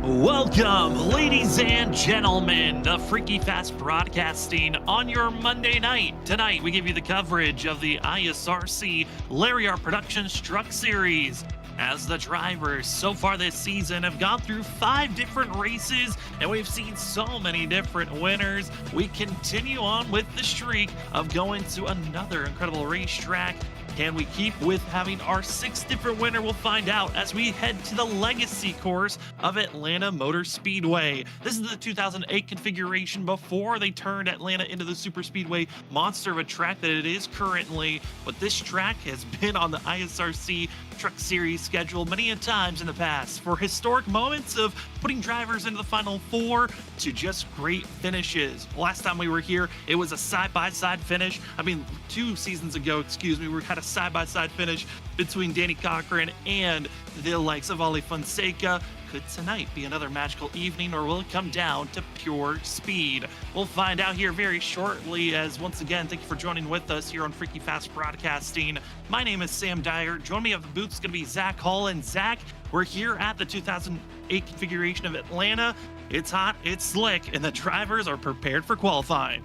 Welcome, ladies and gentlemen, to Freaky Fast Broadcasting on your Monday night. Tonight, we give you the coverage of the ISRC Lariat Productions Truck Series. As the drivers so far this season have gone through 5 different races, and we've seen so many different winners, we continue on with the streak of going to another incredible racetrack. Can we keep with having our 6th different winner? We'll find out as we head to the legacy course of Atlanta Motor Speedway. This is the 2008 configuration before they turned Atlanta into the super speedway monster of a track that it is currently. But this track has been on the ISRC Truck Series schedule many a times in the past for historic moments of putting drivers into the final 4 to just great finishes. Last time we were here, it was a side-by-side finish. 2 seasons ago, we had a side-by-side finish between Danny Cochran and the likes of Ali Fonseca. Could tonight be another magical evening, or will it come down to pure speed? We'll find out here very shortly, as once again, thank you for joining with us here on Freaky Fast Broadcasting. My name is Sam Dyer. Joining me at the booth is going to be Zach Hall. And Zach, we're here at the 2008 configuration of Atlanta. It's hot, it's slick, and the drivers are prepared for qualifying.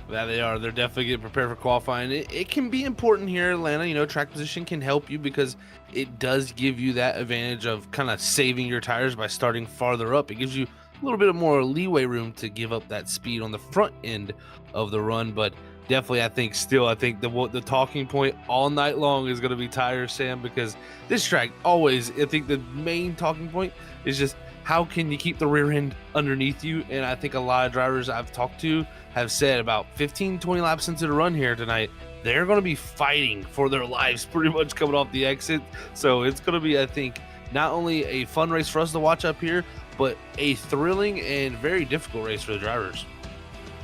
Yeah, they are. They're definitely getting prepared for qualifying. It can be important here in Atlanta. Track position can help you because it does give you that advantage of kind of saving your tires by starting farther up. It gives you a little bit more leeway room to give up that speed on the front end of the run. But definitely, I think the talking point all night long is going to be tires, Sam, because this track always, I think the main talking point is just how can you keep the rear end underneath you? And I think a lot of drivers I've talked to have said about 15-20 laps into the run here tonight, they're going to be fighting for their lives pretty much coming off the exit. So it's going to be, I think, not only a fun race for us to watch up here, but a thrilling and very difficult race for the drivers.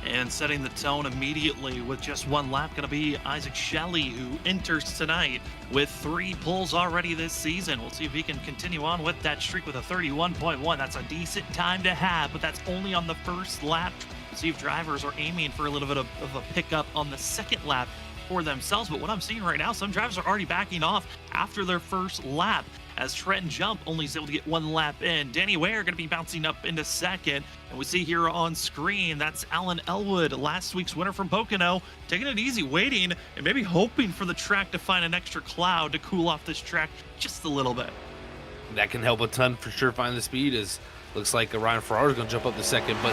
And setting the tone immediately with just 1 lap going to be Isaac Shelley, who enters tonight with 3 pulls already this season. We'll see if he can continue on with that streak with a 31.1. That's a decent time to have, but that's only on the first lap. We'll see if drivers are aiming for a little bit of a pickup on the second lap for themselves. But what I'm seeing right now, some drivers are already backing off after their first lap, as Trenton Jump only is able to get 1 lap in. Danny Ware going to be bouncing up into second. And we see here on screen, that's Alan Elwood, last week's winner from Pocono, taking it easy, waiting, and maybe hoping for the track to find an extra cloud to cool off this track just a little bit. That can help a ton for sure. Find the speed is looks like Ryan Ferrari is going to jump up the second. But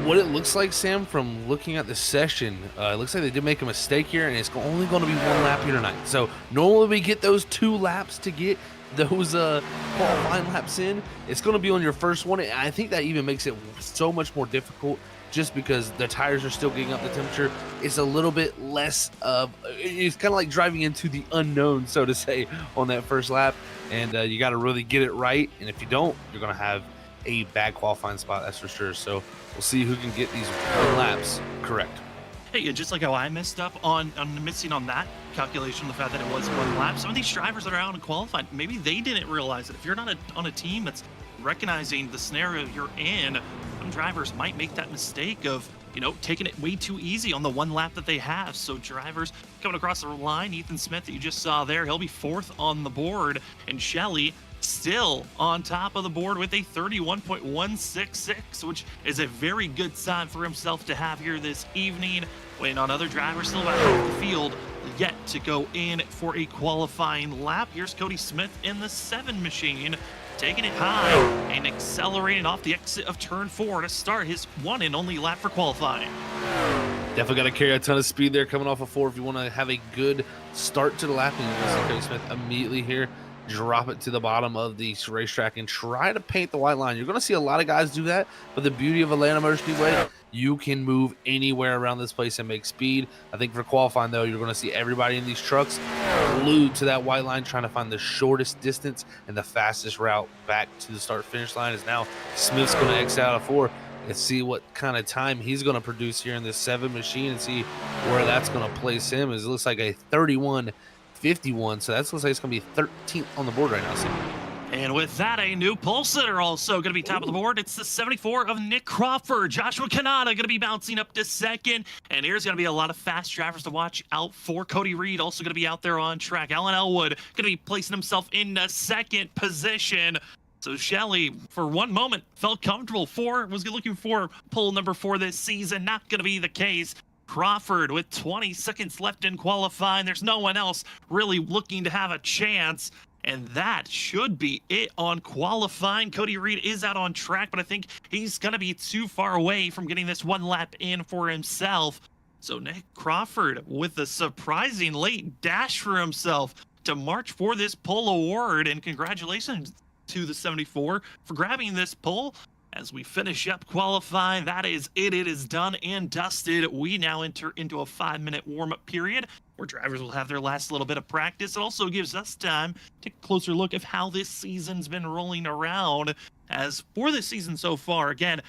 what it looks like, Sam, from looking at the session, it looks like they did make a mistake here, and it's only going to be 1 lap here tonight. So normally we get those 2 laps to get those qualifying laps in. It's going to be on your first one, and I think that even makes it so much more difficult just because the tires are still getting up the temperature. It's a little bit less of, it's kind of like driving into the unknown, so to say, on that first lap, and you got to really get it right, and if you don't, you're going to have a bad qualifying spot, that's for sure. So we'll see who can get these 1 laps correct. Hey, and just like how I messed up on missing on that calculation, the fact that it was 1 lap, some of these drivers that are out and qualified, maybe they didn't realize it. If you're not on a team that's recognizing the scenario you're in, some drivers might make that mistake of, taking it way too easy on the 1 lap that they have. So drivers coming across the line, Ethan Smith that you just saw there, he'll be 4th on the board, and Shelley still on top of the board with a 31.166, which is a very good sign for himself to have here this evening. Waiting on other drivers still out of the field yet to go in for a qualifying lap. Here's Cody Smith in the 7 machine, taking it high and accelerating off the exit of turn 4 to start his 1 and only lap for qualifying. Definitely got to carry a ton of speed there coming off of 4 if you want to have a good start to the lap. And you can see Cody Smith immediately here drop it to the bottom of the racetrack and try to paint the white line. You're going to see a lot of guys do that, but the beauty of Atlanta Motor Speedway, you can move anywhere around this place and make speed. I think for qualifying, though, you're going to see everybody in these trucks glued to that white line, trying to find the shortest distance and the fastest route back to the start-finish line. Is now Smith's going to exit out of 4 and see what kind of time he's going to produce here in this 7 machine and see where that's going to place him. It looks like a 31.51, so that looks like it's going to be 13th on the board right now. So. And with that, a new pole sitter also going to be top of the board. It's the 74 of Nick Crawford. Joshua Kanata going to be bouncing up to 2nd. And here's going to be a lot of fast drivers to watch out for. Cody Reed also going to be out there on track. Alan Elwood going to be placing himself in the 2nd position. So Shelley, for one moment, felt comfortable. Was looking for pole number 4 this season. Not going to be the case. Crawford with 20 seconds left in qualifying. There's no one else really looking to have a chance. And that should be it on qualifying. Cody Reed is out on track, but I think he's going to be too far away from getting this 1 lap in for himself. So Nick Crawford with a surprising late dash for himself to march for this pole award. And congratulations to the 74 for grabbing this pole. As we finish up qualifying, that is it. It is done and dusted. We now enter into a 5-minute warm-up period where drivers will have their last little bit of practice. It also gives us time to take a closer look at how this season's been rolling around. As for this season so far, again,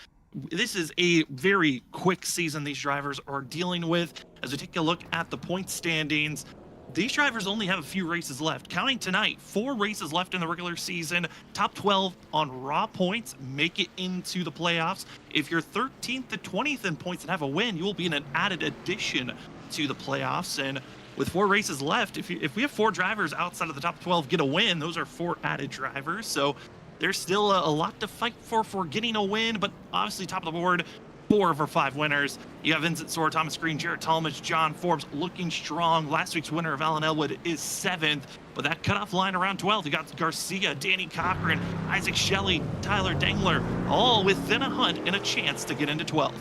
this is a very quick season these drivers are dealing with. As we take a look at the point standings, these drivers only have a few races left. Counting tonight, 4 races left in the regular season. Top 12 on raw points make it into the playoffs. If you're 13th to 20th in points and have a win, you will be in an added addition to the playoffs. And with 4 races left, if we have 4 drivers outside of the top 12 get a win, those are 4 added drivers. So there's still a lot to fight for getting a win, but obviously top of the board, 4 of our 5 winners. You have Vincent Soar, Thomas Green, Jarrett Talmadge, John Forbes looking strong. Last week's winner of Alan Elwood is 7th, but that cutoff line around 12th, you got Garcia, Danny Cochran, Isaac Shelley, Tyler Dangler, all within a hunt and a chance to get into 12th.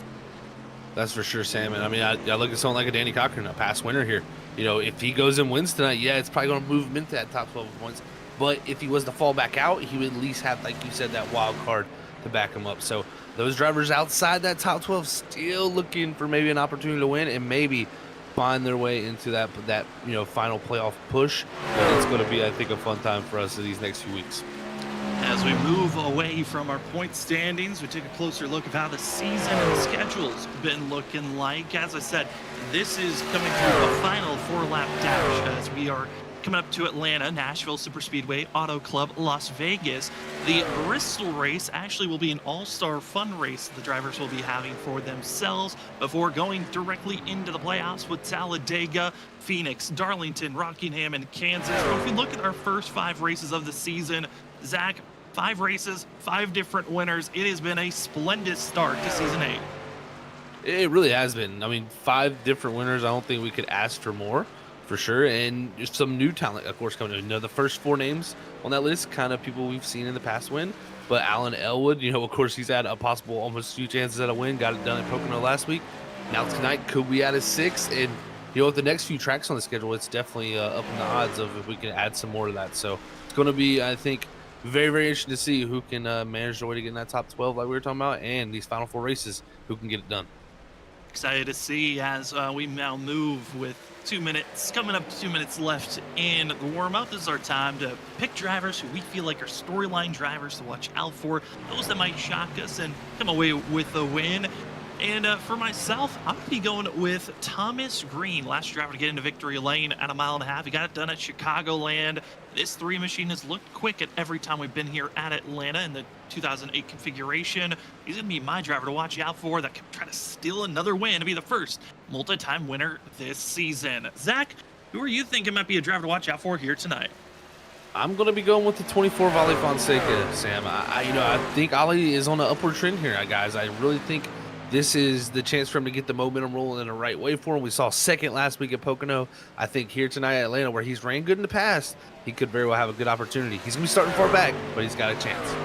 That's for sure, Sam. And I mean, I look at someone like a Danny Cochran, a past winner here. You know, if he goes and wins tonight, yeah, it's probably going to move him into that top 12 points. But if he was to fall back out, he would at least have, like you said, that wild card to back him up. So those drivers outside that top 12 still looking for maybe an opportunity to win and maybe find their way into that final playoff push. But it's going to be, I think, a fun time for us in these next few weeks. As we move away from our point standings, we take a closer look at how the season and schedule's been looking like. As I said, this is coming through a final 4-lap dash as we are coming up to Atlanta, Nashville Superspeedway, Auto Club, Las Vegas. The Bristol race actually will be an all-star fun race the drivers will be having for themselves before going directly into the playoffs with Talladega, Phoenix, Darlington, Rockingham, and Kansas. But if we look at our first 5 races of the season, Zach, 5 races, 5 different winners. It has been a splendid start to season 8. It really has been. I mean, 5 different winners. I don't think we could ask for more, for sure. And just some new talent, of course, coming in. You know, the first 4 names on that list, kind of people we've seen in the past win. But Alan Elwood, of course, he's had a possible almost 2 chances at a win. Got it done at Pocono last week. Now tonight, could we add a 6th? And, with the next few tracks on the schedule, it's definitely up in the odds of if we can add some more to that. So it's going to be, I think, very, very interesting to see who can manage their way to get in that top 12 like we were talking about, and these final 4 races, who can get it done. Excited to see as we now move with 2 minutes, coming up to 2 minutes left in the warm-up. This is our time to pick drivers who we feel like are storyline drivers to watch out for, those that might shock us and come away with a win. And for myself, I'm going to be going with Thomas Green, last driver to get into victory lane at 1.5 miles. He got it done at Chicagoland. This 3 machine has looked quick at every time we've been here at Atlanta in the 2008 configuration. He's going to be my driver to watch out for that can try to steal another win to be the first multi-time winner this season. Zach, who are you thinking might be a driver to watch out for here tonight? I'm going to be going with the 24 of Ali Fonseca, Sam. I think Ali is on an upward trend here, guys. I really think this is the chance for him to get the momentum rolling in the right way for him. We saw 2nd last week at Pocono. I think here tonight at Atlanta, where he's ran good in the past, he could very well have a good opportunity. He's going to be starting far back, but he's got a chance.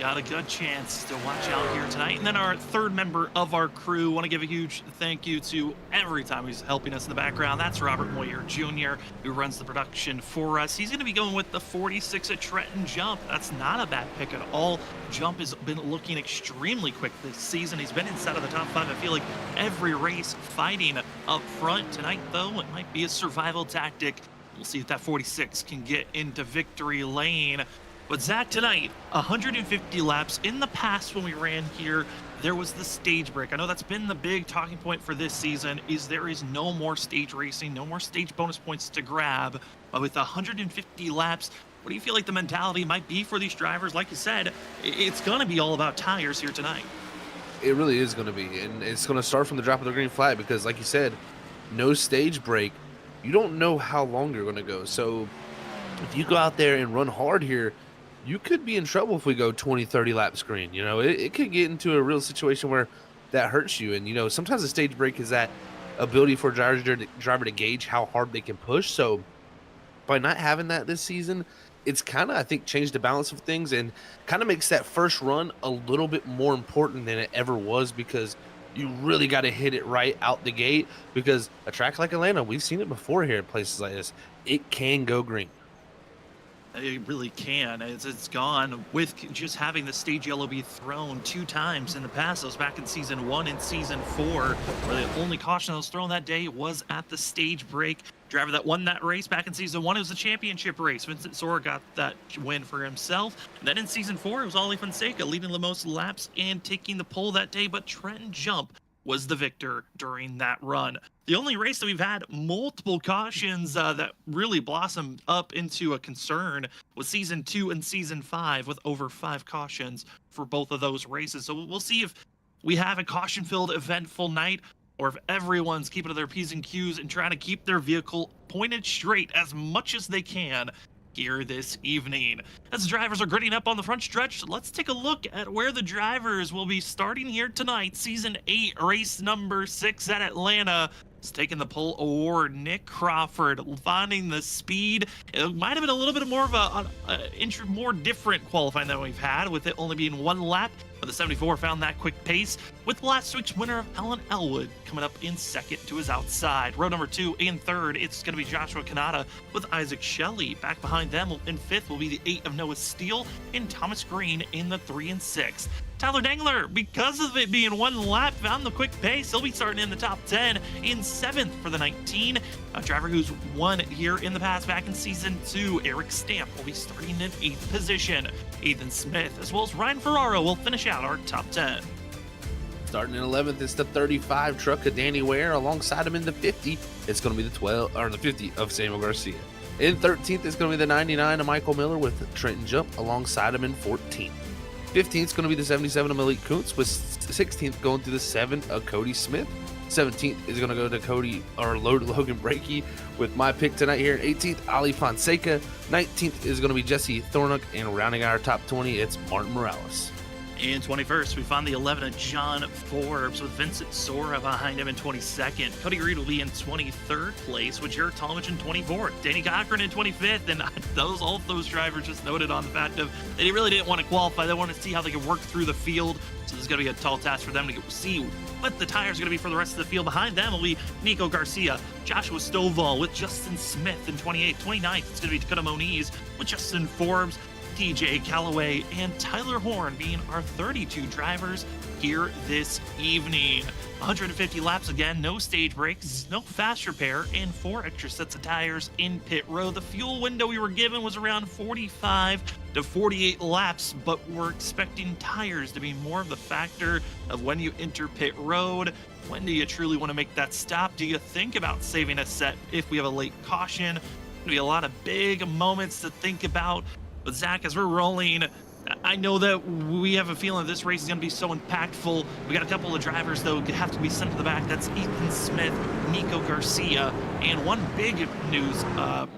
Got a good chance to watch out here tonight. And then our third member of our crew, want to give a huge thank you to every time he's helping us in the background. That's Robert Moyer Jr., who runs the production for us. He's going to be going with the 46 at Trenton Jump. That's not a bad pick at all. Jump has been looking extremely quick this season. He's been inside of the top 5, I feel like, every race, fighting up front. Tonight, though, it might be a survival tactic. We'll see if that 46 can get into victory lane. But Zach, tonight, 150 laps. In the past when we ran here, there was the stage break. I know that's been the big talking point for this season, is there is no more stage racing, no more stage bonus points to grab. But with 150 laps, what do you feel like the mentality might be for these drivers? Like you said, it's going to be all about tires here tonight. It really is going to be, and it's going to start from the drop of the green flag because, like you said, no stage break. You don't know how long you're going to go. So if you go out there and run hard here, you could be in trouble if we go 20, 30 laps green. You know, it could get into a real situation where that hurts you. And, you know, sometimes a stage break is that ability for a driver to gauge how hard they can push. So by not having that this season, it's kind of, I think, changed the balance of things and kind of makes that first run a little bit more important than it ever was because you really got to hit it right out the gate because a track like Atlanta, we've seen it before here in places like this, it can go green. It really can. It's gone with just having the stage yellow be thrown 2 times in the past. That was back in season 1 and season 4, where the only caution that was thrown that day was at the stage break. Driver that won that race back in season 1, it was a championship race. Vincent Sora got that win for himself. And then in season 4, it was Ollie Fonseca leading the most laps and taking the pole that day. But Trenton Jump was the victor during that run. The only race that we've had multiple cautions that really blossomed up into a concern was season 2 and season 5 with over 5 cautions for both of those races. So we'll see if we have a caution-filled eventful night or if everyone's keeping to their P's and Q's and trying to keep their vehicle pointed straight as much as they can here this evening. As the drivers are gritting up on the front stretch, let's take a look at where the drivers will be starting here tonight. Season 8, race number 6 at Atlanta is taking the pole award. Nick Crawford finding the speed. It might have been a little bit more of a more different qualifying than we've had, with it only being 1 lap. But the 74 found that quick pace, with last week's winner of Alan Elwood coming up in second to his outside. Row number 2 in third, it's going to be Joshua Kanata with Isaac Shelley. Back behind them in 5th will be the 8 of Noah Steele and Thomas Green in the 3 and 6. Tyler Dangler, because of it being 1 lap, found the quick pace. He'll be starting in the top 10 in 7th for the 19. A driver who's won here in the past back in season 2, Eric Stamp, will be starting in 8th position. Ethan Smith, as well as Ryan Ferraro, will finish out our top 10. Starting in 11th is the 35 truck of Danny Ware. Alongside him in the 50, it's going to be the 50 of Samuel Garcia. In 13th is going to be the 99 of Michael Miller with Trenton Jump alongside him in 14th. 15th is going to be the 77 of Malik Kuntz, with 16th going to the 7 of Cody Smith. 17th is going to go to Logan Brakey with my pick tonight here. 18th, Ali Fonseca. 19th is going to be Jesse Thornock, and rounding out our top 20, it's Martin Morales. In 21st, we found the 11 of John Forbes with Vincent Sora behind him in 22nd. Cody Reed will be in 23rd place with Jared Tolovich in 24th. Danny Cochran in 25th. And all of those drivers just noted on the fact of that he really didn't want to qualify. They wanted to see how they could work through the field. So this is going to be a tall task for them to see what the tires are going to be for the rest of the field. Behind them will be Nico Garcia, Joshua Stovall with Justin Smith in 28th. 29th, it's going to be Dakota Moniz with Justin Forbes, TJ Calloway, and Tyler Horn being our 32 drivers here this evening. 150 laps again, no stage breaks, no fast repair, and 4 extra sets of tires in pit road. The fuel window we were given was around 45 to 48 laps, but we're expecting tires to be more of the factor of when you enter pit road. When do you truly want to make that stop? Do you think about saving a set if we have a late caution? There'll be a lot of big moments to think about. But Zach, as we're rolling, I know that we have a feeling this race is going to be so impactful. We got a couple of drivers, though, have to be sent to the back. That's Ethan Smith, Nico Garcia, and one big news,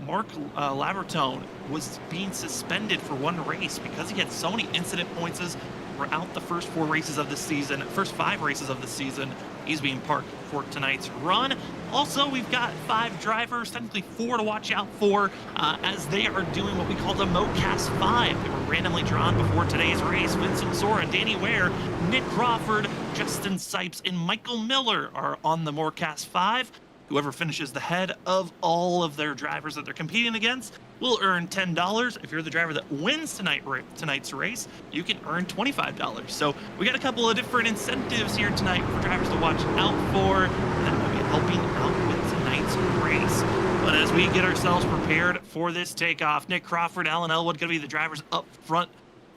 Mark Labertone was being suspended for 1 race because he had so many incident points throughout the first 4 races of the season, first 5 races of the season. He's being parked for tonight's run. Also, we've got 5 drivers, technically 4 to watch out for, as they are doing what we call the MoCast 5. They were randomly drawn before today's race. Vincent Sora, Danny Ware, Nick Crawford, Justin Sipes, and Michael Miller are on the MoCast 5. Whoever finishes the head of all of their drivers that they're competing against will earn $10. If you're the driver that wins tonight's race, you can earn $25. So we got a couple of different incentives here tonight for drivers to watch out for that will be helping out with tonight's race. But as we get ourselves prepared for this takeoff, Nick Crawford, Alan Elwood going to be the drivers up front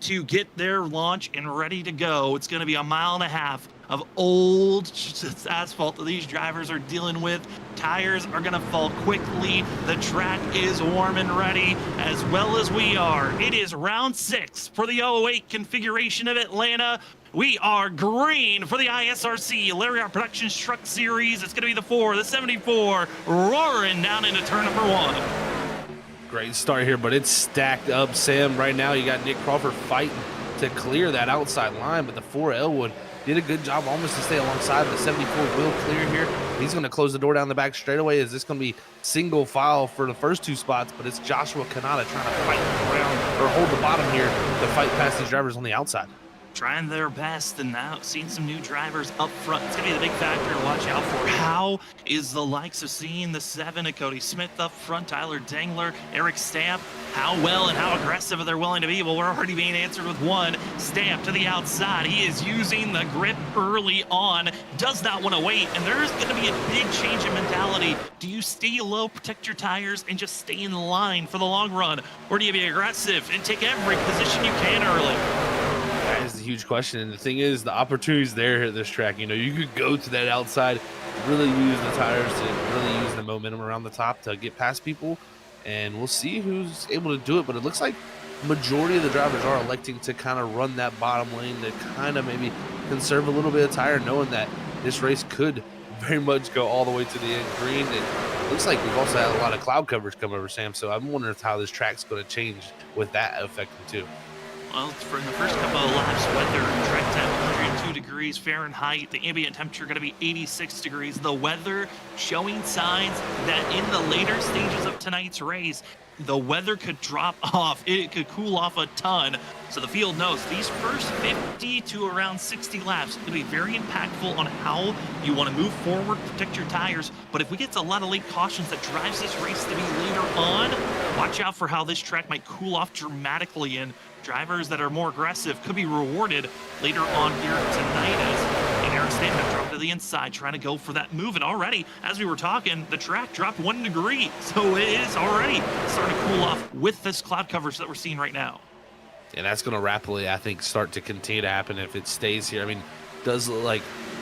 to get their launch and ready to go. It's going to be 1.5 miles of old asphalt that these drivers are dealing with. Tires are going to fall quickly. The track is warm and ready, as well as we are. It is round 6 for the 08 configuration of Atlanta. We are green for the ISRC Lariat Productions Truck Series. It's going to be the 4, the 74, roaring down into turn number 1. Great start here, but it's stacked up, Sam. Right now, you got Nick Crawford fighting to clear that outside line, but the 4 Elwood did a good job almost to stay alongside. The 74 will clear here. He's going to close the door down the back straightaway. Is this going to be single file for the first 2 spots? But it's Joshua Kanata trying to fight around or hold the bottom here to fight past these drivers on the outside. Trying their best, and now seeing some new drivers up front. It's going to be the big factor to watch out for. How is the likes of seeing the 7 of Cody Smith up front, Tyler Dangler, Eric Stamp, how well and how aggressive they're willing to be? Well, we're already being answered with 1. Stamp to the outside. He is using the grip early on, does not want to wait, and there's going to be a big change in mentality. Do you stay low, protect your tires, and just stay in line for the long run? Or do you be aggressive and take every position you can early? That is a huge question, and the thing is, the opportunity's there at this track. You know, you could go to that outside, really use the tires to really use the momentum around the top to get past people, and we'll see who's able to do it. But it looks like majority of the drivers are electing to kind of run that bottom lane to kind of maybe conserve a little bit of tire, knowing that this race could very much go all the way to the end green. And it looks like we've also had a lot of cloud coverage come over, Sam, so I'm wondering how this track's going to change with that affecting too. Well, for the first couple of laps, weather, track temp 102 degrees Fahrenheit. The ambient temperature going to be 86 degrees. The weather showing signs that in the later stages of tonight's race, the weather could drop off. It could cool off a ton. So the field knows these first 50 to around 60 laps will be very impactful on how you want to move forward, protect your tires. But if we get to a lot of late cautions that drives this race to be later on, watch out for how this track might cool off dramatically, and drivers that are more aggressive could be rewarded later on here tonight as Eric Stanton dropped to the inside trying to go for that move. And already, as we were talking, the track dropped 1 degree. So it is already starting to cool off with this cloud coverage that we're seeing right now. And that's going to rapidly, I think, start to continue to happen if it stays here. I mean, it does look like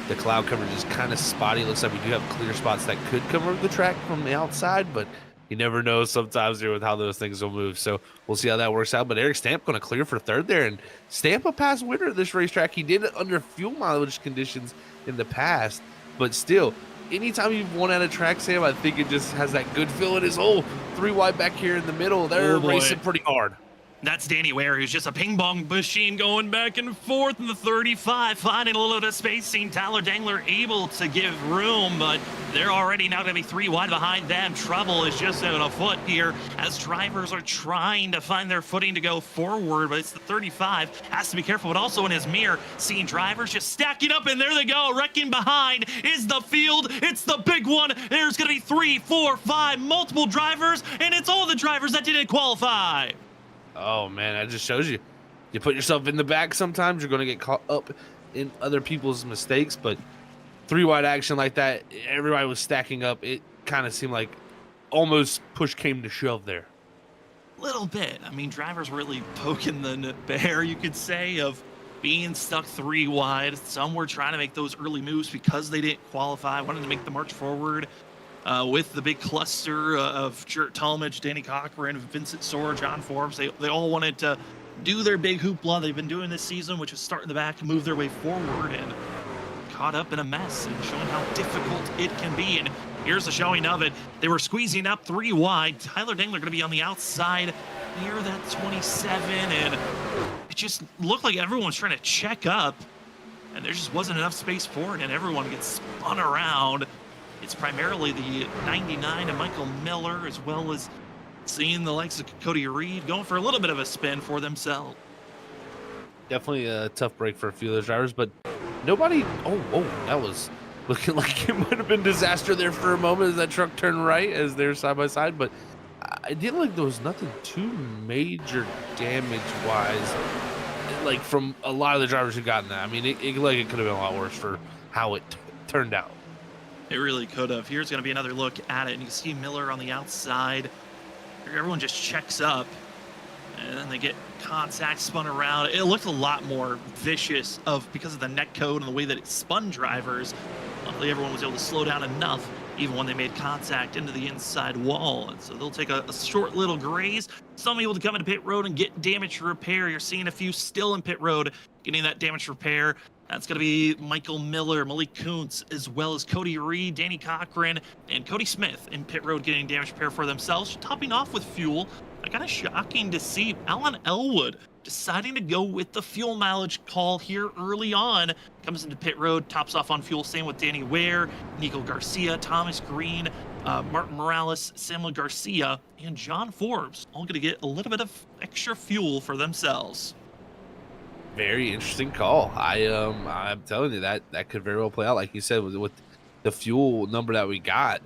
the cloud coverage is kind of spotty. It looks like we do have clear spots that could come over the track from the outside, but you never know sometimes here with how those things will move. So we'll see how that works out. But Eric Stamp going to clear for 3rd there, and Stamp a past winner at this racetrack. He did it under fuel mileage conditions in the past, but still, anytime you've won at a track, Sam, I think it just has that good feeling. His whole 3 wide back here in the middle, they're racing pretty hard. That's Danny Ware, who's just a ping-pong machine going back and forth in the 35, finding a little bit of spacing. Tyler Dangler able to give room, but they're already now going to be 3 wide behind them. Trouble is just on afoot here as drivers are trying to find their footing to go forward, but it's the 35. Has to be careful, but also in his mirror, seeing drivers just stacking up, and there they go. Wrecking behind is the field. It's the big one. There's going to be 3, 4, 5, multiple drivers, and it's all the drivers that didn't qualify. Oh, man, that just shows you. You put yourself in the back sometimes, you're going to get caught up in other people's mistakes. But 3 wide action like that, everybody was stacking up. It kind of seemed like almost push came to shove there. Little bit. I mean, drivers really poking the bear, you could say, of being stuck 3 wide. Some were trying to make those early moves because they didn't qualify, wanted to make the march forward. With the big cluster of Jurt Talmadge, Danny Cochran, Vincent Sora, John Forbes, they all wanted to do their big hoopla they've been doing this season, which is start in the back and move their way forward, and caught up in a mess and showing how difficult it can be. And here's the showing of it. They were squeezing up 3 wide. Tyler Dangler going to be on the outside near that 27, and it just looked like everyone was trying to check up, and there just wasn't enough space for it, and everyone gets spun around. It's primarily the 99 and Michael Miller, as well as seeing the likes of Cody Reed going for a little bit of a spin for themselves. Definitely a tough break for a few of those drivers, but nobody. Oh, that was looking like it might have been disaster there for a moment as that truck turned right as they're side by side. But I didn't like there was nothing too major damage wise, like from a lot of the drivers who got in that. I mean, it could have been a lot worse for how it turned out. It really could have. Here's going to be another look at it, and you can see Miller on the outside. Everyone just checks up, and then they get contact spun around. It looked a lot more vicious because of the net code and the way that it spun drivers. Luckily, everyone was able to slow down enough, even when they made contact into the inside wall. And so they'll take a short little graze. Some able to come into pit road and get damage repair. You're seeing a few still in pit road getting that damage repair. That's going to be Michael Miller, Malik Kuntz, as well as Cody Reed, Danny Cochran, and Cody Smith in pit road getting damage repair for themselves. Topping off with fuel. Kind of shocking to see Alan Elwood deciding to go with the fuel mileage call here early on. Comes into pit road, tops off on fuel, same with Danny Ware, Nico Garcia, Thomas Green, Martin Morales, Samuel Garcia, and John Forbes, all going to get a little bit of extra fuel for themselves. Very interesting call. I'm telling you that could very well play out, like you said, with the fuel number that we got.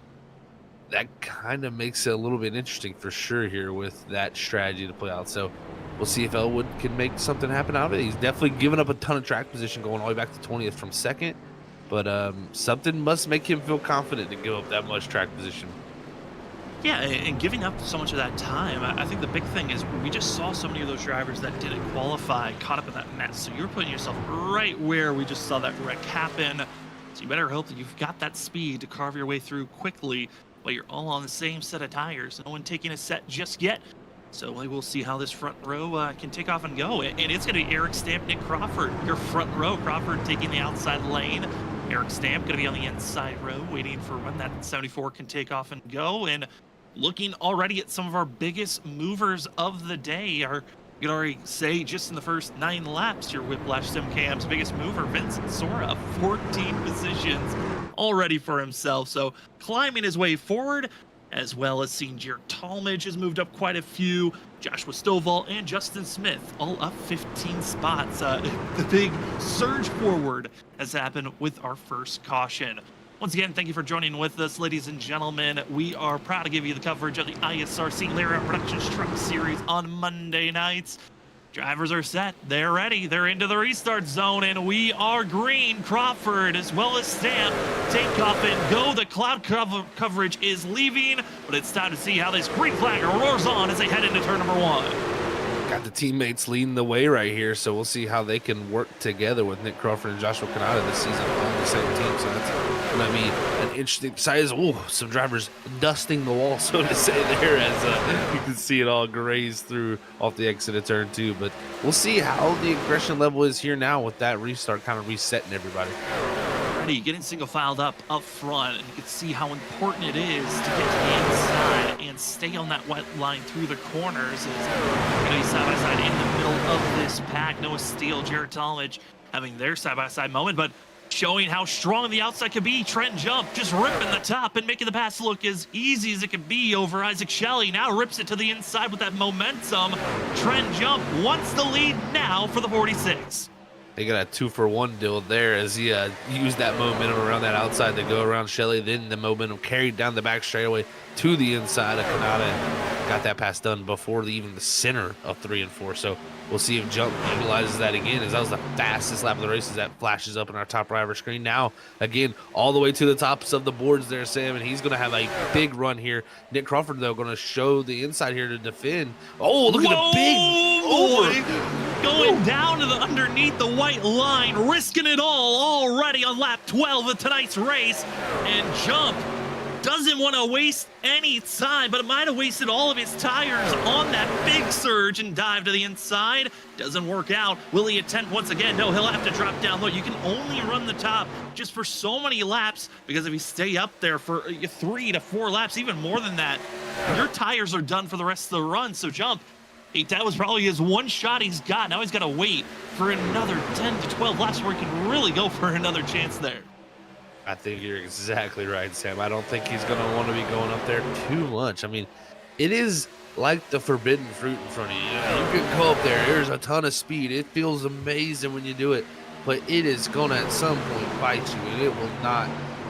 That kind of makes it a little bit interesting for sure here with that strategy to play out. So we'll see if Elwood can make something happen out of it. He's definitely given up a ton of track position going all the way back to 20th from second, but something must make him feel confident to give up that much track position. Yeah, and giving up so much of that time, I think the big thing is we just saw so many of those drivers that didn't qualify caught up in that mess. So you're putting yourself right where we just saw that wreck happen. So you better hope that you've got that speed to carve your way through quickly, but you're all on the same set of tires. No one taking a set just yet. So we'll see how this front row can take off and go. And it's going to be Eric Stamp, Nick Crawford, your front row. Crawford taking the outside lane. Eric Stamp going to be on the inside row, waiting for when that 74 can take off and go. And looking already at some of our biggest movers of the day. You could already say just in the first 9 laps, your Whiplash SimCam's biggest mover, Vincent Sora, 14 positions already for himself. So climbing his way forward, as well as seeing Jared Talmadge has moved up quite a few. Joshua Stovall and Justin Smith all up 15 spots. The big surge forward has happened with our first caution. Once again, thank you for joining with us, ladies and gentlemen. We are proud to give you the coverage of the ISRC Lariat Productions Truck Series on Monday nights. Drivers are set. They're ready. They're into the restart zone, and we are green. Crawford, as well as Stamp, take off and go. The cloud coverage is leaving, but it's time to see how this green flag roars on as they head into turn number 1. Got the teammates leading the way right here, so we'll see how they can work together with Nick Crawford and Joshua Kanata this season on the same team. So that's going to be an interesting size. Oh, some drivers dusting the wall, so to say, there as you can see it all graze through off the exit of turn 2. But we'll see how the aggression level is here now with that restart kind of resetting everybody. Getting single filed up front, and you can see how important it is to get to the inside and stay on that white line through the corners. It's going to be side by side in the middle of this pack. Noah Steele, Jared Talmadge having their side by side moment, but showing how strong the outside could be. Trent Jump just ripping the top and making the pass look as easy as it could be over Isaac Shelley. Now rips it to the inside with that momentum. Trent Jump wants the lead now for the 46. They got a 2-for-1 deal there as he used that momentum around that outside to go around Shelley. Then the momentum carried down the back straightaway to the inside of Kanata and got that pass done before even the center of 3 and 4. So we'll see if Jump utilizes that again, as that was the fastest lap of the race as that flashes up in our top right of our screen. Now, again, all the way to the tops of the boards there, Sam, and he's going to have a big run here. Nick Crawford, though, going to show the inside here to defend. Oh, look at the big over. Going down to the underneath the white line, risking it all already on lap 12 of tonight's race. And Jump doesn't want to waste any time, but it might have wasted all of his tires on that big surge and dive to the inside. Doesn't work out. Will he attempt once again? No, he'll have to drop down low. You can only run the top just for so many laps, because if you stay up there for 3 to 4 laps, even more than that, your tires are done for the rest of the run. So Jump, That was probably his one shot he's got. Now he's got to wait for another 10 to 12 laps where he can really go for another chance there. I think you're exactly right, Sam. I don't think he's going to want to be going up there too much. I mean, it is like the forbidden fruit in front of you. You know, you can go up there. There's a ton of speed. It feels amazing when you do it, but it is going to at some point bite you, and it will not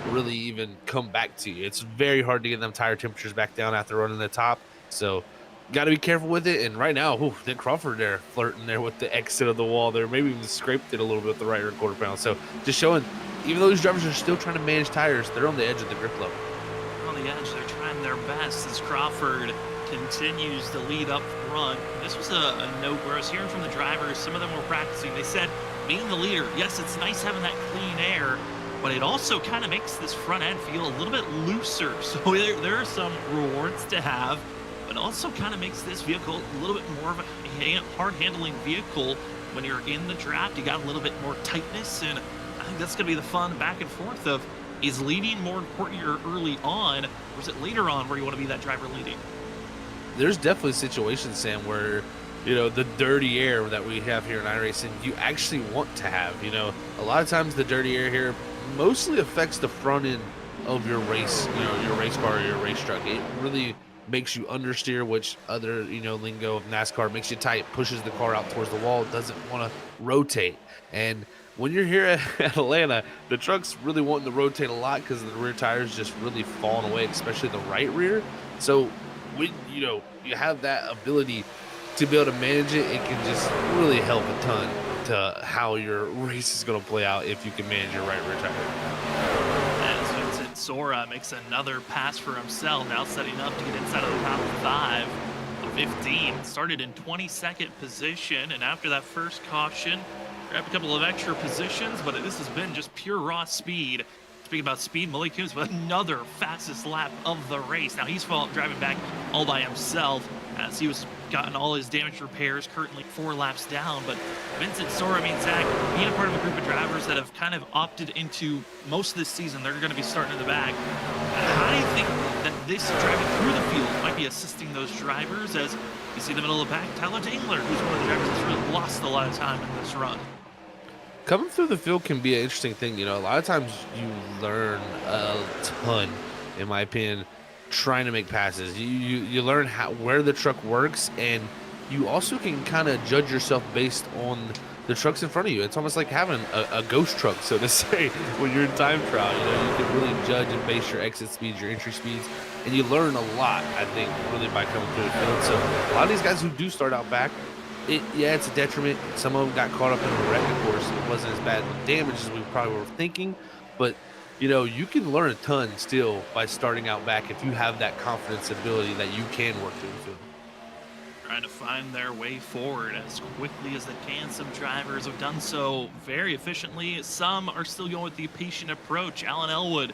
really even come back to you. It's very hard to get them tire temperatures back down after running the top. So got to be careful with it. And right now, Nick Crawford there flirting there with the exit of the wall there. Maybe even scraped it a little bit with the right rear quarter pound. So just showing, even though these drivers are still trying to manage tires, they're on the edge of the grip level. On the edge, they're trying their best as Crawford continues to lead up front. This was a note where I was hearing from the drivers, some of them were practicing. They said, being the leader, yes, it's nice having that clean air, but it also kind of makes this front end feel a little bit looser. So there are some rewards to have, but also kind of makes this vehicle a little bit more of a hard-handling vehicle. When you're in the draft, you got a little bit more tightness, and I think that's going to be the fun back and forth of, is leading more important here early on, or is it later on where you want to be that driver leading? There's definitely situations, Sam, where, you know, the dirty air that we have here in iRacing, you actually want to have. You know, a lot of times the dirty air here mostly affects the front end of your race, you know, your race car or your race truck. It really makes you understeer, which other, you know, lingo of NASCAR makes you tight, pushes the car out towards the wall, doesn't want to rotate. And when you're here at Atlanta, the truck's really wanting to rotate a lot because the rear tires just really falling away, especially the right rear. So when, you know, you have that ability to be able to manage it, it can just really help a ton to how your race is going to play out if you can manage your right rear tire. As Vincent Sora makes another pass for himself, now setting up to get inside of the top 5 of 15. Started in 22nd position, and after that first caution, grabbed a couple of extra positions, but this has been just pure raw speed. Speaking about speed, Malik Coombs with another fastest lap of the race. Now he's driving back all by himself as he was gotten all his damage repairs, currently 4 laps down. But Vincent Sora, Zach, being a part of a group of drivers that have kind of opted into most of this season, they're going to be starting in the back. How do you think that this driving through the field might be assisting those drivers? As you see the middle of the pack, Tyler Dangler, who's one of the drivers that's really lost a lot of time in this run. Coming through the field can be an interesting thing. You know, a lot of times you learn a ton, in my opinion, trying to make passes. You learn where the truck works, and you also can kind of judge yourself based on the trucks in front of you. It's almost like having a ghost truck, so to say, when you're in time trial. You know, you can really judge and base your exit speeds, your entry speeds, and you learn a lot, I think, really by coming through the field. So a lot of these guys who do start out back, yeah, it's a detriment. Some of them got caught up in a wreck, of course. It wasn't as bad with damage as we probably were thinking, but you know, you can learn a ton still by starting out back if you have that confidence ability that you can work through the field. Trying to find their way forward as quickly as they can. Some drivers have done so very efficiently. Some are still going with the patient approach. Alan Elwood,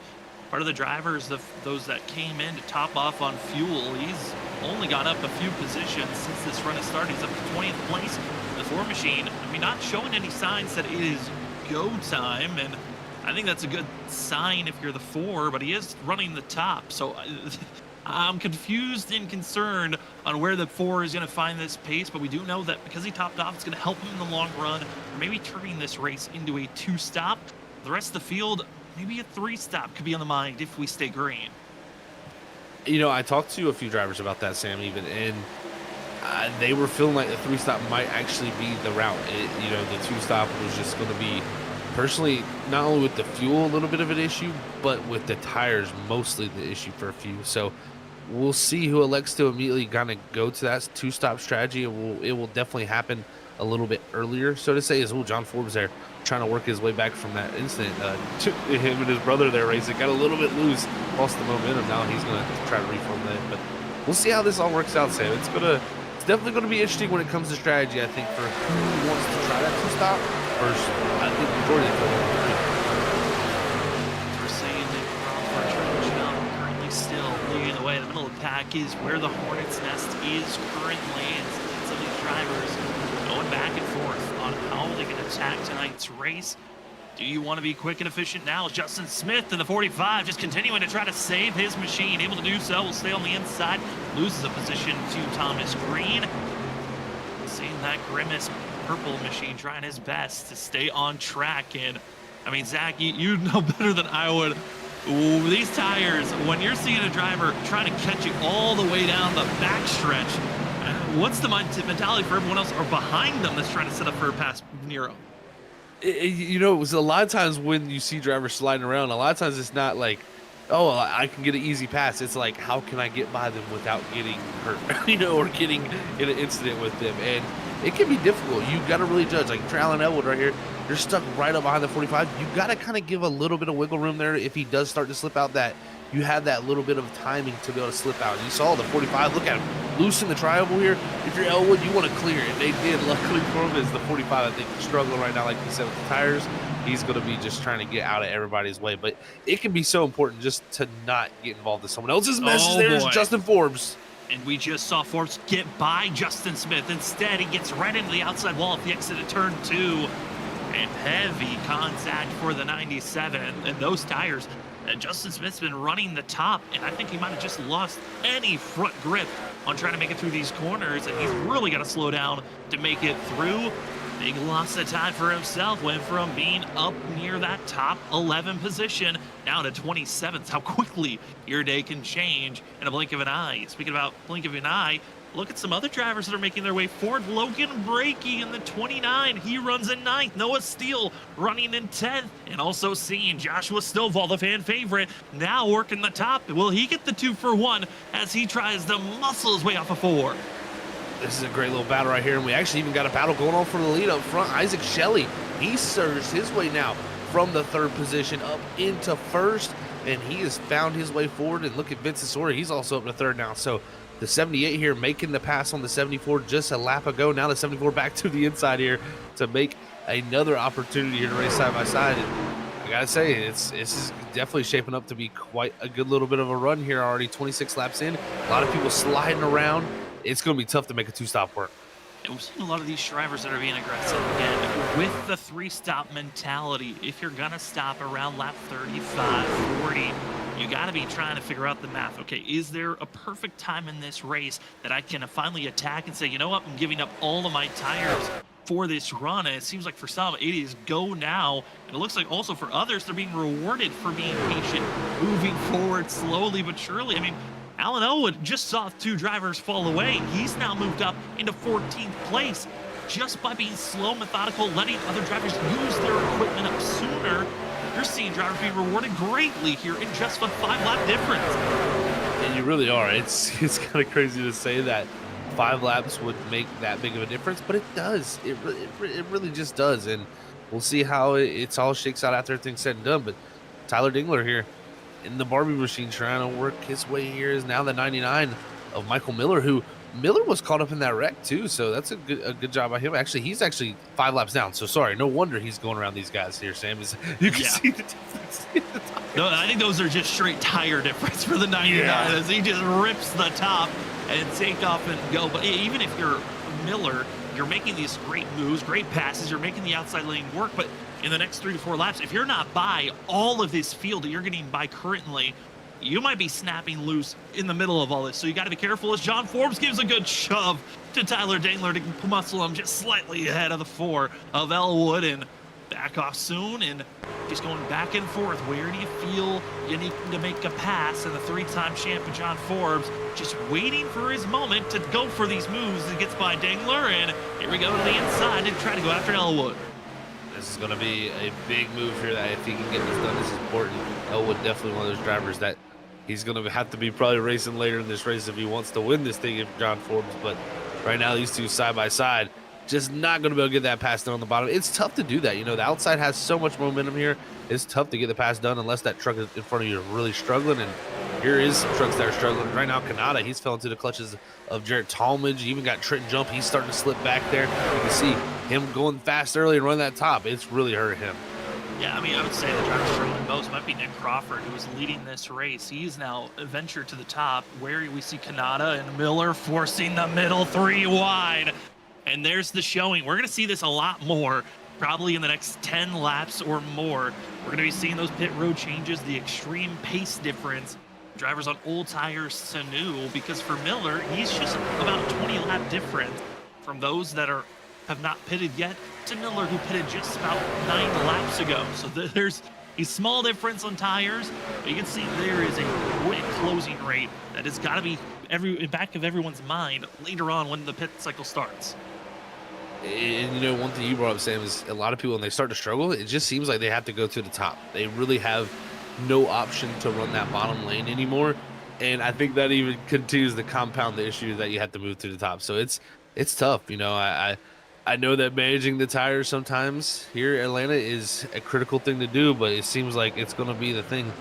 part of the drivers, those that came in to top off on fuel, he's only gone up a few positions since this run has started. He's up to 20th place in the 4 machine. I mean, not showing any signs that it is go time, and I think that's a good sign if you're the 4, but he is running the top. So I'm confused and concerned on where the 4 is going to find this pace, but we do know that because he topped off, it's going to help him in the long run, or maybe turning this race into a 2-stop. The rest of the field, maybe a 3-stop could be on the mind if we stay green. You know, I talked to a few drivers about that, Sam, even, and they were feeling like the 3-stop might actually be the route. You know, the 2-stop was just going to be, personally, not only with the fuel a little bit of an issue, but with the tires mostly the issue for a few. So we'll see who elects to immediately kind of go to that 2-stop strategy. It will definitely happen a little bit earlier, so to say, as John Forbes there trying to work his way back from that incident. Him and his brother there racing got a little bit loose, lost the momentum. Now he's going to try to reform that, but we'll see how this all works out, Sam. It's definitely going to be interesting when it comes to strategy, I think, for who wants to try that 2-stop versus, I think, the majority of people. We're saying that Crawford trying to jump, currently still leading the way. The middle of the pack is where the Hornet's Nest is currently, and some of these drivers going back and forth on how they can attack tonight's race. Do you want to be quick and efficient now? Justin Smith in the 45 just continuing to try to save his machine. Able to do so. Will stay on the inside. Loses a position to Thomas Green. seeing that grimace purple machine trying his best to stay on track. And I mean, Zach, you know better than I would. Ooh, these tires, when you're seeing a driver trying to catch you all the way down the backstretch, what's the mentality for everyone else or behind them that's trying to set up for a pass Nero? You know, it was a lot of times when you see drivers sliding around, a lot of times it's not like, oh, I can get an easy pass. It's like, how can I get by them without getting hurt, you know, or getting in an incident with them? And it can be difficult. You got to really judge. Like Trail and Elwood right here, you're stuck right up behind the 45. You got to kind of give a little bit of wiggle room there. If he does start to slip out, that you have that little bit of timing to be able to slip out. And you saw the 45. Look at him loosen the triangle here. If you're Elwood, you want to clear it. They did. Luckily for him, is the 45. I think struggling right now, like you said, with the tires. He's going to be just trying to get out of everybody's way. But it can be so important just to not get involved in someone else's messes. There's Justin Forbes. And we just saw Forbes get by Justin Smith. Instead, he gets right into the outside wall at the exit of turn 2. And heavy contact for the 97. And those tires, Justin Smith's been running the top. And I think he might have just lost any front grip on trying to make it through these corners. And he's really got to slow down to make it through. Big loss of time for himself. Went from being up near that top 11 position down to 27th. How quickly your day can change in a blink of an eye. Speaking about blink of an eye, look at some other drivers that are making their way forward. Logan Brakey in the 29. He runs in 9th. Noah Steele running in 10th. And also seeing Joshua Stovall, the fan favorite, now working the top. Will he get the 2 for 1 as he tries to muscle his way off a 4? This is a great little battle right here, and we actually even got a battle going on for the lead up front. Isaac Shelley, he surged his way now from the 3rd position up into 1st, and he has found his way forward. And look at Vincent Sawyer, he's also up to 3rd now. So the 78 here making the pass on the 74 just a lap ago. Now the 74 back to the inside here to make another opportunity here to race side by side. And I gotta say, this is definitely shaping up to be quite a good little bit of a run here already. 26 laps in, a lot of people sliding around. It's going to be tough to make a 2-stop work. And we've seen a lot of these drivers that are being aggressive again with the 3-stop mentality. If you're going to stop around lap 35, 40, you got to be trying to figure out the math. Okay, is there a perfect time in this race that I can finally attack and say, you know what, I'm giving up all of my tires for this run? And it seems like for some, it is go now. And it looks like also for others, they're being rewarded for being patient, moving forward slowly but surely. I mean, Alan Elwood just saw 2 drivers fall away. He's now moved up into 14th place just by being slow, methodical, letting other drivers use their equipment up sooner. You're seeing drivers being rewarded greatly here in just a 5-lap difference. And you really are. It's kind of crazy to say that 5 laps would make that big of a difference, but it does. It really just does. And we'll see how it's all shakes out after everything's said and done. But Tyler Dingler here in the Barbie machine trying to work his way here is now the 99 of Michael Miller, who Miller was caught up in that wreck too. So that's a good job by him. Actually, he's 5 laps down. So sorry, no wonder he's going around these guys here, Sam. You can see the difference. No, I think those are just straight tire difference for the 99 as he just rips the top and take off and go. But even if you're Miller, you're making these great moves, great passes, you're making the outside lane work, but in the next 3 to 4 laps, if you're not by all of this field that you're getting by currently, you might be snapping loose in the middle of all this. So you got to be careful as John Forbes gives a good shove to Tyler Dingler to muscle him just slightly ahead of the 4 of Elwood, and back off soon. And just going back and forth. Where do you feel you need to make a pass? And the 3-time champion John Forbes just waiting for his moment to go for these moves. He gets by Dingler, and here we go to the inside and try to go after Elwood. This is going to be a big move here that if he can get this done, this is important. Elwood definitely one of those drivers that he's going to have to be probably racing later in this race if he wants to win this thing, if John Forbes. But right now, these two side by side, just not going to be able to get that pass done on the bottom. It's tough to do that. You know, the outside has so much momentum here. It's tough to get the pass done unless that truck in front of you is really struggling. And here is some trucks that are struggling. Right now, Kanata, he's fell into the clutches of Jarrett Talmadge. You even got Trenton Jump. He's starting to slip back there. You can see him going fast early and running that top. It's really hurt him. Yeah, I mean, I would say the driver struggling most might be Nick Crawford, who is leading this race. He's now ventured to the top, where we see Kanata and Miller forcing the middle 3 wide. And there's the showing. We're going to see this a lot more, probably in the next 10 laps or more. We're going to be seeing those pit road changes, the extreme pace difference. Drivers on old tires to new, because for Miller, he's just about 20 lap difference from those that have not pitted yet to Miller, who pitted just about 9 laps ago. So there's a small difference on tires, but you can see there is a quick closing rate that has got to be in back of everyone's mind later on when the pit cycle starts. And one thing you brought up, Sam, is a lot of people when they start to struggle, it just seems like they have to go to the top. They really have no option to run that bottom lane anymore. And I think that even continues to compound the issue that you have to move to the top. So it's tough. I know that managing the tires sometimes here at Atlanta is a critical thing to do, but it seems like it's going to be the thing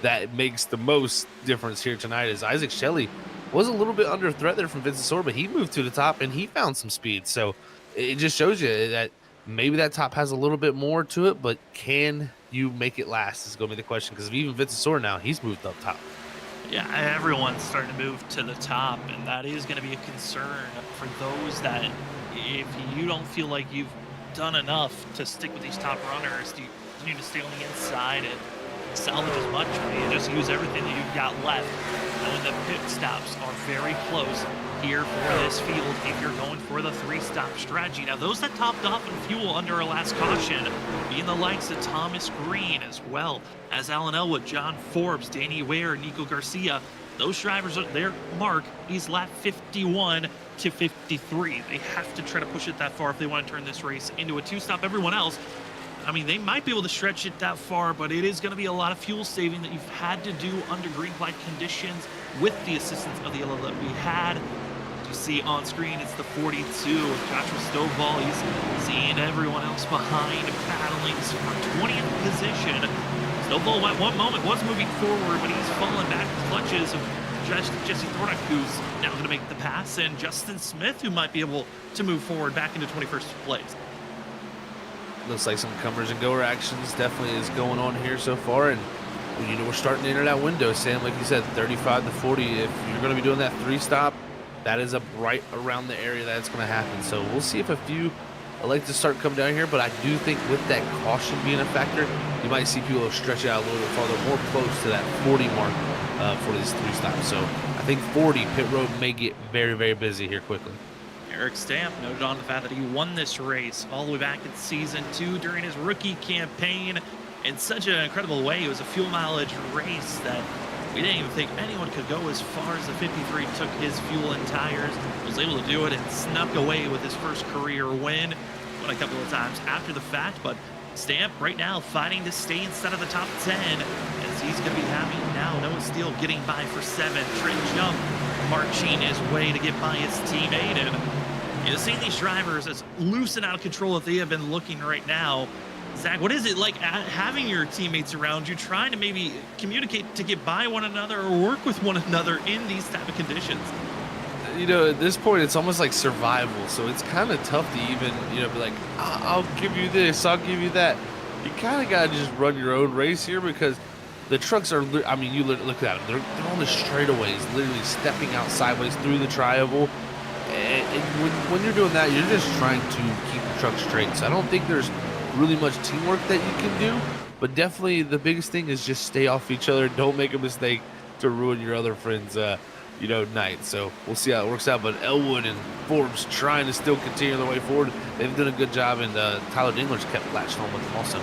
that makes the most difference here tonight. Is Isaac Shelley was a little bit under threat there from Vincent Sor, but he moved to the top and he found some speed. So it just shows you that maybe that top has a little bit more to it, but can you make it last is going to be the question, because even Vincent Sor now, he's moved up top. Yeah, everyone's starting to move to the top, and that is going to be a concern for those that if you don't feel like you've done enough to stick with these top runners, you need to stay on the inside and salvage as much, or you just use everything that you've got left. And the pit stops are very close here for this field if you're going for the 3-stop strategy. Now, those that topped off in fuel under our last caution being the likes of Thomas Green, as well as Alan Elwood, John Forbes, Danny Ware, Nico Garcia. Those drivers are their mark is lap 51 to 53. They have to try to push it that far if they want to turn this race into a 2-stop. Everyone else, I mean, they might be able to stretch it that far, but it is going to be a lot of fuel saving that you've had to do under green flag conditions with the assistance of the yellow that we had. As you see on screen, it's the 42 of Joshua Stovall. He's seeing everyone else behind, battling for 20th position. Stovall at one moment was moving forward, but he's fallen back to the clutches of Jesse Thornock, who's now going to make the pass, and Justin Smith, who might be able to move forward back into 21st place. Looks like some comers and goer actions definitely is going on here so far, and we're starting to enter that window, Sam. Like you said, 35 to 40. If you're going to be doing that 3-stop, that is right around the area that's going to happen. So we'll see if a few elect to start coming down here, but I do think with that caution being a factor, you might see people stretch it out a little bit farther, more close to that 40 mark for these 3-stops. So I think 40 pit road may get very, very busy here quickly. Eric Stamp noted on the fact that he won this race all the way back in season 2 during his rookie campaign in such an incredible way. It was a fuel mileage race that we didn't even think anyone could go as far as the 53 took his fuel and tires. Was able to do it and snuck away with his first career win. Won a couple of times after the fact, but Stamp right now fighting to stay inside of the top 10 as he's going to be having now Noah Steele getting by for 7. Trent Jump marching his way to get by his teammate, and seeing these drivers as loose and out of control that they have been looking right now. Zach, what is it like having your teammates around you, trying to maybe communicate to get by one another or work with one another in these type of conditions? At this point, it's almost like survival. So it's kind of tough to even, be like, I'll give you this, I'll give you that. You kind of got to just run your own race here, because the trucks are, I mean, you look at them. They're on the straightaways, literally stepping out sideways through the tri-oval. And when you're doing that, you're just trying to keep the truck straight. So I don't think there's really much teamwork that you can do, but definitely the biggest thing is just stay off each other. Don't make a mistake to ruin your other friends' night. So we'll see how it works out. But Elwood and Forbes trying to still continue their way forward. They've done a good job, and Tyler Dingler's kept latched on with them also.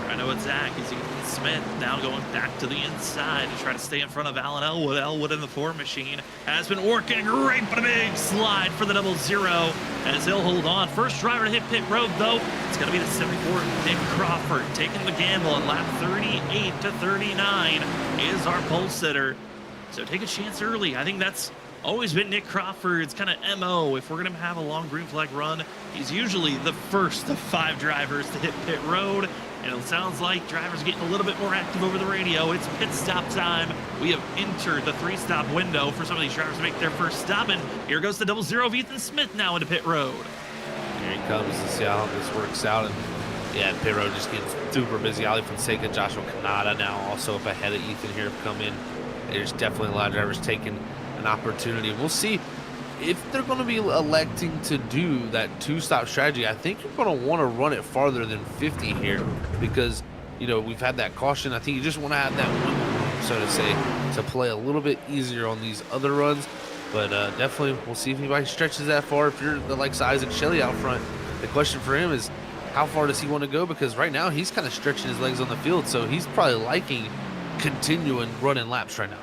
I know it's Zach. Is Smith now going back to the inside to try to stay in front of Alan Elwood. Elwood in the 4 machine has been working great, but a big slide for the 00 as he'll hold on. First driver to hit pit road, though, it's going to be the 74 Nick Crawford taking the gamble on lap 38 to 39 is our pole sitter. So take a chance early. I think that's always been Nick Crawford's kind of MO. If we're going to have a long green flag run, he's usually the first of 5 drivers to hit pit road. And it sounds like drivers are getting a little bit more active over the radio. It's pit stop time. We have entered the 3-stop window for some of these drivers to make their first stop. And here goes the 00 of Ethan Smith now into pit road. Here he comes to see how this works out. And yeah, pit road just gets super busy. Ali Fonseca, Joshua Kanata now also up ahead of Ethan here have come in. There's definitely a lot of drivers taking an opportunity. We'll see if they're going to be electing to do that 2-stop strategy. I think you're going to want to run it farther than 50 here, because we've had that caution. I think you just want to have that wiggle room, so to say, to play a little bit easier on these other runs. But definitely, we'll see if anybody stretches that far. If you're the likes of Isaac Shelley out front, the question for him is how far does he want to go? Because right now he's kind of stretching his legs on the field, so he's probably liking continuing running laps right now.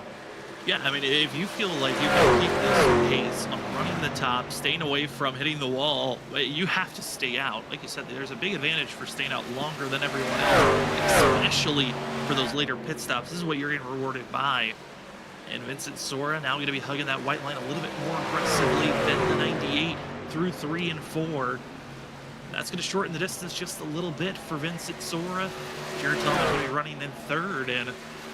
Yeah, I mean, if you feel like you can keep this pace of running the top, staying away from hitting the wall, you have to stay out. Like you said, there's a big advantage for staying out longer than everyone else, especially for those later pit stops. This is what you're getting rewarded by. And Vincent Sora now going to be hugging that white line a little bit more aggressively than the 98 through 3 and 4. That's going to shorten the distance just a little bit for Vincent Sora. Jared Thomas going to be running in third, and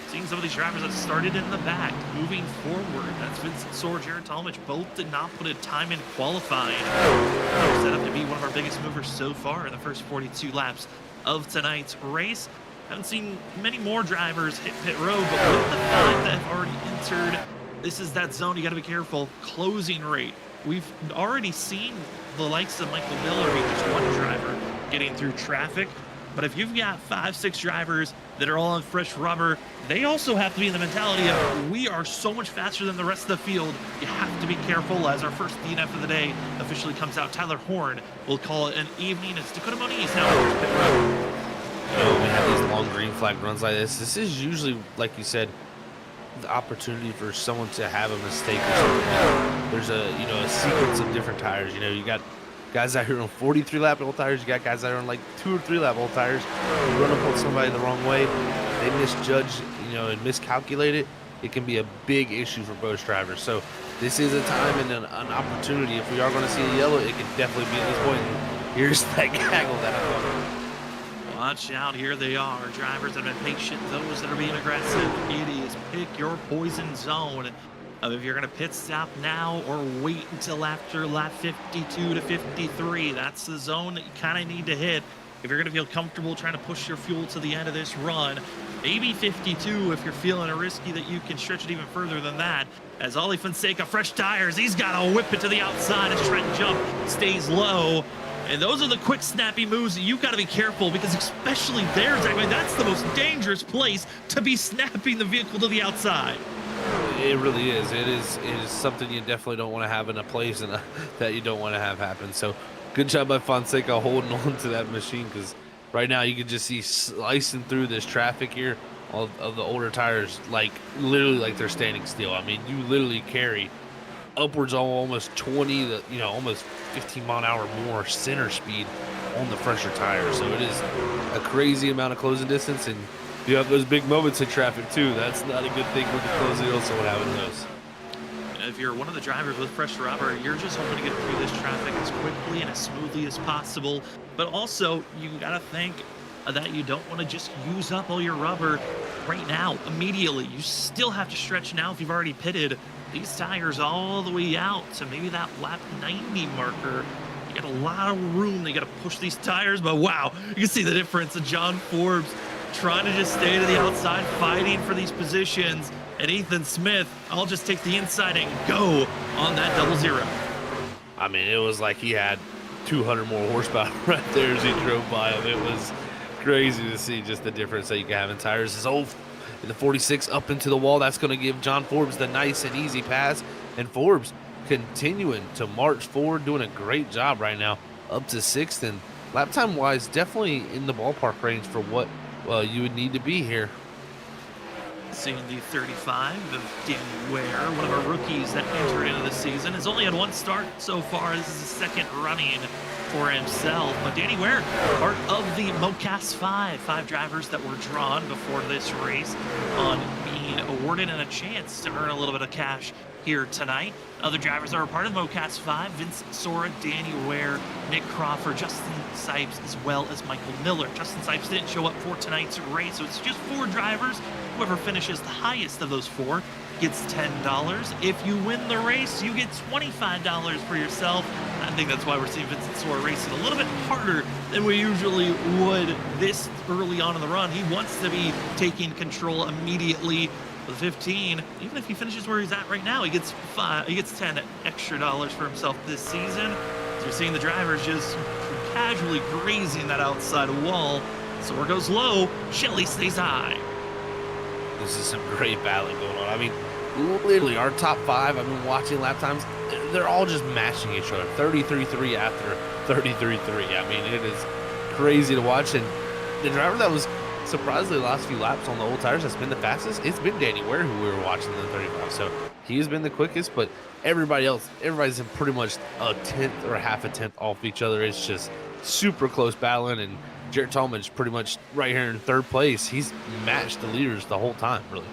seeing some of these drivers that started in the back moving forward. That's Vincent Sora, Jared Talmadge. Both did not put a time in qualifying. They're set up to be one of our biggest movers so far in the first 42 laps of tonight's race. Haven't seen many more drivers hit pit road, but with the 5 that have already entered, this is that zone you got to be careful. Closing rate. We've already seen the likes of Michael Miller be just one driver getting through traffic. But if you've got 5, 6 drivers that are all on fresh rubber, they also have to be in the mentality of we are so much faster than the rest of the field. You have to be careful. As our first DNF of the day officially comes out, Tyler Horn will call it an evening as Dakota Moniz now goes to pit road. You know, we have these long green flag runs like this. This is usually, like you said, the opportunity for someone to have a mistake or something. There's a sequence of different tires. You know, you got guys out here on 43 lap old tires. You got guys out here on like 2 or 3 lap old tires. You run up on somebody the wrong way, they misjudge, and miscalculate it. It can be a big issue for both drivers. So this is a time and an opportunity. If we are going to see a yellow, it could definitely be at this point. And here's that gaggle that I'm talking. Watch out, here they are. Drivers that have been patient, those that are being aggressive. It is pick your poison zone. If you're going to pit stop now or wait until after lap 52 to 53, that's the zone that you kind of need to hit. If you're going to feel comfortable trying to push your fuel to the end of this run, maybe 52 if you're feeling it risky that you can stretch it even further than that. As Ollie Fonseca, fresh tires, he's got to whip it to the outside as Trent Jump stays low. And those are the quick, snappy moves that you've got to be careful, because especially there, that's the most dangerous place to be snapping the vehicle to the outside. It really is. It is something you definitely don't want to have in a place and that you don't want to have happen. So good job by Fonseca holding on to that machine, because right now you can just see slicing through this traffic here of the older tires, like literally like they're standing still. I mean, you literally carry upwards of almost 20 to almost 15 mile an hour more center speed on the fresher tires. So it is a crazy amount of closing distance, and you have those big moments in traffic too. That's not a good thing with the closing. Also, what happens those. If you're one of the drivers with fresh rubber, you're just hoping to get through this traffic as quickly and as smoothly as possible. But also, you got to think that you don't want to just use up all your rubber right now, immediately. You still have to stretch now if you've already pitted these tires all the way out to maybe that lap 90 marker. You got a lot of room. They got to push these tires, but wow, you can see the difference of John Forbes trying to just stay to the outside, fighting for these positions. And Ethan Smith, I'll just take the inside and go on that 00. I mean, it was like he had 200 more horsepower right there as he drove by him. It was crazy to see just the difference that you can have in tires. The 46 up into the wall. That's going to give John Forbes the nice and easy pass. And Forbes continuing to march forward, doing a great job right now, up to 6th. And lap time wise, definitely in the ballpark range for what you would need to be here. Seeing the 35 of Danny Ware, one of our rookies that entered into the season, has only had 1 start so far. This is his 2nd running for himself. But Danny Ware, part of the MoCast 5 drivers that were drawn before this race on being awarded and a chance to earn a little bit of cash here tonight. Other drivers that are part of MoCast 5, Vincent Sora, Danny Ware, Nick Crawford, Justin Sipes, as well as Michael Miller. Justin Sipes didn't show up for tonight's race, so it's just 4 drivers. Whoever finishes the highest of those 4 gets $10. If you win the race, you get $25 for yourself. I think that's why we're seeing Vincent Sora racing a little bit harder than we usually would this early on in the run. He wants to be taking control immediately. With 15, even if he finishes where he's at right now, he gets 10 extra dollars for himself this season. So you're seeing the drivers just casually grazing that outside wall. Sora goes low, Shelley stays high. This is some great battling going on. I mean, literally our top 5, I've been watching lap times, they're all just matching each other. 33.3 after 33.3. I mean, it is crazy to watch. And the driver that was surprisingly the last few laps on the old tires that's been the fastest, it's been Danny Ware, who we were watching in the 35. So he has been the quickest, but everybody's in pretty much a tenth or a half a tenth off each other. It's just super close battling, and Jarrett Tallman's pretty much right here in third place. He's matched the leaders the whole time, really.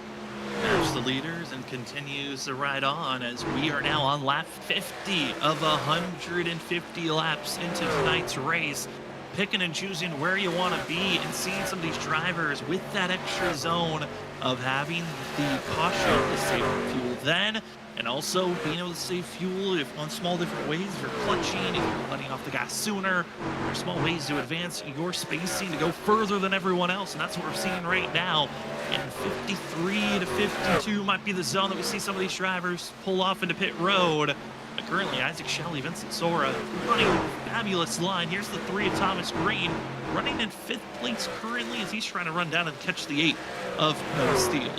Match the leaders and continues to ride on as we are now on lap 50 of 150 laps into tonight's race. Picking and choosing where you want to be and seeing some of these drivers with that extra zone of having the caution to save fuel then, and also being able to save fuel if on small different ways, if you're clutching, if you're letting off the gas sooner, there's small ways to advance your spacing to go further than everyone else, and that's what we're seeing right now. And 53 to 52 might be the zone that we see some of these drivers pull off into pit road. But currently, Isaac Shelley, Vincent Sora running a fabulous line. Here's the 3 of Thomas Green, running in 5th place currently as he's trying to run down and catch the 8 of Noah Steele.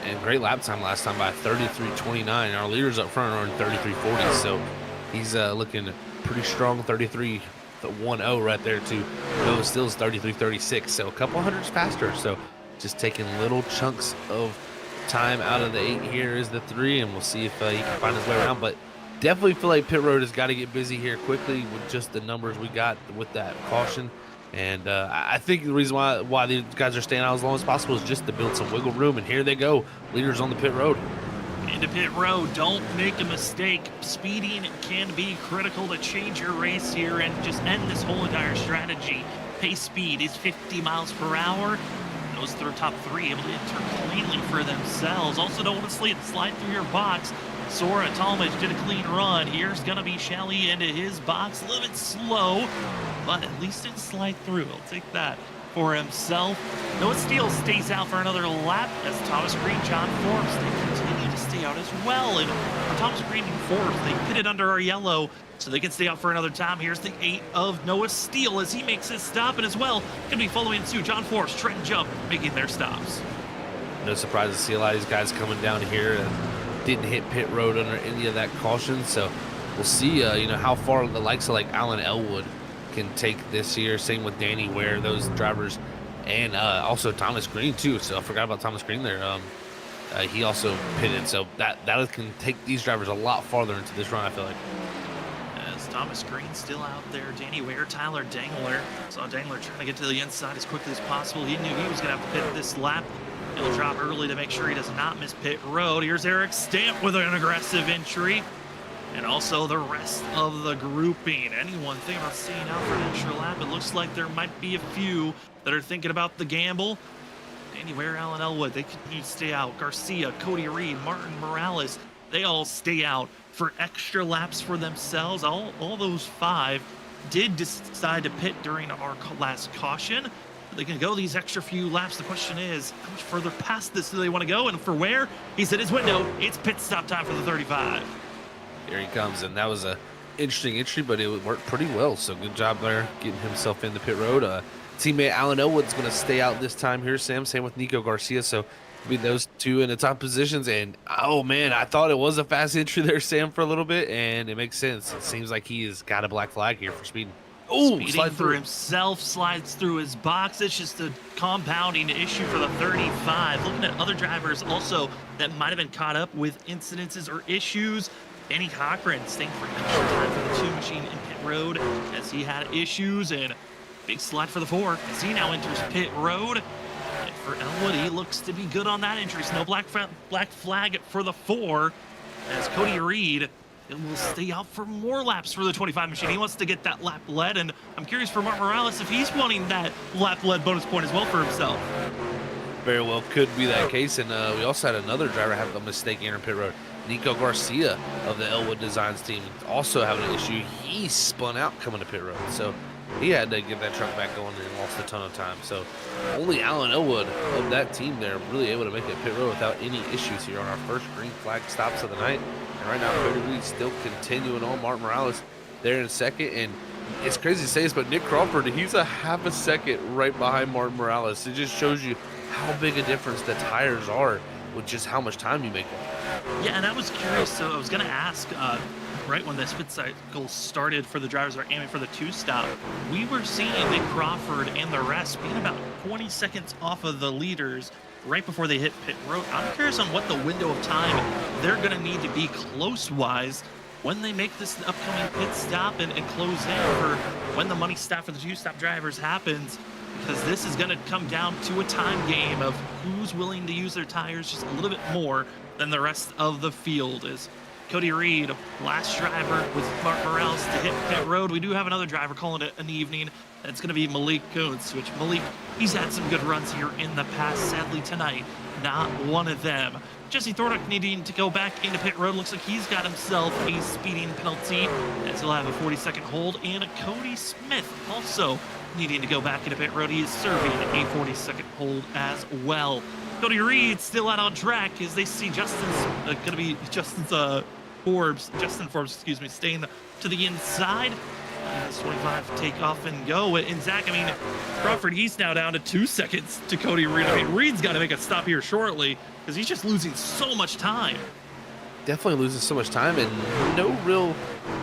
And great lap time last time by 33.29. Our leaders up front are in 33.40, so he's looking pretty strong. 33.10 right there to Noah Steele's 33.36, so a couple hundreds faster. So just taking little chunks of time out of the 8 here is the 3, and we'll see if he can find his way around. But definitely feel like pit road has got to get busy here quickly with just the numbers we got with that caution. And I think the reason why these guys are staying out as long as possible is just to build some wiggle room. And here they go, leaders on the pit road. Into pit road, don't make a mistake. Speeding can be critical to change your race here and just end this whole entire strategy. Pace speed is 50 miles per hour. Those top 3 able to enter cleanly for themselves. Also don't want to slide through your box. Sora Talmadge did a clean run. Here's going to be Shelley into his box. A little bit slow, but at least it slide through. He'll take that for himself. Noah Steele stays out for another lap as Thomas Green, John Forbes, they continue to stay out as well. And for Thomas Green and Forbes, they pitted under our yellow so they can stay out for another time. Here's the 8 of Noah Steele as he makes his stop, and as well, going to be following suit. John Forbes, Trent Jump, making their stops. No surprise to see a lot of these guys coming down here and didn't hit pit road under any of that caution. So we'll see, how far the likes of like Alan Elwood can take this year. Same with Danny Ware, those drivers, and also Thomas Green too. So I forgot about Thomas Green there. He also pitted, so that can take these drivers a lot farther into this run, I feel like. As Thomas Green still out there, Danny Ware, Tyler Dangler. Saw Dangler trying to get to the inside as quickly as possible. He knew he was going to have to pit this lap. He'll drop early to make sure he does not miss pit road. Here's Eric Stamp with an aggressive entry. And also the rest of the grouping. Anyone thinking about staying out for an extra lap? It looks like there might be a few that are thinking about the gamble. Danny Ware, Alan Elwood, they continue to stay out. Garcia, Cody Reed, Martin Morales, they all stay out for extra laps for themselves. All those 5 did decide to pit during our last caution. They can go these extra few laps. The question is, how much further past this do they want to go? And for Ware, he's at his window. It's pit stop time for the 35. Here he comes, and that was a interesting entry, but it worked pretty well. So good job there, getting himself in the pit road. Teammate Alan Elwood's going to stay out this time here, Sam. Same with Nico Garcia. So be those 2 in the top positions. And oh man, I thought it was a fast entry there, Sam, for a little bit, and it makes sense. It seems like he has got a black flag here for speeding. Oh, speeding through himself, slides through his box. It's just a compounding issue for the 35. Looking at other drivers also that might have been caught up with incidences or issues. Danny Cochran staying for extra time for the 2 machine in pit road as he had issues, and big slide for the 4 as he now enters pit road. And for Elwood, he looks to be good on that entry. So no black flag for the 4 as Cody Reed will stay out for more laps for the 25 machine. He wants to get that lap lead, and I'm curious for Mark Morales if he's wanting that lap lead bonus point as well for himself. Very well could be that case, and we also had another driver have a mistake in pit road. Nico Garcia of the Elwood Designs team also having an issue. He spun out coming to pit road, so he had to get that truck back going and lost a ton of time. So only Alan Elwood of that team there really able to make it pit road without any issues here on our first green flag stops of the night. And right now, Cody Reed still continuing on. Martin Morales there in second, and it's crazy to say this, but Nick Crawford, he's a half a second right behind Martin Morales. It just shows you how big a difference the tires are with just how much time you make up. Yeah, and I was curious. So I was going to ask, right when this pit cycle started for the drivers that are aiming for the two-stop, we were seeing Nick Crawford and the rest being about 20 seconds off of the leaders right before they hit pit road. I'm curious on what the window of time they're going to need to be close-wise when they make this upcoming pit stop and close in for when the money stop for the two-stop drivers happens, because this is going to come down to a time game of who's willing to use their tires just a little bit more than the rest of the field. Is Cody Reed, last driver with Mark Morales to hit pit road. We do have another driver calling it an evening. It's going to be Malik Coates, which Malik, he's had some good runs here in the past. Sadly tonight, not one of them. Jesse Thornton needing to go back into pit road. Looks like he's got himself a speeding penalty, as he'll have a 40-second hold. And Cody Smith also needing to go back into pit road. He is serving a 40-second hold as well. Cody Reed still out on track as they see Justin Forbes, excuse me, staying to the inside. 25 take off and go. And Zach, I mean, Crawford, he's now down to 2 seconds to Cody Reed. I mean, Reed's got to make a stop here shortly because he's just losing so much time. Definitely losing so much time, and no real,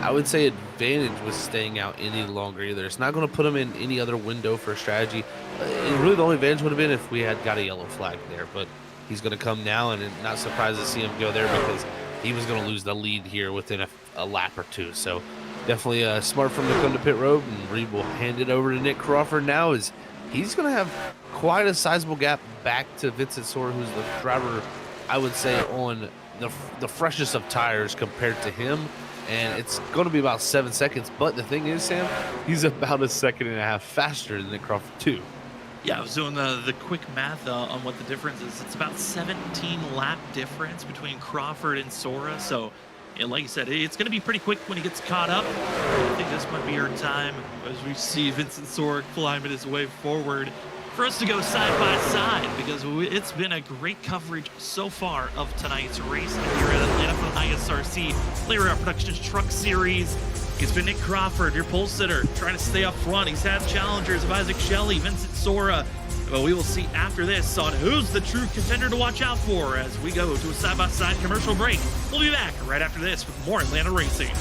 I would say, advantage with staying out any longer either. It's not going to put him in any other window for a strategy. And really the only advantage would have been if we had got a yellow flag there, but he's going to come now, and not surprised to see him go there because he was going to lose the lead here within a lap or two. So definitely smart for him to come to pit road, and Reed will hand it over to Nick Crawford now, as he's going to have quite a sizable gap back to Vincent Sora, who's the driver, I would say, on the freshest of tires compared to him. And it's going to be about 7 seconds. But the thing is, Sam, he's about a second and a half faster than Nick Crawford, too. Yeah, I was doing the quick math on what the difference is. It's about 17 lap difference between Crawford and Sora. So, yeah, like you said, it's going to be pretty quick when he gets caught up. I think this might be our time as we see Vincent Sora climbing his way forward for us to go side by side, because it's been a great coverage so far of tonight's race here at Atlanta from ISRC Layer Productions Truck Series. It's been Nick Crawford, your pole sitter, trying to stay up front. He's had challengers of Isaac Shelley, Vincent Sora, but we will see after this on who's the true contender to watch out for as we go to a side-by-side commercial break. We'll be back right after this with more Atlanta racing.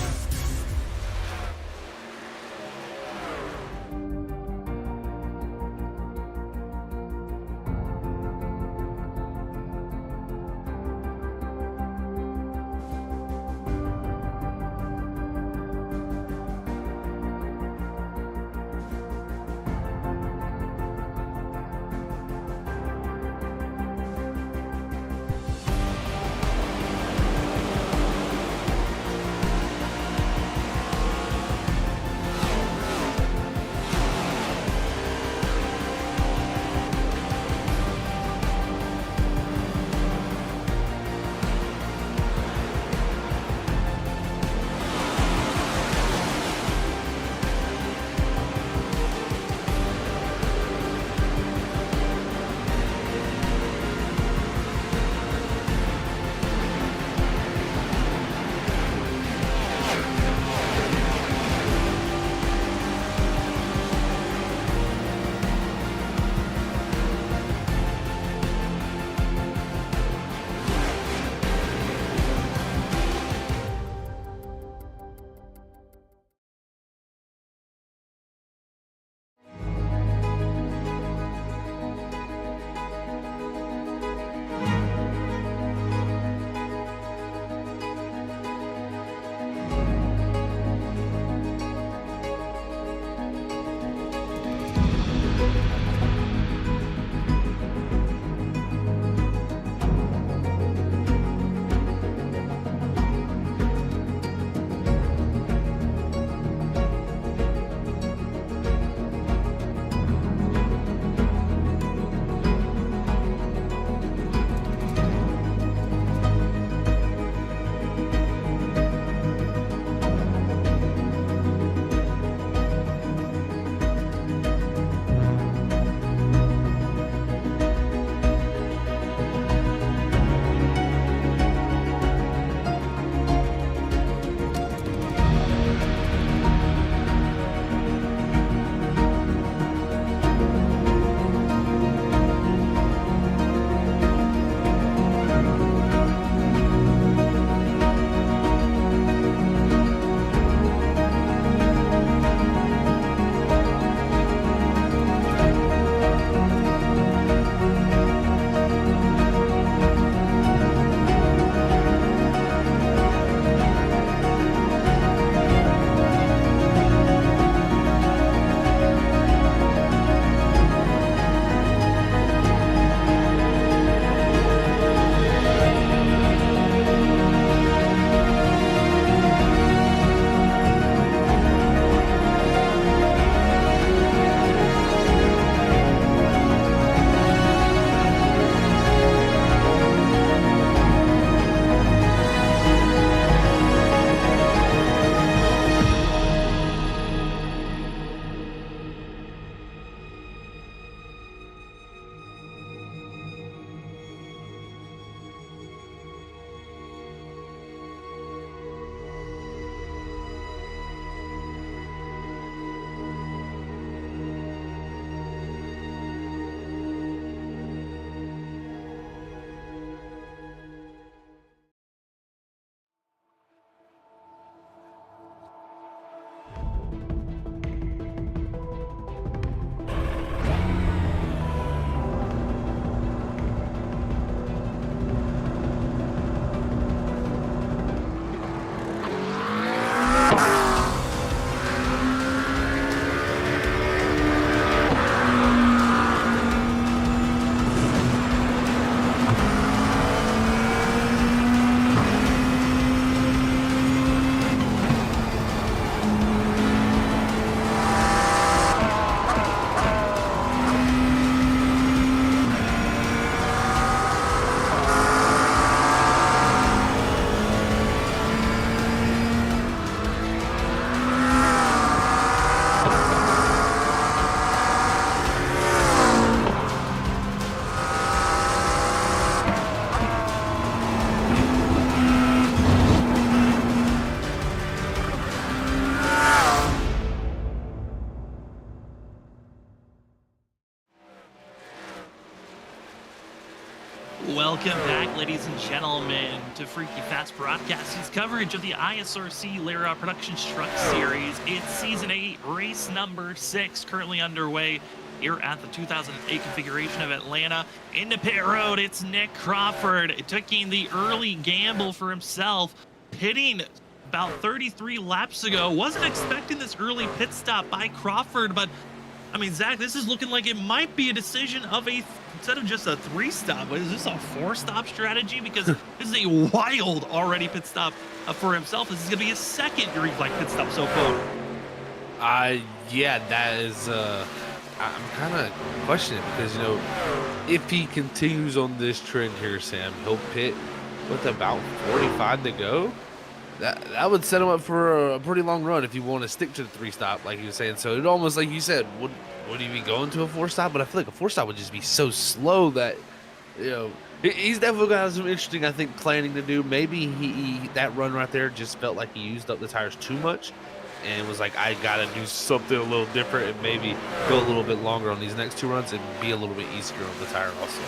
Welcome back, ladies and gentlemen, to Freaky Fast Broadcasting's coverage of the ISRC Lara Production Truck Series. It's Season 8, race number 6, currently underway here at the 2008 configuration of Atlanta. Into pit road, it's Nick Crawford taking the early gamble for himself, pitting about 33 laps ago. Wasn't expecting this early pit stop by Crawford, but I mean, Zach, this is looking like it might be a decision of instead of just a 3-stop, is this a 4-stop strategy? Because this is a wild already pit stop for himself. This is going to be his second green flag pit stop so far. Yeah, that is, I'm kind of questioning because, if he continues on this trend here, Sam, he'll pit with about 45 to go. That would set him up for a pretty long run if you want to stick to the 3-stop, like you were saying. So it almost, like you said, would he be going to a 4-stop? But I feel like a 4-stop would just be so slow that, he's definitely got some interesting, I think, planning to do. Maybe he that run right there just felt like he used up the tires too much and was like, I got to do something a little different and maybe go a little bit longer on these next 2 runs and be a little bit easier on the tire also.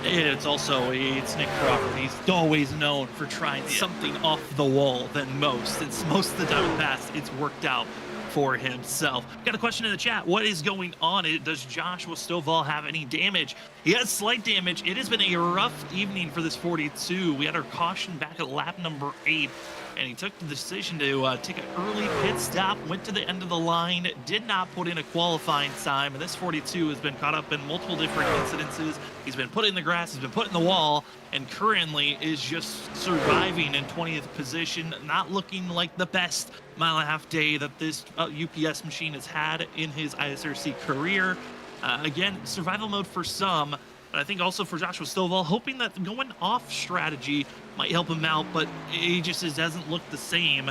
It's Nick Crawford. He's always known for trying something off the wall than most. It's most of the time in the past, it's worked out for himself. Got a question in the chat. What is going on? Does Joshua Stovall have any damage? He has slight damage. It has been a rough evening for this 42. We had our caution back at lap number 8. And he took the decision to take an early pit stop, went to the end of the line, did not put in a qualifying time, and this 42 has been caught up in multiple different incidences. He's been put in the grass, he's been put in the wall, and currently is just surviving in 20th position, not looking like the best mile-and-a-half day that this UPS machine has had in his ISRC career. Again, survival mode for some, but I think also for Joshua Stovall, hoping that going off strategy might help him out, but he just doesn't look the same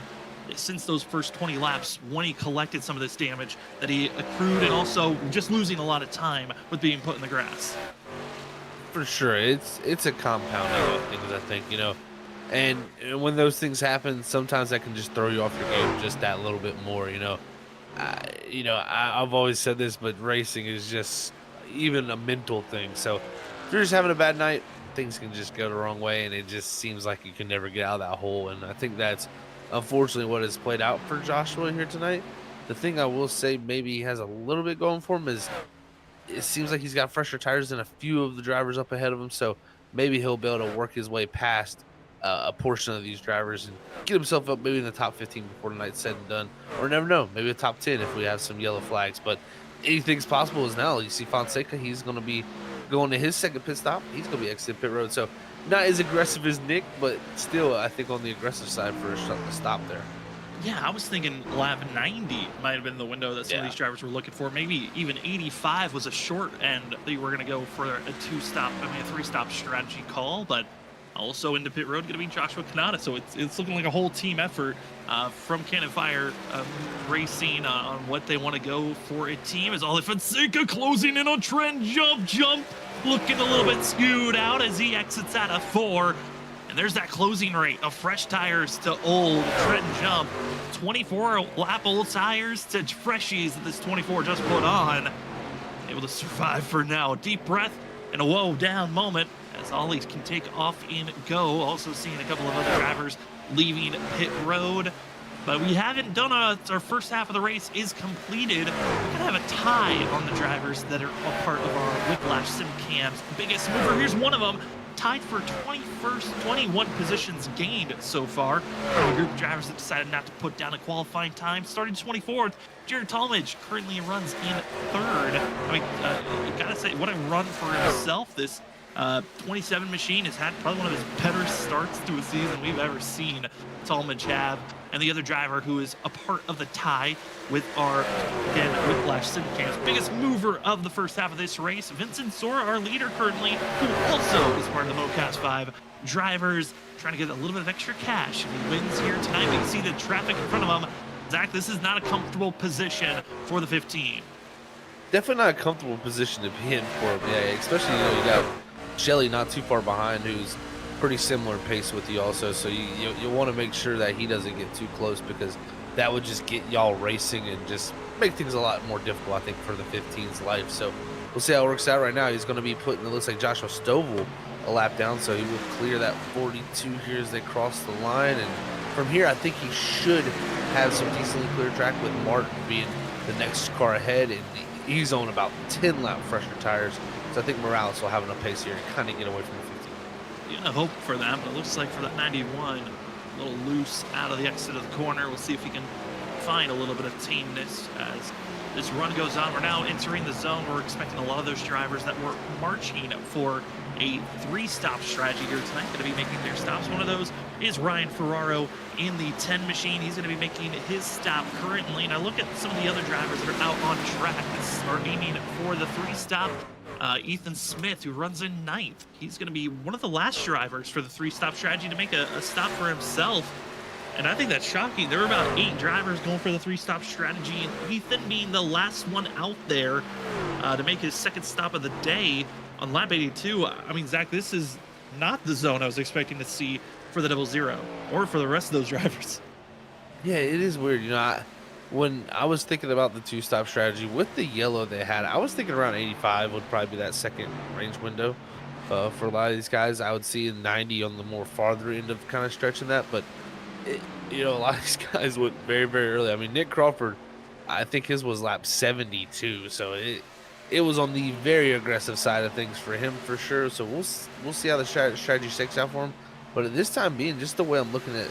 since those first 20 laps when he collected some of this damage that he accrued, and also just losing a lot of time with being put in the grass. For sure, it's a compounding of things, I think, and when those things happen, sometimes that can just throw you off your game just that little bit more, I've always said this, but racing is just even a mental thing. So if you're just having a bad night, things can just go the wrong way, and it just seems like you can never get out of that hole. And I think that's unfortunately what has played out for Joshua here tonight. The thing I will say maybe he has a little bit going for him is it seems like he's got fresher tires than a few of the drivers up ahead of him, so maybe he'll be able to work his way past a portion of these drivers and get himself up maybe in the top 15 before the night's said and done, or never know, maybe a top 10 if we have some yellow flags. But anything's possible as now. You see Fonseca, he's going to be going to his second pit stop. He's going to be exiting pit road. So not as aggressive as Nick, but still, I think on the aggressive side for a stop there. Yeah, I was thinking lap 90 might have been the window that some of these drivers were looking for. Maybe even 85 was a short end. They were going to go for a 3-stop strategy call, but also into pit road going to be Joshua Kanata. So it's looking like a whole team effort from Cannon Fire Racing on what they want to go for a team. As Ollie Fonseca closing in on Trent jump, looking a little bit skewed out as he exits out of 4. And there's that closing rate of fresh tires to old Trent jump. 24 lap old tires to freshies that this 24 just put on. Able to survive for now. Deep breath and a whoa down moment as Ollie can take off and go. Also seeing a couple of other drivers leaving pit road. But we haven't done our first half of the race is completed. We're gonna have a tie on the drivers that are a part of our Whiplash Sim Cam's biggest mover. Here's one of them, tied for 21 positions gained so far. A group of drivers that decided not to put down a qualifying time. Starting 24th, Jared Talmadge currently runs in 3rd. I mean, gotta say, what a run for himself. This 27 machine has had probably one of his better starts to a season we've ever seen Talmadge have. And the other driver who is a part of the tie with our, again, Whiplash Sim Cam's biggest mover of the first half of this race, Vincent Sora, our leader currently, who also is part of the MoCast 5 drivers, trying to get a little bit of extra cash. If he wins here tonight, we can see the traffic in front of him. Zach, this is not a comfortable position for the 15. Definitely not a comfortable position to be in for him, yeah, especially, you got Shelly not too far behind, who's pretty similar pace with you also, so you want to make sure that he doesn't get too close, because that would just get y'all racing and just make things a lot more difficult, I think, for the 15's life. So we'll see how it works out. Right now he's going to be putting, it looks like Joshua Stovall a lap down, so he will clear that 42 here as they cross the line. And from here, I think he should have some decently clear track with Martin being the next car ahead, and he's on about 10 lap fresher tires. So I think Morales will have enough pace here to kind of get away from the 15. You're gonna hope for that, but it looks like for that 91, a little loose out of the exit of the corner. We'll see if he can find a little bit of tameness as this run goes on. We're now entering the zone. We're expecting a lot of those drivers that were marching for a 3-stop strategy here tonight going to be making their stops. One of those is Ryan Ferraro in the 10 machine. He's going to be making his stop currently. Now look at some of the other drivers that are out on track that are aiming for the 3-stop. Ethan Smith, who runs in 9th. He's going to be one of the last drivers for the 3-stop strategy to make a stop for himself. And I think that's shocking. There were about 8 drivers going for the 3-stop strategy, and Ethan being the last one out there to make his second stop of the day on lap 82. I mean, Zach, this is not the zone I was expecting to see for the 00 or for the rest of those drivers. Yeah, it is weird. You know, when I was thinking about the 2-stop strategy with the yellow they had, I was thinking around 85 would probably be that second range window for a lot of these guys. I would see 90 on the more farther end of kind of stretching that, but you know, a lot of these guys went very, very early. I mean, Nick Crawford, I think his was lap 72, so it was on the very aggressive side of things for him for sure. So we'll see how the strategy shakes out for him. But at this time being, just the way I'm looking at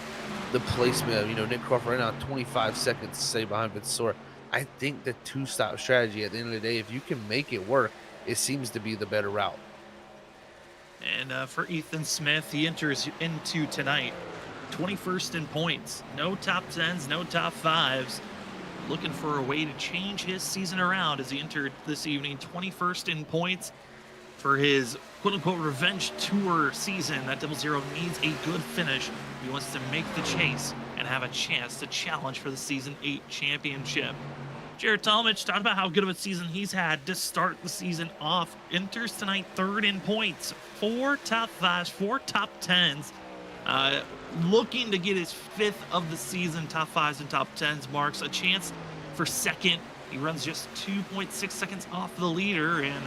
the placement of, you know, Nick Crawford right now, 25 seconds to say behind Vitsora. I think the 2-stop strategy at the end of the day, if you can make it work, it seems to be the better route. And for Ethan Smith, he enters into tonight 21st in points. No top 10s, no top 5s. Looking for a way to change his season around as he entered this evening 21st in points for his quote-unquote revenge tour season. That 00 needs a good finish. He wants to make the chase and have a chance to challenge for the Season 8 championship. Jared Talmadge talked about how good of a season he's had to start the season off. Enters tonight 3rd in points. 4 top 5s, 4 top 10s. Looking to get his 5th of the season top 5s and top 10s marks. A chance for 2nd. He runs just 2.6 seconds off the leader. And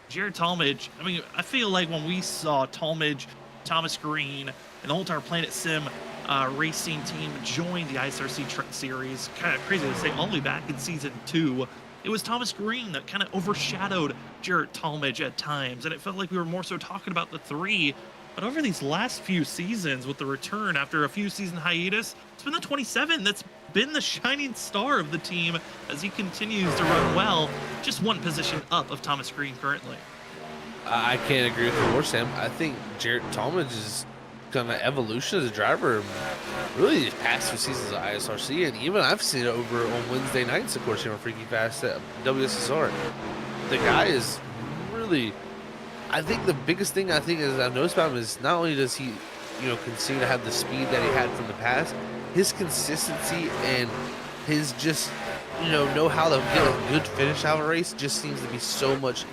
Jared Talmadge, I mean, I feel like when we saw Talmadge, Thomas Green, and the whole entire Planet Sim racing team join the ISRC Truck Series, kind of crazy to say, all the way back in Season 2, it was Thomas Green that kind of overshadowed Jared Talmadge at times. And it felt like we were more so talking about the 3. But over these last few seasons, with the return after a few season hiatus, it's been the 27 that's been the shining star of the team as he continues to run well, just one position up of Thomas Green currently. I can't agree with you more, Sam. I think Jared Talmadge's kind of evolution as a driver really these past 2 seasons of ISRC, and even I've seen it over on Wednesday nights, of course, here on Freaky Fast at WSSR. The guy is really... I think the biggest thing I've noticed about him is not only does he, you know, continue to have the speed that he had from the past, his consistency and his just, you know how to get a good finish out of a race just seems to be so much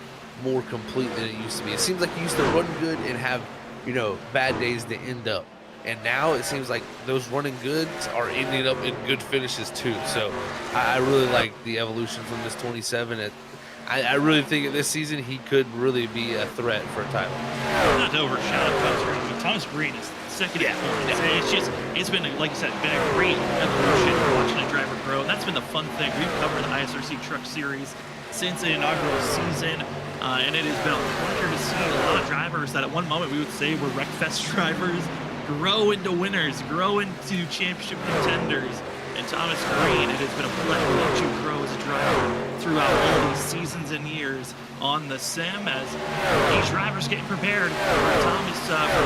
more complete than it used to be. It seems like he used to run good and have, you know, bad days to end up. And now it seems like those running goods are ending up in good finishes too. So I really like the evolution from this 27. I really think this season he could really be a threat for a title. Not to overshadow Thomas Green. I mean, Thomas Green is second in points. It's been, like you said, been a great evolution for watching a driver grow. And that's been the fun thing. We've covered the ISRC Truck Series since the inaugural season. And it has been a pleasure to see a lot of drivers that at one moment we would say were Wreckfest drivers grow into winners, grow into championship contenders. And Thomas Green, it has been a pleasure to watch you grow as a driver throughout all these seasons and years on the sim as these drivers getting prepared. For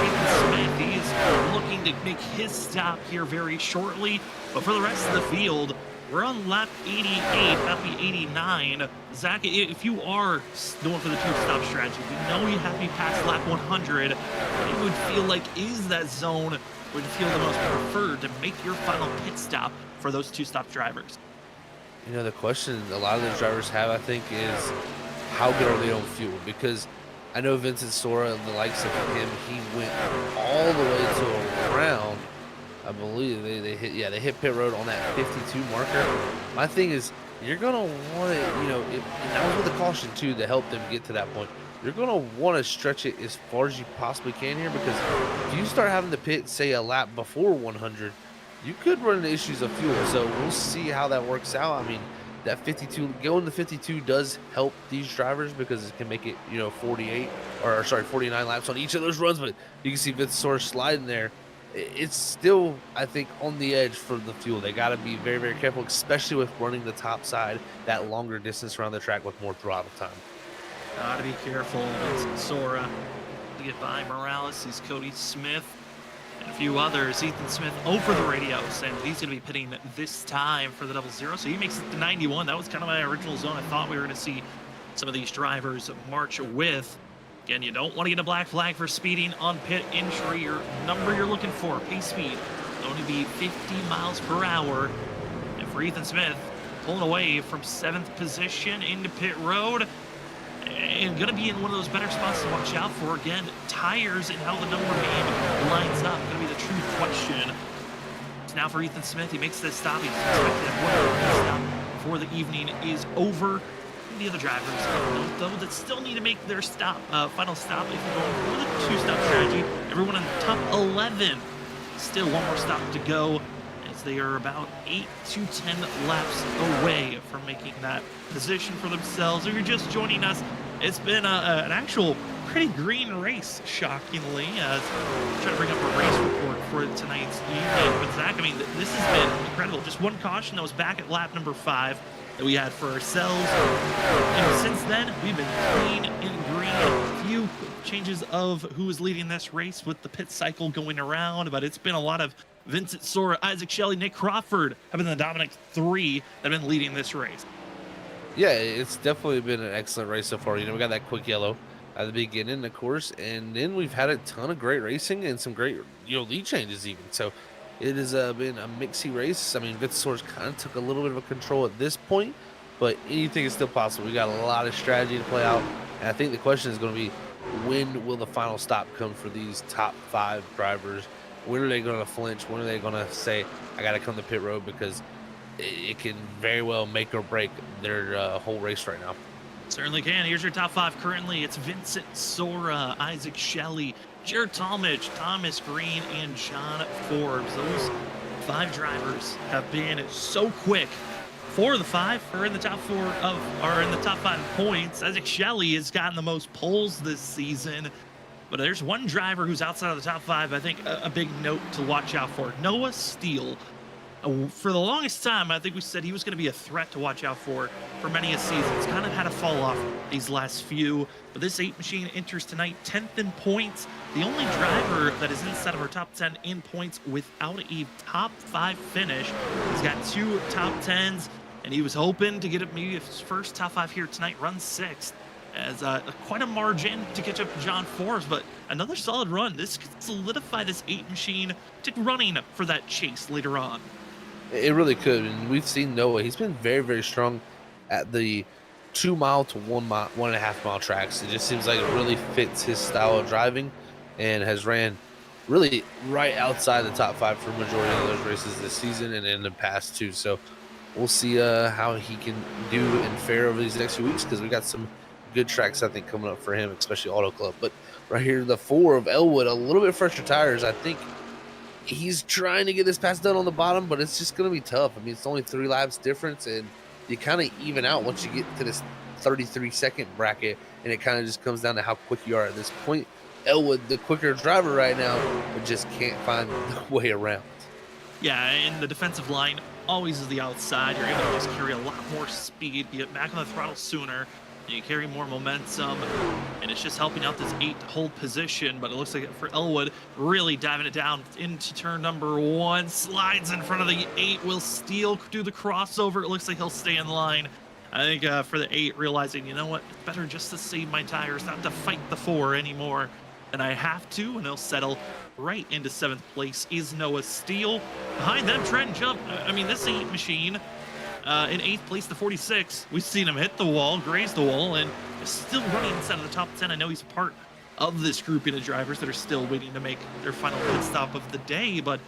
Ethan Smith, he's looking to make his stop here very shortly. But for the rest of the field, we're on lap 88, that'll be 89. Zach, if you are going for the 2-stop strategy, we know you have to be past lap 100. It would feel like is that zone would feel the most preferred to make your final pit stop for those 2-stop drivers? You know, the question a lot of those drivers have, I think, is how good are they on fuel? Because I know Vincent Sora and the likes of him, he went all the way to around, I believe they hit pit road on that 52 marker. My thing is, you're gonna want it, you know, and that was with a caution too to help them get to that point. you're going to want to stretch it as far as you possibly can here, because if you start having to pit, say, a lap before 100, you could run into issues of fuel. So we'll see how that works out. I mean, that 52, going to 52 does help these drivers because it can make it, 48 or sorry, 49 laps on each of those runs. But you can see Vitsor sliding there. It's still, I think, on the edge for the fuel. They got to be very, very careful, especially with running the top side that longer distance around the track with more throttle time. Gotta be careful. It's Sora to get by Morales. He's Cody Smith and a few others. Ethan Smith over the radio saying that he's going to be pitting this time for the 00. So he makes it to 91. That was kind of my original zone. I thought we were going to see some of these drivers march with. Again, you don't want to get a black flag for speeding on pit entry. Your number you're looking for, pace speed, going to be 50 miles per hour. And for Ethan Smith, pulling away from 7th position into pit road. And going to be in one of those better spots to watch out for. Again, tires and how the number game lines up. Going to be the true question. So now for Ethan Smith, he makes this stop. He's expected to have one stop before the evening is over. The other drivers, though, that still need to make their final stop if you're going for the 2-stop strategy. Everyone in the top 11, still one more stop to go, as they are about 8 to 10 laps away from making that position for themselves. If you're just joining us, it's been an actual pretty green race, shockingly. I'm trying to bring up a race report for tonight's evening. But Zach, I mean, this has been incredible. Just one caution that was back at lap number 5. That we had for ourselves, and since then we've been clean and green. A few changes of who is leading this race with the pit cycle going around, but it's been a lot of Vincent Sora, Isaac Shelley, Nick Crawford have been the dominant 3 that have been leading this race. Yeah, it's definitely been an excellent race so far. We got that quick yellow at the beginning, of course, and then we've had a ton of great racing and some great lead changes even. So it has been a mixy race. I mean, Vitsor's kind of took a little bit of a control at this point, but anything is still possible. We got a lot of strategy to play out, and I think the question is going to be, when will the final stop come for these top 5 drivers? When are they going to flinch? When are they going to say, I got to come to pit road? Because it can very well make or break their whole race right now. Certainly can. Here's your top 5 currently. It's Vincent Sora, Isaac Shelley, Jared Talmadge, Thomas Green, and John Forbes. Those 5 drivers have been so quick. 4 of the 5 are in the top 5 points. Isaac Shelley has gotten the most poles this season. But there's one driver who's outside of the top 5, I think a big note to watch out for. Noah Steele. For the longest time, I think we said he was going to be a threat to watch out for many a season. It's kind of had a fall off these last few. But this 8 machine enters tonight 10th in points. The only driver that is inside of our top 10 in points without a top 5 finish. He's got 2 top 10s, and he was hoping to get maybe his first top 5 here tonight, run 6th. As quite a margin to catch up to John Forbes, but another solid run. This could solidify this 8 machine to running for that chase later on. It really could, and we've seen Noah. He's been very, very strong at the 2 mile to 1 mile, 1.5 mile tracks. It just seems like it really fits his style of driving, and has ran really right outside the top 5 for the majority of those races this season and in the past too. So we'll see how he can do and fare over these next few weeks, because we got some good tracks I think coming up for him, especially Auto Club. But right here, the 4 of Elwood, a little bit fresher tires. I think he's trying to get this pass done on the bottom, but it's just going to be tough. I mean, it's only 3 laps difference, and you kind of even out once you get to this 33-second bracket, and it kind of just comes down to how quick you are at this point. Elwood, the quicker driver right now, but just can't find the way around. Yeah, and the defensive line always is the outside. You're able to just carry a lot more speed, get back on the throttle sooner. You carry more momentum, and it's just helping out this 8 to hold position. But it looks like for Elwood, really diving it down into turn number 1, slides in front of the 8, will Steele do the crossover. It looks like he'll stay in line. I think for the 8, realizing, you know what, it's better just to save my tires, not to fight the 4 anymore than I have to, and they'll settle right into 7th place is Noah Steele. Behind them, Trent Jump. I mean, this 8 machine, in 8th place, the 46. We've seen him hit the wall, graze the wall, and is still running inside of the top 10. I know he's part of this grouping of drivers that are still waiting to make their final pit stop of the day, but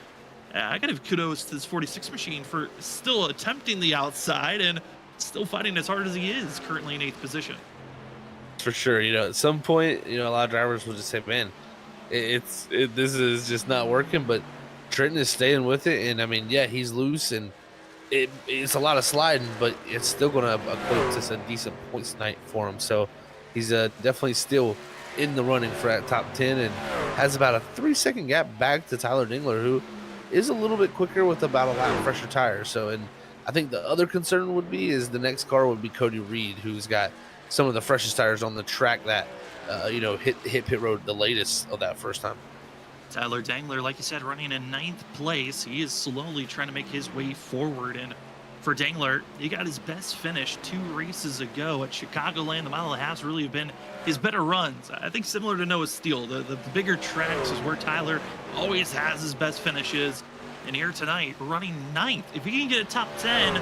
I gotta give kudos to this 46 machine for still attempting the outside and still fighting as hard as he is currently in 8th position. for sure. You know, at some point, you know, a lot of drivers will just say, "Man, this is just not working." But Trenton is staying with it, and I mean, yeah, he's loose, and it's a lot of sliding, but it's still going to equate to some decent points night for him. So he's definitely still in the running for that top 10, and has about a 3-second gap back to Tyler Dingler, who is a little bit quicker with about a lap fresher tires. So, and I think the other concern would be is the next car would be Cody Reed, who's got some of the freshest tires on the track that you know, hit pit road the latest of that first time. Tyler Dangler, like you said, running in 9th place. He is slowly trying to make his way forward. And for Dangler, he got his best finish 2 races ago at Chicagoland. The mile and a half's really have been his better runs. I think similar to Noah Steele, the bigger tracks is where Tyler always has his best finishes. And here tonight, running 9th. If he can get a top 10,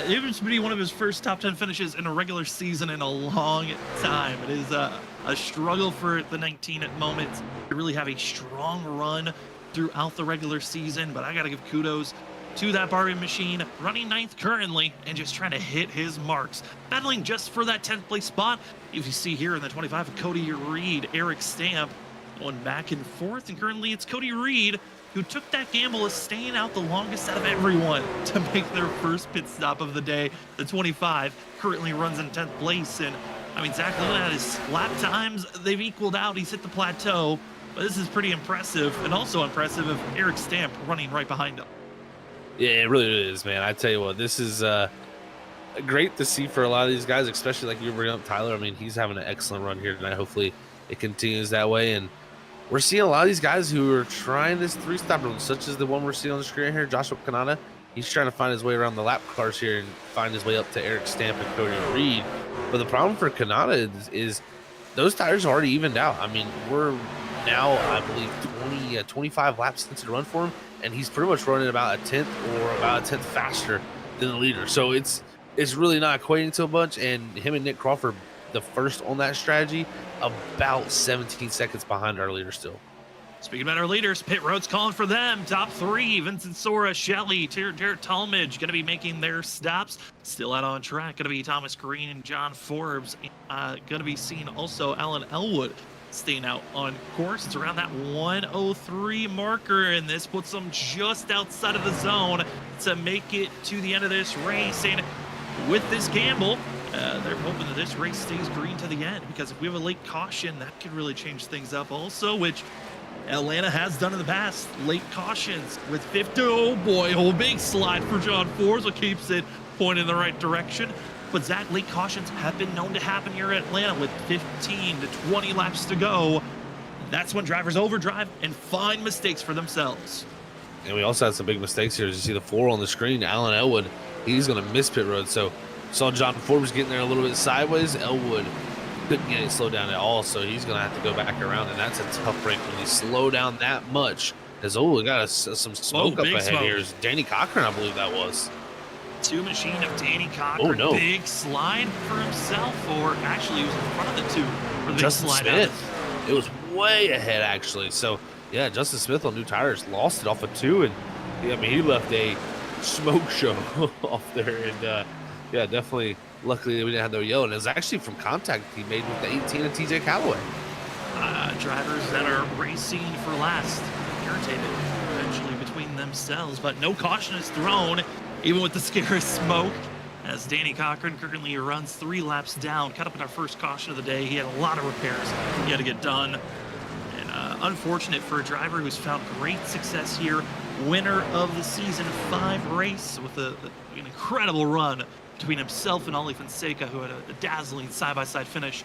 it would be one of his first top 10 finishes in a regular season in a long time. It is a struggle for the 19 at moments to really have a strong run throughout the regular season, but I got to give kudos to that Barbie machine, running 9th currently and just trying to hit his marks, battling just for that 10th place spot. If you see here in the 25, Cody Reed, Eric Stamp going back and forth, and currently it's Cody Reed who took that gamble of staying out the longest out of everyone to make their first pit stop of the day. The 25 currently runs in 10th place, and I mean, Zach, looking at his lap times, they've equaled out. He's hit the plateau, but this is pretty impressive, and also impressive of Eric Stamp running right behind him. Yeah, it really is, man. I tell you what, this is great to see for a lot of these guys, especially like you bring up Tyler. I mean, he's having an excellent run here tonight. Hopefully it continues that way. And we're seeing a lot of these guys who are trying this 3-stop rule, such as the one we're seeing on the screen here, Joshua Kanata. He's trying to find his way around the lap cars here and find his way up to Eric Stamp and Cody Reed. But the problem for Kanata is those tires are already evened out. I mean, we're now, I believe, 25 laps into the run for him, and he's pretty much running about a 10th or about a 10th faster than the leader. So it's really not equating to a bunch, and him and Nick Crawford, the first on that strategy, about 17 seconds behind our leader still. Speaking about our leaders, pit road's calling for them. Top 3, Vincent Sora, Shelley, Jared Talmadge going to be making their stops. Still out on track, going to be Thomas Green and John Forbes. Going to be seeing also Alan Elwood staying out on course. It's around that 103 marker, and this puts them just outside of the zone to make it to the end of this race. And with this gamble, they're hoping that this race stays green to the end, because if we have a late caution, that could really change things up also, which Atlanta has done in the past. Late cautions with 50. Oh boy, oh, big slide for John Forbes, what keeps it pointed in the right direction. But Zach, late cautions have been known to happen here at Atlanta with 15 to 20 laps to go. That's when drivers overdrive and find mistakes for themselves. And we also had some big mistakes here. As you see the 4 on the screen, Alan Elwood, he's going to miss pit road. So saw John Forbes getting there a little bit sideways. Elwood couldn't get it slowed down at all, so he's going to have to go back around, and that's a tough break when you slow down that much. As we got some smoke up ahead here. Is Danny Cochran, I believe that was. 2 machine of Danny Cochran. Oh, no. Big slide for himself, or actually he was in front of the 2 for the Justin slide Smith. It was way ahead, actually. So, yeah, Justin Smith on new tires lost it off of 2, and I mean, he left a smoke show off there, and yeah, definitely. Luckily, we didn't have no yellow. And it was actually from contact he made with the 18 of TJ Calloway. Drivers that are racing for last, irritated eventually between themselves, but no caution is thrown, even with the scary smoke, as Danny Cochran currently runs 3 laps down, cut up in our first caution of the day. He had a lot of repairs he had to get done. And unfortunate for a driver who's found great success here, winner of the season 5 race with an incredible run between himself and Ollie Fonseca, who had a dazzling side-by-side finish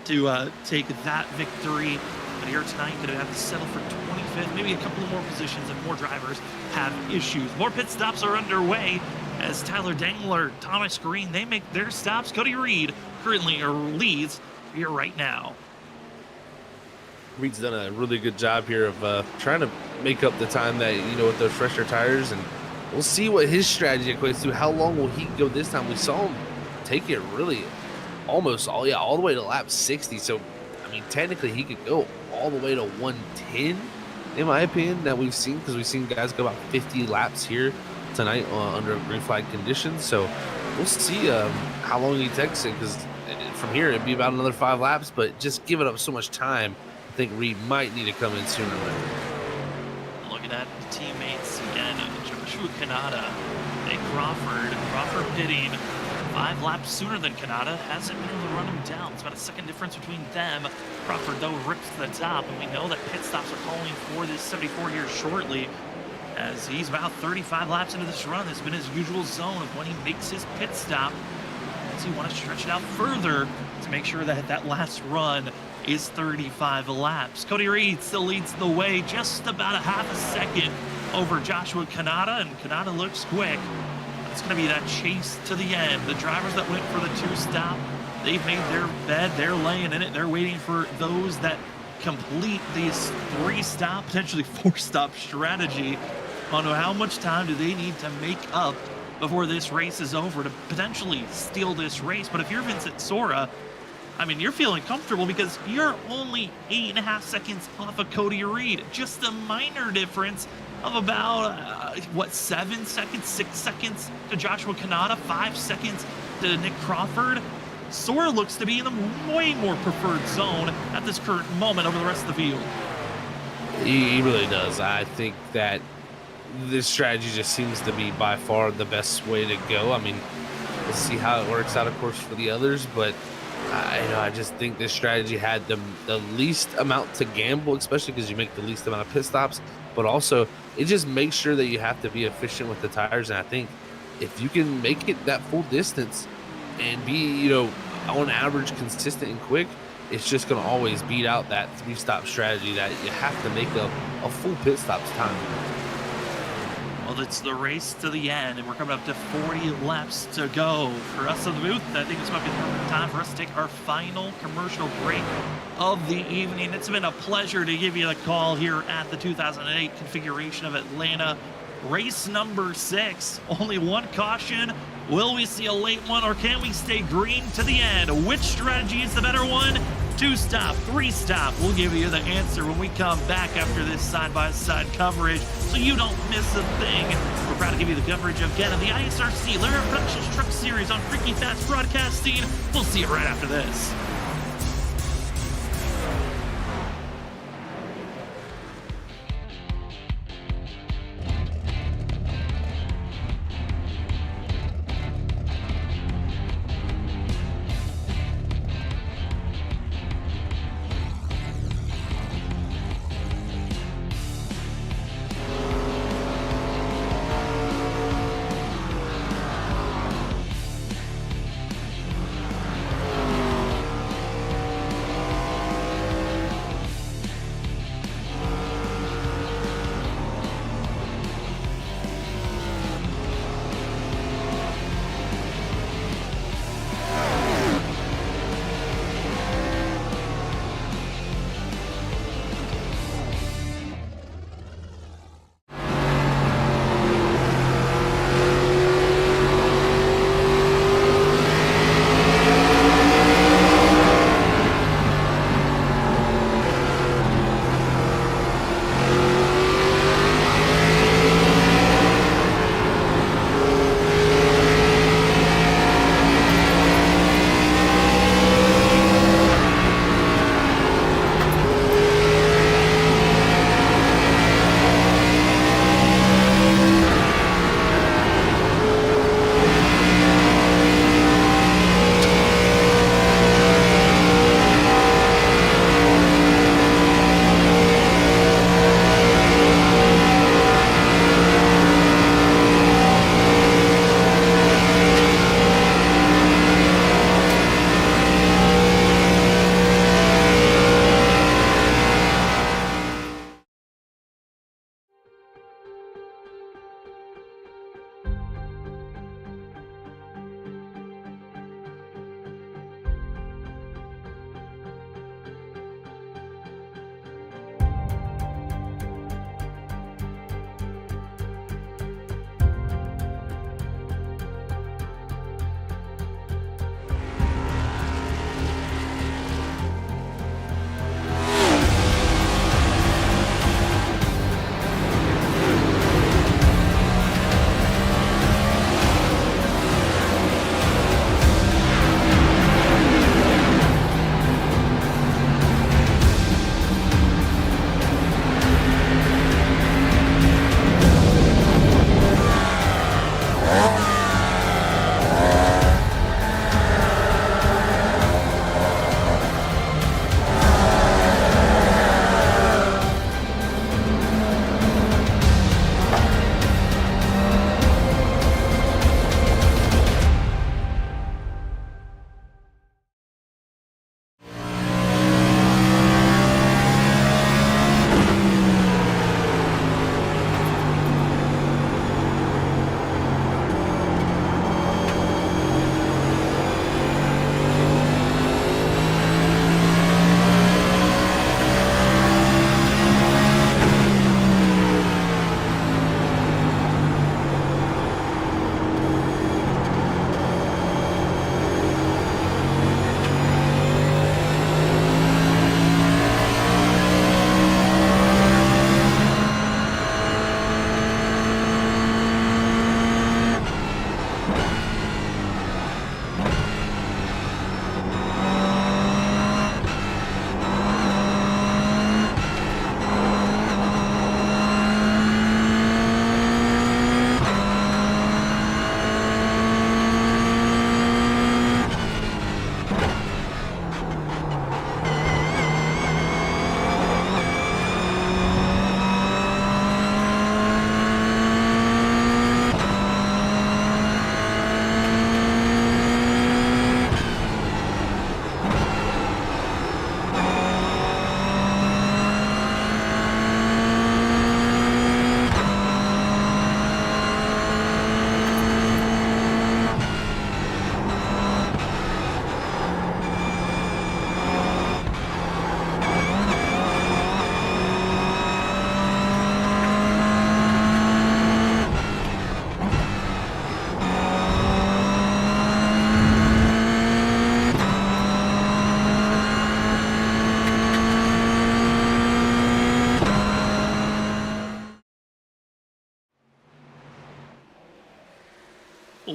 to take that victory. But here tonight, going to have to settle for 25th, maybe a couple of more positions if more drivers have issues. More pit stops are underway as Tyler Dangler, Thomas Green, they make their stops. Cody Reed currently leads here right now. Reed's done a really good job here of trying to make up the time that, you know, with those fresher tires, and we'll see what his strategy equates to. How long will he go this time? We saw him take it really almost all the way to lap 60. So, I mean, technically he could go all the way to 110, in my opinion, that we've seen, because we've seen guys go about 50 laps here tonight under green flag conditions. So we'll see how long he takes it, because from here, it'd be about another 5 laps, but just giving up so much time, I think Reed might need to come in sooner. Looking at teammates again, Joshua Kanata, Nick Crawford pitting 5 laps sooner than Kanata, hasn't been able to run him down. It's about a second difference between them. Crawford, though, rips to the top, and we know that pit stops are calling for this 74 here shortly, as he's about 35 laps into this run. This has been his usual zone of when he makes his pit stop. Does he want to stretch it out further to make sure that that last run is 35 laps? Cody Reed still leads the way, just about a half a second over Joshua Kanata, and Kanata looks quick. It's going to be that chase to the end. The drivers that went for the 2-stop, they've made their bed. They're laying in it. They're waiting for those that complete these 3-stop, potentially 4-stop strategy on how much time do they need to make up before this race is over to potentially steal this race. But if you're Vincent Sora, I mean, you're feeling comfortable because you're only 8.5 seconds off of Cody Reed. Just a minor difference of about, 7 seconds, 6 seconds to Joshua Kanata, 5 seconds to Nick Crawford. Sora looks to be in the way more preferred zone at this current moment over the rest of the field. He really does. I think that this strategy just seems to be by far the best way to go. I mean, we'll see how it works out, of course, for the others, but I just think this strategy had the least amount to gamble, especially because you make the least amount of pit stops, but also it just makes sure that you have to be efficient with the tires. And I think if you can make it that full distance and be, on average consistent and quick, it's just going to always beat out that 3-stop strategy that you have to make a full pit stops time. Well, it's the race to the end, and we're coming up to 40 laps to go. For us in the booth, I think this might be the perfect time for us to take our final commercial break of the evening. It's been a pleasure to give you the call here at the 2008 configuration of Atlanta. Race number 6, only one caution. Will we see a late one, or can we stay green to the end? Which strategy is the better one? 2-stop, 3-stop. We'll give you the answer when we come back after this side-by-side coverage, so you don't miss a thing. We're proud to give you the coverage again of the ISRC Lariat Productions Truck Series on Freaky Fast Broadcasting. We'll see you right after this.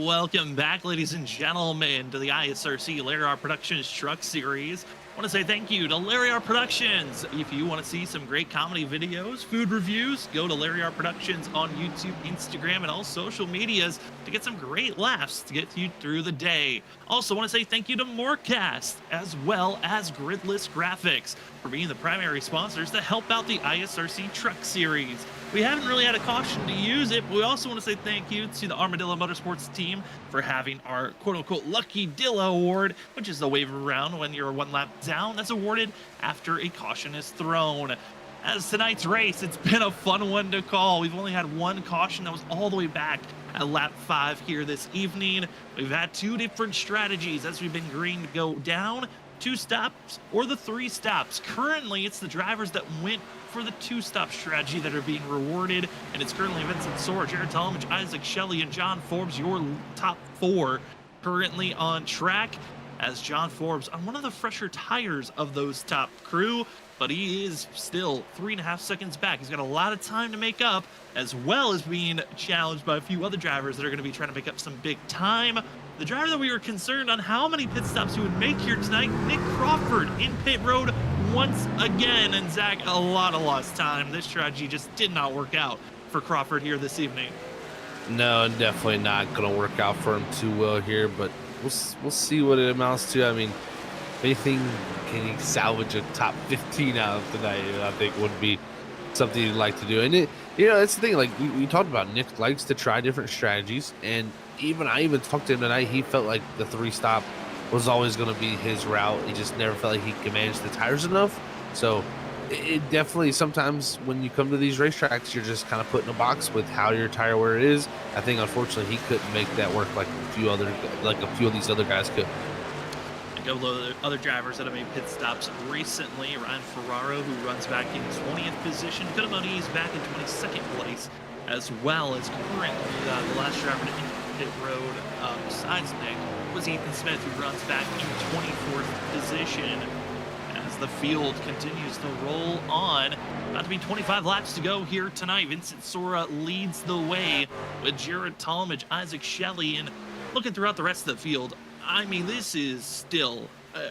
Welcome back, ladies and gentlemen, to the ISRC Lariar Productions Truck Series. I want to say thank you to Lariar Productions. If you want to see some great comedy videos, food reviews, go to Lariar Productions on YouTube, Instagram, and all social medias to get some great laughs to get you through the day. Also, want to say thank you to Morecast, as well as Gridless Graphics, for being the primary sponsors to help out the ISRC Truck Series. We haven't really had a caution to use it, but we also want to say thank you to the Armadillo Motorsports team for having our quote-unquote Lucky Dilla Award, which is the waiver round when you're one lap down. That's awarded after a caution is thrown. As tonight's race, it's been a fun one to call. We've only had one caution that was all the way back at lap 5 here this evening. We've had 2 different strategies as we've been green to go down, 2 stops, or the 3 stops. Currently, it's the drivers that went for the 2-stop strategy that are being rewarded, and it's currently Vincent Soar, Jared Talmadge, Isaac Shelley, and John Forbes, your top 4 currently on track, as John Forbes on one of the fresher tires of those top crew, but he is still 3.5 seconds back. He's got a lot of time to make up, as well as being challenged by a few other drivers that are going to be trying to make up some big time. The driver that we were concerned on how many pit stops he would make here tonight, Nick Crawford, in pit road once again. And Zach, a lot of lost time. This strategy just did not work out for Crawford here this evening. No, definitely not going to work out for him too well here, but we'll see what it amounts to. I mean, if anything, can he salvage a top 15 out of tonight? I think would be something he'd like to do. And that's the thing. Like we talked about, Nick likes to try different strategies, and I even talked to him tonight. He felt like the 3-stop was always going to be his route. He just never felt like he could manage the tires enough. So it definitely, sometimes when you come to these racetracks, you're just kind of put in a box with how your tire wear is. I think unfortunately he couldn't make that work like a few of these other guys could. A couple of other drivers that have made pit stops recently. Ryan Ferraro, who runs back in 20th position. Cudamone is back in 22nd place, as well as currently the last driver to enter pit road besides Nick was Ethan Smith, who runs back in 24th position. As the field continues to roll on, about to be 25 laps to go here tonight. Vincent Sora leads the way with Jared Talmadge, Isaac Shelley, and looking throughout the rest of the field, I mean, this is still,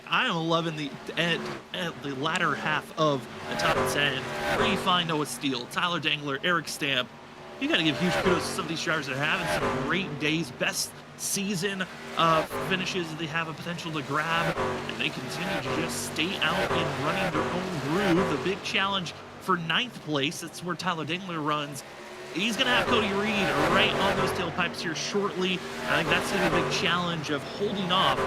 I am loving the latter half of the top 10, where you find Noah Steele, Tyler Dangler, Eric Stamp. You got to give huge kudos to some of these drivers that are having some great days, best season finishes that they have a potential to grab, and they continue to just stay out and running their own groove. The big challenge for 9th place, that's where Tyler Dangler runs. He's going to have Cody Reed right on those tailpipes here shortly. I think that's going to be a big challenge of holding off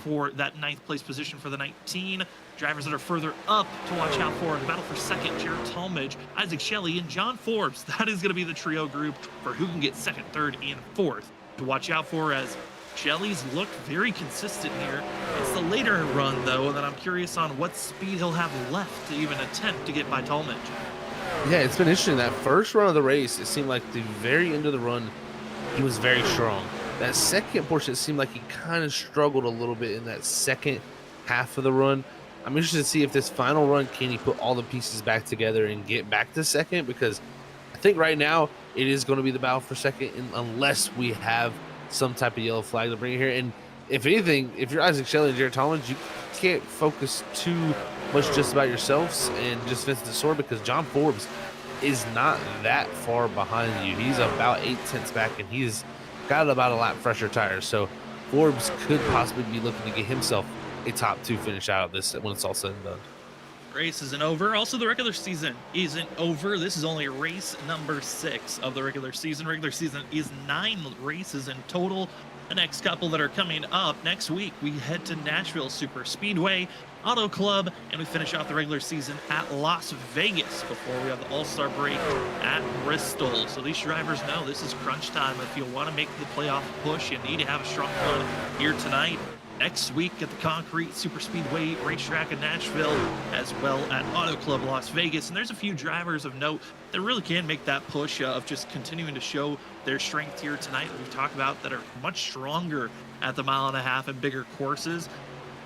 for that 9th place position for the 19. Drivers that are further up to watch out for in the battle for 2nd, Jared Talmadge, Isaac Shelley, and John Forbes. That is going to be the trio group for who can get 2nd, 3rd, and 4th to watch out for, as Shelley's looked very consistent here. It's the later run, though, that I'm curious on what speed he'll have left to even attempt to get by Talmadge. Yeah, it's been interesting. That first run of the race, it seemed like the very end of the run, he was very strong. That second portion, it seemed like he kind of struggled a little bit in that second half of the run. I'm interested to see if this final run, can he put all the pieces back together and get back to 2nd, because I think right now it is going to be the battle for 2nd, unless we have some type of yellow flag to bring it here. And if anything, if you're Isaac Shelley and Jared Talmadge, you can't focus too much just about yourselves and just Vincent Soar, because John Forbes is not that far behind you. He's about 8/10 back, and he's got about a lap fresher tires. So Forbes could possibly be looking to get himself a top 2 finish out of this when it's all said and done. Race isn't over. Also, the regular season isn't over. This is only race number 6 of the regular season. Regular season is 9 races in total. The next couple that are coming up next week, we head to Nashville Super Speedway, Auto Club, and we finish off the regular season at Las Vegas before we have the All-Star break at Bristol. So these drivers know this is crunch time. If you want to make the playoff push, you need to have a strong run here tonight. Next week at the Concrete Super Speedway racetrack in Nashville, as well at Auto Club Las Vegas. And there's a few drivers of note that really can make that push of just continuing to show their strength here tonight that we've talked about, that are much stronger at the 1.5 and bigger courses.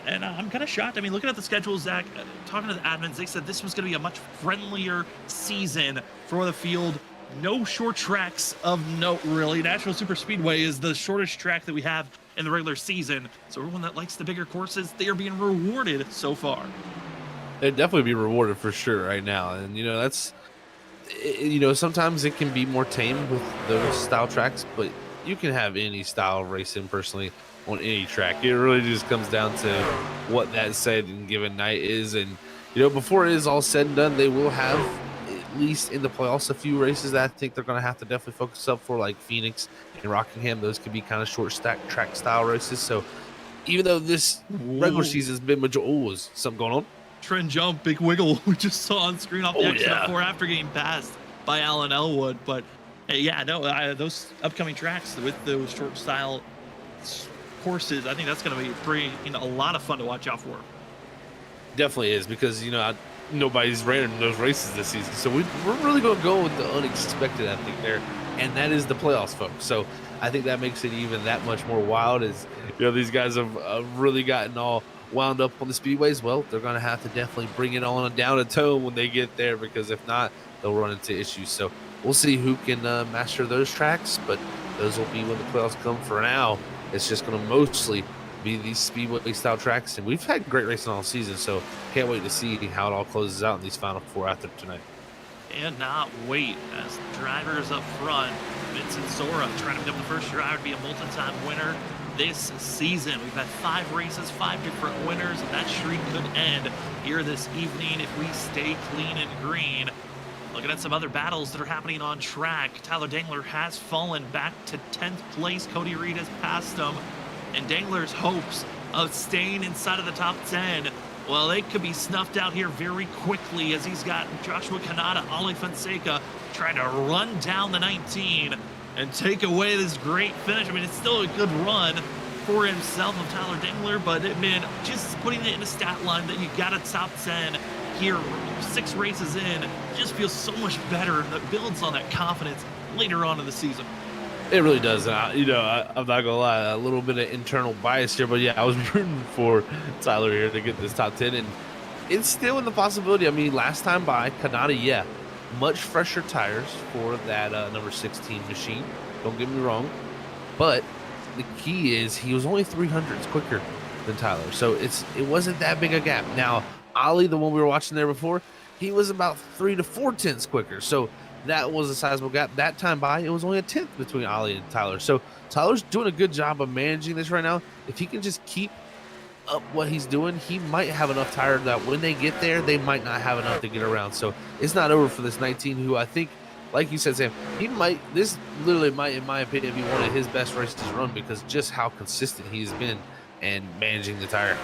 And I'm kind of shocked. I mean, looking at the schedule, Zach, talking to the admins, they said this was going to be a much friendlier season for the field no short tracks of note, really. National Super Speedway is the shortest track that we have in the regular season. So everyone that likes the bigger courses, they are being rewarded so far. They'd definitely be rewarded for sure right now. And, sometimes it can be more tame with those style tracks, but you can have any style of racing personally on any track. It really just comes down to what that said and given night is. And, before it is all said and done, they will have, at least in the playoffs, a few races that I think they're going to have to definitely focus up for, like Phoenix and Rockingham. Those could be kind of short stack track style races. So even though this regular season has been was something going on? Trend jump, big wiggle. We just saw on screen off the exit before after getting passed by Alan Elwood. But those upcoming tracks with those short style courses, I think that's going to be bringing a lot of fun to watch out for. Definitely is, because nobody's ran in those races this season, so we're really going to go with the unexpected, I think, there, and that is the playoffs, folks. So I think that makes it even that much more wild. As these guys have really gotten all wound up on the speedways. Well, they're going to have to definitely bring it on down a tone when they get there, because if not, they'll run into issues. So we'll see who can master those tracks, but those will be when the playoffs come. For now, it's just going to mostly be these speedway style tracks, and we've had great racing all season, so can't wait to see how it all closes out in these final four after tonight. And not wait, as drivers up front, Vincent Zora trying to become the first driver to be a multi-time winner this season. We've had 5 races, 5 different winners, and that streak could end here this evening if we stay clean and green. Looking at some other battles that are happening on track, Tyler Dangler has fallen back to 10th place. Cody Reed has passed him, and Dangler's hopes of staying inside of the top 10, well, they could be snuffed out here very quickly, as he's got Joshua Kanata, Ali Fonseca trying to run down the 19 and take away this great finish. I mean, it's still a good run for himself of Tyler Dangler, but just putting it in a stat line that you got a top 10 here 6 races in just feels so much better, and that builds on that confidence later on in the season. It really does. I'm not going to lie, a little bit of internal bias here, but yeah, I was rooting for Tyler here to get this top 10, and it's still in the possibility. I mean, last time by, Kanata, much fresher tires for that number 16 machine. Don't get me wrong, but the key is he was only 300s quicker than Tyler, so it wasn't that big a gap. Now, Ali, the one we were watching there before, he was about 3 to 4 tenths quicker, so that was a sizable gap. That time by, it was only a 10th between Ali and Tyler. So Tyler's doing a good job of managing this right now. If he can just keep up what he's doing, he might have enough tire that when they get there, they might not have enough to get around. So it's not over for this 19, who I think, like you said, Sam, this literally might, in my opinion, be one of his best races run, because just how consistent he's been and managing the tire.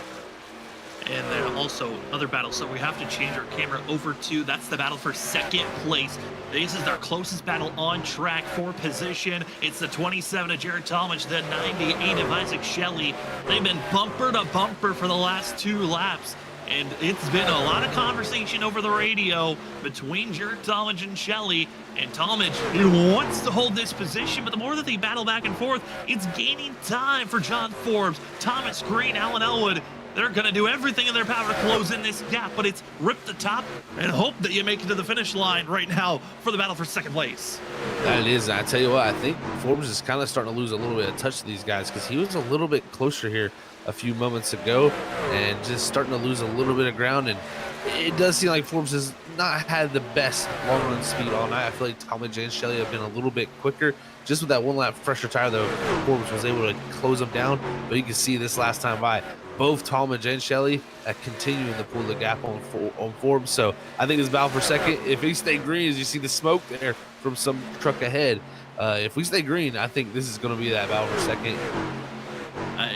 And then also other battles, so we have to change our camera over to, that's the battle for second place. This is their closest battle on track for position. It's the 27 of Jared Talmadge, the 98 of Isaac Shelley. They've been bumper to bumper for the last 2 laps, and it's been a lot of conversation over the radio between Jared Talmadge and Shelley. And Talmadge, he wants to hold this position, but the more that they battle back and forth, it's gaining time for John Forbes, Thomas Green, Alan Elwood. They're going to do everything in their power to close in this gap, but it's rip the top and hope that you make it to the finish line right now for the battle for second place. That is. I tell you what, I think Forbes is kind of starting to lose a little bit of touch to these guys, because he was a little bit closer here a few moments ago and just starting to lose a little bit of ground. And it does seem like Forbes has not had the best long run speed all night. I feel like Talmadge and Shelley have been a little bit quicker. Just with that 1 lap fresher tire, though, Forbes was able to close them down. But you can see this last time by, both Talmadge and Shelley continuing to pull the gap on Forbes. So I think this battle for second, if he stay green, as you see the smoke there from some truck ahead, if we stay green, I think this is going to be that battle for second.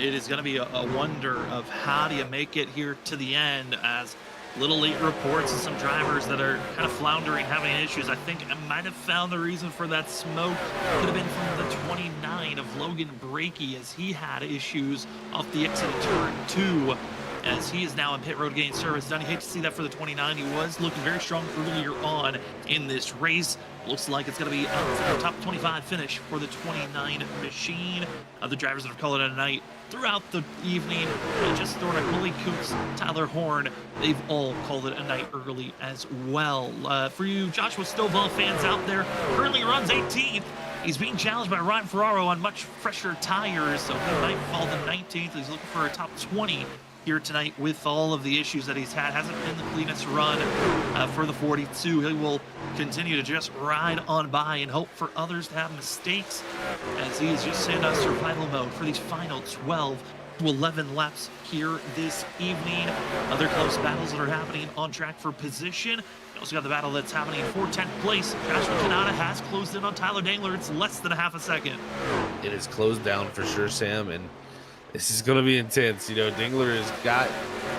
It is going to be a wonder of how do you make it here to the end, as little late reports of some drivers that are kind of floundering, having issues. I think I might have found the reason for that smoke. Could have been from the 29 of Logan Brakey, as he had issues off the exit of turn 2. as he is now in pit road getting service done. You hate to see that for the 29. He was looking very strong earlier on in this race. Looks like it's going to be a top 25 finish for the 29 machine. Other drivers that have called it a night throughout the evening, just throwing a Willie Coops, Tyler Horn, they've all called it a night early as well. For you Joshua Stovall fans out there, currently runs 18th. He's being challenged by Ryan Ferraro on much fresher tires, so he might fall to 19th. He's looking for a top 20 here tonight with all of the issues that he's had. Hasn't been the cleanest run for the 42. He will continue to just ride on by and hope for others to have mistakes, as he is just in survival mode for these final 12 to 11 laps here this evening. Other close battles that are happening on track for position. We also got the battle that's happening for 10th place. Joshua Kanata has closed in on Tyler Dangler. It's less than a half a second. It is closed down for sure, Sam, and this is going to be intense. You know, Dingler has got,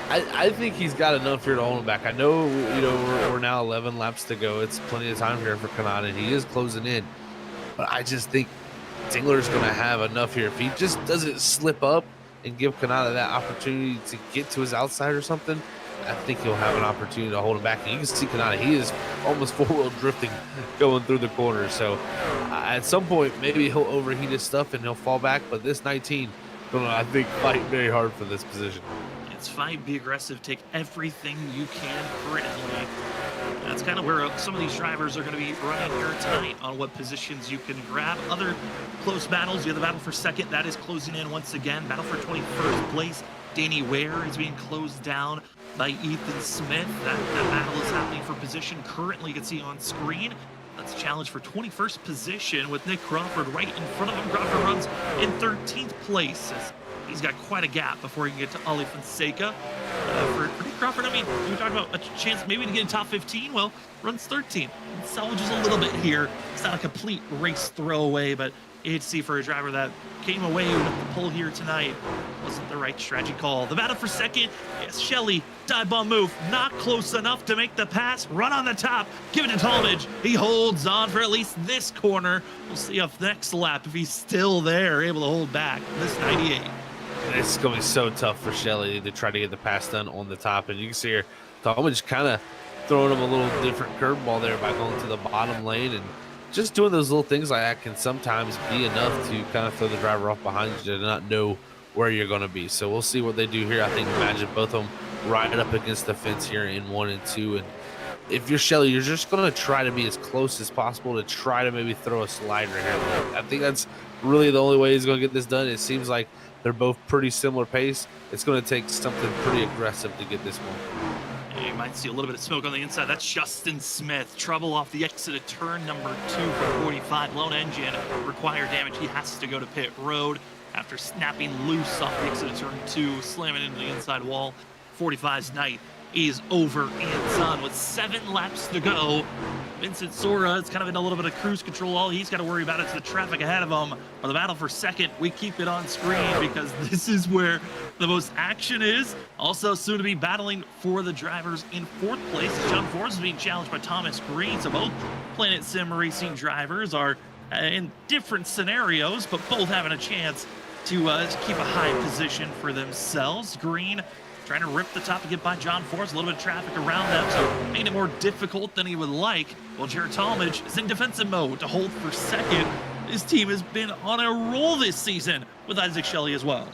I think he's got enough here to hold him back. I know, you know, we're now 11 laps to go. It's plenty of time here for Kanata, and he is closing in. But I just think Dingler is going to have enough here. If he just doesn't slip up and give Kanata that opportunity to get to his outside or something, I think he'll have an opportunity to hold him back. And you can see Kanata, he is almost four-wheel drifting going through the corner. So at some point, maybe he'll overheat his stuff and he'll fall back. But this 19, I think, fight very hard for this position. It's fight, be aggressive, take everything you can currently. That's kind of where some of these drivers are going to be running here tonight, on what positions you can grab. Other close battles, you have the battle for second. That is closing in once again. Battle for 21st place. Danny Ware is being closed down by Ethan Smith. That battle is happening for position. Currently, you can see on screen. That's a challenge for 21st position with Nick Crawford right in front of him. Crawford runs in 13th place. He's got quite a gap before he can get to Ali Fonseca. For Nick Crawford, I mean, we talked about a chance maybe to get in top 15. Well, runs 13th. Salvages a little bit here. It's not a complete race throwaway, but HC for a driver that came away with the pole here tonight wasn't the right strategy call. The battle for second, yes, Shelley, dive bomb move, not close enough to make the pass, run on the top, give it to Talmadge. He holds on for at least this corner. We'll see if next lap, if he's still there, able to hold back this 98. It's going to be so tough for Shelley to try to get the pass done on the top. And you can see here, Talmadge kind of throwing him a little different curveball there by going to the bottom lane, and just doing those little things like that can sometimes be enough to kind of throw the driver off behind you to not know where you're going to be. So we'll see what they do here. I think imagine both of them right up against the fence here in 1 and 2. And if you're Shelley, you're just going to try to be as close as possible to try to maybe throw a slider here. I think that's really the only way he's going to get this done. It seems like they're both pretty similar pace. It's going to take something pretty aggressive to get this one. You might see a little bit of smoke on the inside. That's Justin Smith. Trouble off the exit of turn number 2 for 45. Lone engine required damage. He has to go to pit road after snapping loose off the exit of turn 2, slamming into the inside wall. 45's night is over and done with 7 laps to go. Vincent Sora is kind of in a little bit of cruise control. All he's got to worry about is the traffic ahead of him. For the battle for second, we keep it on screen because this is where the most action is. Also soon to be battling for the drivers in 4th place. John Force is being challenged by Thomas Green. So both Planet Sim Racing drivers are in different scenarios, but both having a chance to keep a high position for themselves. Green trying to rip the top and get by John Force. A little bit of traffic around them, so making it more difficult than he would like. Well, Jared Talmadge is in defensive mode to hold for second. His team has been on a roll this season with Isaac Shelley as well.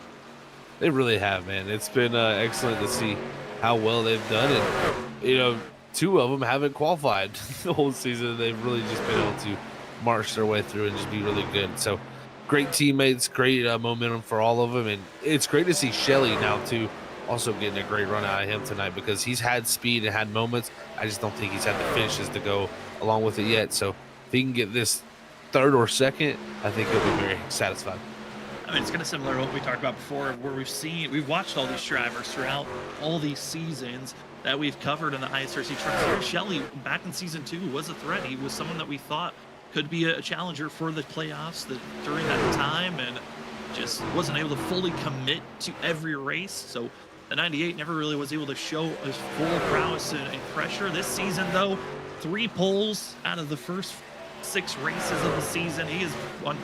They really have, man. It's been excellent to see how well they've done it. You know, 2 of them haven't qualified the whole season. They've really just been able to march their way through and just be really good. So great teammates, great momentum for all of them. And it's great to see Shelley now, too, also getting a great run out of him tonight, because he's had speed and had moments. I just don't think he's had the finishes to go along with it yet. So if he can get this 3rd or 2nd, I think he'll be very satisfied. I mean, it's kind of similar to what we talked about before, where we've watched all these drivers throughout all these seasons that we've covered in the ISRC Truck Series. Shelley, back in season 2, was a threat. He was someone that we thought could be a challenger for the playoffs during that time, and just wasn't able to fully commit to every race. So the 98 never really was able to show his full prowess and pressure. This season, though, 3 poles out of the first 6 races of the season. He has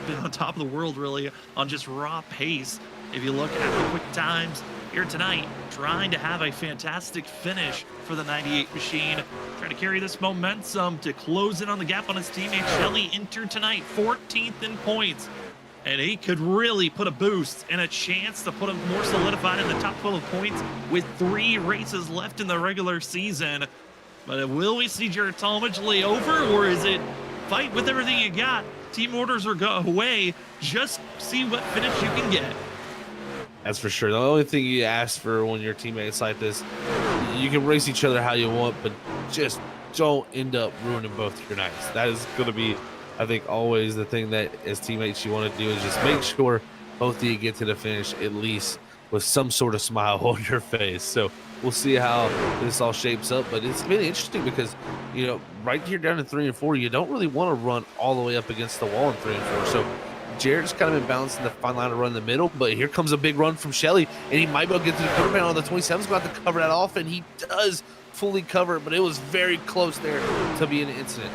been on top of the world, really, on just raw pace. If you look at the quick times here tonight, trying to have a fantastic finish for the 98 machine, trying to carry this momentum to close in on the gap on his teammate. Shelley entered tonight 14th in points, and he could really put a boost and a chance to put him more solidified in the top 12 points with 3 races left in the regular season. But will we see Jared Talmadge lay over, or is it fight with everything you got? Team orders are go away. Just see what finish you can get. That's for sure. The only thing you ask for when your teammates like this, you can race each other how you want, but just don't end up ruining both your nights. That is going to be, I think, always the thing that as teammates you want to do, is just make sure both of you get to the finish at least with some sort of smile on your face. So we'll see how this all shapes up, but it's really interesting because, you know, right here down in 3 and 4, you don't really want to run all the way up against the wall in 3 and 4. So Jared's kind of been balancing the fine line to run in the middle, but here comes a big run from Shelley, and he might be able to get to the quarter panel on the 27's going to have to cover that off, and he does fully cover it, but it was very close there to be an incident.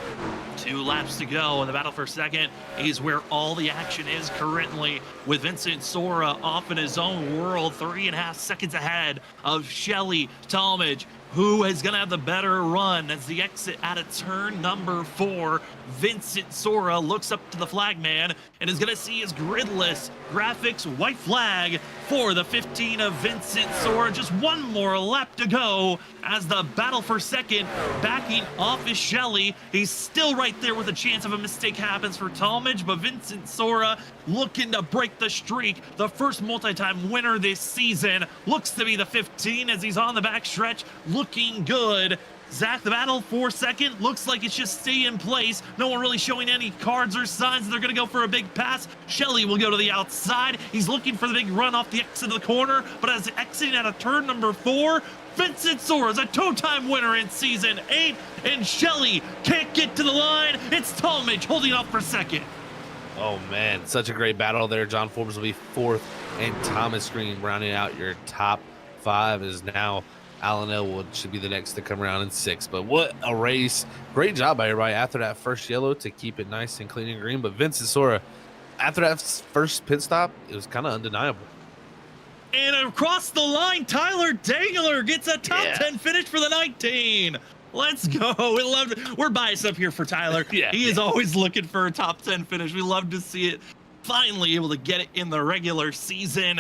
2 laps to go, and the battle for second is where all the action is currently, with Vincent Sora off in his own world, 3.5 seconds ahead of Shelley Talmadge, who is going to have the better run as the exit out of turn number 4. Vincent Sora looks up to the flagman and is going to see his gridless graphics white flag for the 15 of Vincent Sora. Just one more lap to go as the battle for second backing off is Shelley. He's still right there with a chance of a mistake happens for Talmadge, but Vincent Sora looking to break the streak. The first multi-time winner this season looks to be the 15 as he's on the back stretch, looking good. Zach, the battle for second looks like it's just stay in place. No one really showing any cards or signs they're going to go for a big pass. Shelley will go to the outside. He's looking for the big run off the exit of the corner, but as exiting out of turn number 4, Vincent Sora is a 2-time winner in Season 8, and Shelley can't get to the line. It's Talmadge holding off for second. Oh, man, such a great battle there. John Forbes will be 4th, and Thomas Green rounding out your top 5 is now Alan Elwood should be the next to come around in 6th. But what a race. Great job by everybody after that first yellow to keep it nice and clean and green. But Vincent Sora, after that first pit stop, it was kind of undeniable. And across the line, Tyler Dangler gets a top 10 finish for the 19. Let's go. We're biased up here for Tyler. He is always looking for a top 10 finish. We love to see it. Finally able to get it in the regular season.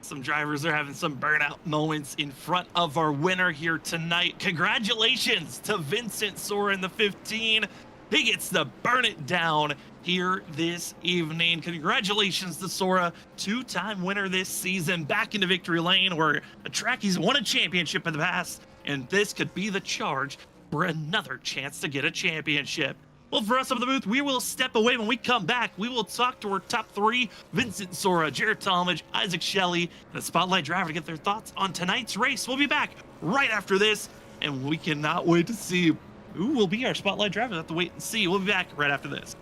Some drivers are having some burnout moments in front of our winner here tonight. Congratulations to Vincent Sora in the 15. He gets to burn it down here this evening. Congratulations to Sora, 2-time winner this season, back into victory lane, where a track he's won a championship in the past, and this could be the charge for another chance to get a championship. Well, for us up in the booth, we will step away. When we come back, we will talk to our top 3, Vincent Sora, Jared Talmadge, Isaac Shelley, and the Spotlight Driver to get their thoughts on tonight's race. We'll be back right after this, and we cannot wait to see who will be our Spotlight Driver. We'll have to wait and see. We'll be back right after this.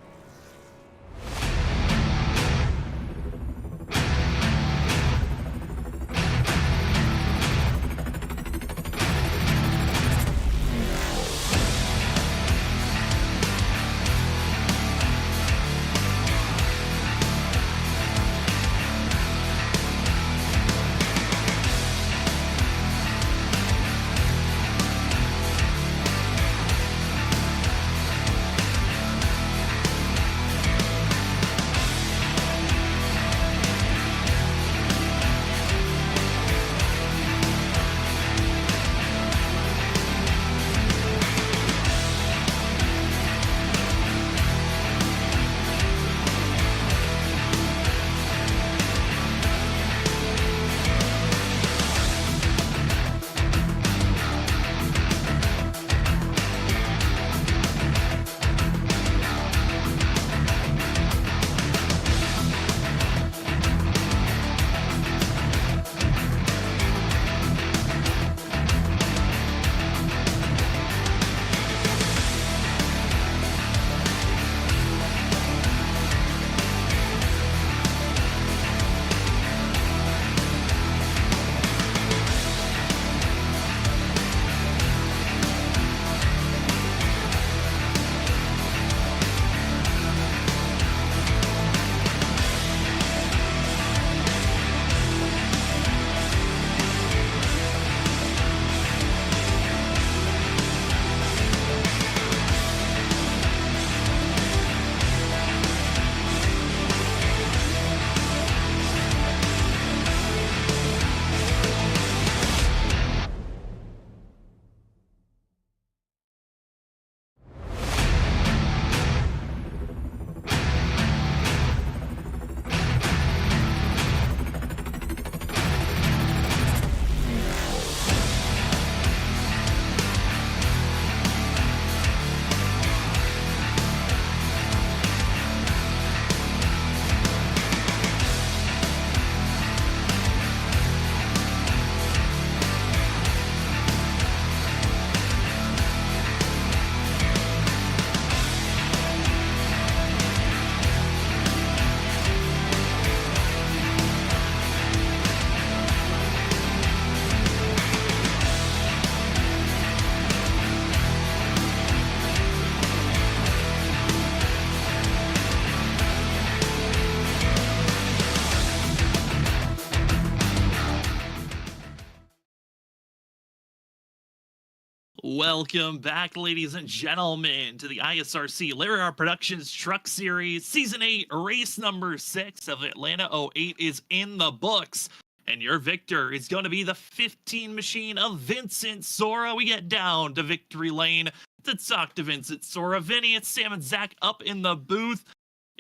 Welcome back, ladies and gentlemen, to the ISRC Larry Productions Truck Series. Season 8, race number 6 of Atlanta '08 is in the books. And your victor is going to be the 15 machine of Vincent Sora. We get down to victory lane to talk to Vincent Sora. Vinny, it's Sam and Zach up in the booth.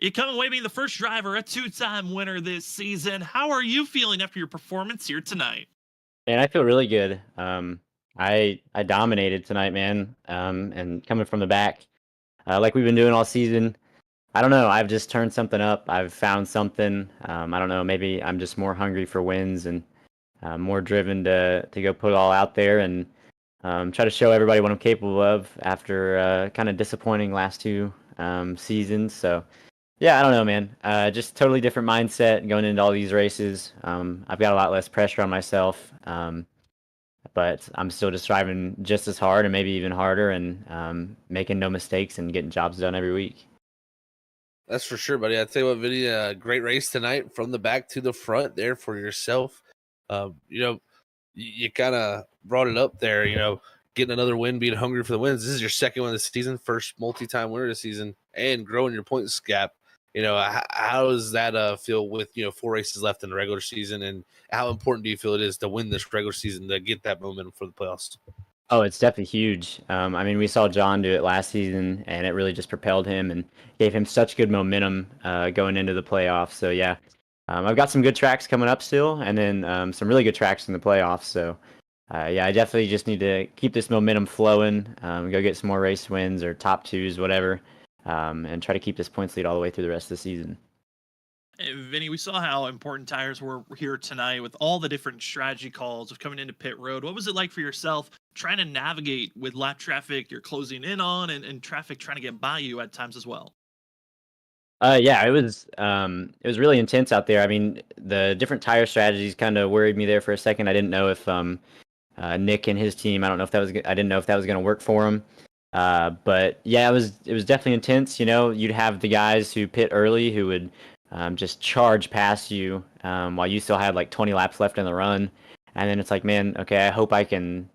You come away being the first driver, a two-time winner this season. How are you feeling after your performance here tonight? Man, I feel really good. I dominated tonight, man. And coming from the back, like we've been doing all season. I don't know. I've just turned something up. I've found something. I don't know. Maybe I'm just more hungry for wins and more driven to go put it all out there and try to show everybody what I'm capable of after kind of disappointing last two seasons. So yeah, I don't know, man. Just totally different mindset going into all these races. I've got a lot less pressure on myself. But I'm still just driving just as hard and maybe even harder and making no mistakes and getting jobs done every week. That's for sure, buddy. I'd say what, Vinny, a great race tonight from the back to the front there for yourself. You kind of brought it up there, getting another win, being hungry for the wins. This is your second one of the season, first multi-time winner this season, and growing your points gap. How does that feel with, 4 races left in the regular season, and how important do you feel it is to win this regular season to get that momentum for the playoffs? Oh, it's definitely huge. I mean, we saw John do it last season, and it really just propelled him and gave him such good momentum going into the playoffs. So yeah, I've got some good tracks coming up still, and then some really good tracks in the playoffs. So yeah, I definitely just need to keep this momentum flowing, go get some more race wins or top twos, whatever, and try to keep this points lead all the way through the rest of the season. Hey, Vinny, we saw how important tires were here tonight with all the different strategy calls of coming into pit road. What was it like for yourself trying to navigate with lap traffic you're closing in on and traffic trying to get by you at times as well? Yeah, it was really intense out there. I mean, the different tire strategies kind of worried me there for a second. I didn't know if Nick and his team, I don't know if that was I didn't know if that was going to work for him. But yeah, it was definitely intense. You'd have the guys who pit early who would just charge past you while you still had like 20 laps left in the run, and then it's like, man, okay, I hope I can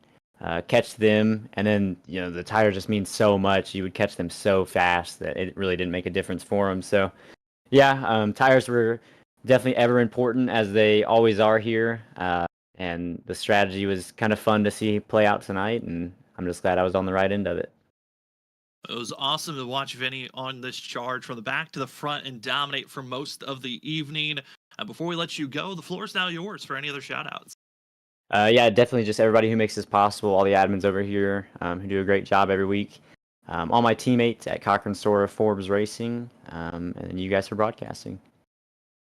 catch them. And then the tire just means so much. You would catch them so fast that it really didn't make a difference for them. So yeah, tires were definitely ever important as they always are here. And the strategy was kind of fun to see play out tonight, and I'm just glad I was on the right end of it. It was awesome to watch Vinny on this charge from the back to the front and dominate for most of the evening. Before we let you go, the floor is now yours for any other shoutouts. Yeah, definitely just everybody who makes this possible, all the admins over here who do a great job every week, all my teammates at Cochran Store, Forbes Racing, and you guys for broadcasting.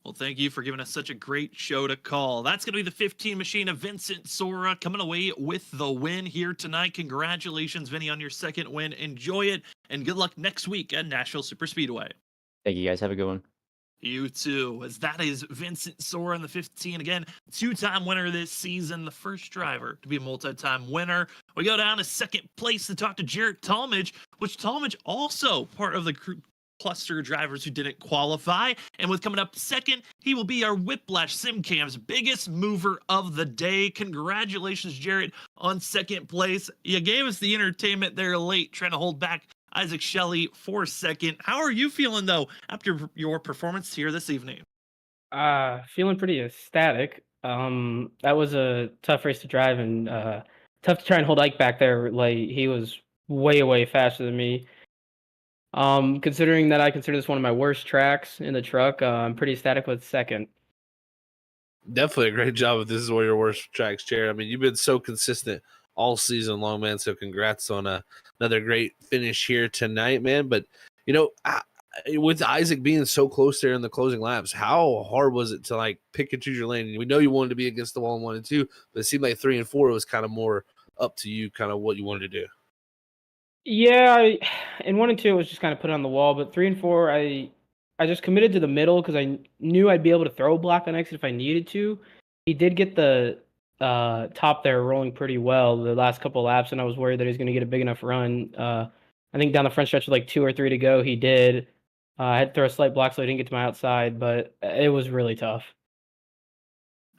Well, thank you for giving us such a great show to call. That's going to be the 15 machine of Vincent Sora coming away with the win here tonight. Congratulations, Vinny, on your second win. Enjoy it, and good luck next week at Nashville Superspeedway. Thank you guys. Have a good one. You too, as that is Vincent Sora in the 15. Again, two-time winner this season, the first driver to be a multi-time winner. We go down to second place to talk to Jarrett Talmadge, which Talmadge also part of the cluster drivers who didn't qualify. And with coming up second, he will be our Whiplash SimCam's biggest mover of the day. Congratulations, Jarrett, on second place. You gave us the entertainment there late, trying to hold back Isaac Shelley for second. How are you feeling, though, after your performance here this evening? Feeling pretty ecstatic. That was a tough race to drive and tough to try and hold Ike back there. Like he was way faster than me. Considering that I consider this one of my worst tracks in the truck, I'm pretty ecstatic with second. Definitely a great job if this is one of your worst tracks, Jared. I mean, you've been so consistent all season long, man. So congrats on another great finish here tonight, man. But, with Isaac being so close there in the closing laps, how hard was it to pick and choose your lane? We know you wanted to be against the wall in 1 and 2, but it seemed like 3 and 4 was kind of more up to you, kind of what you wanted to do. Yeah, in 1 and 2 it was just kind of put on the wall, but 3 and 4 I just committed to the middle because I knew I'd be able to throw a block on exit if I needed to. He did get the top there rolling pretty well the last couple of laps, and I was worried that he was going to get a big enough run. I think down the front stretch with 2 or 3 to go, he did. I had to throw a slight block so I didn't get to my outside, but it was really tough.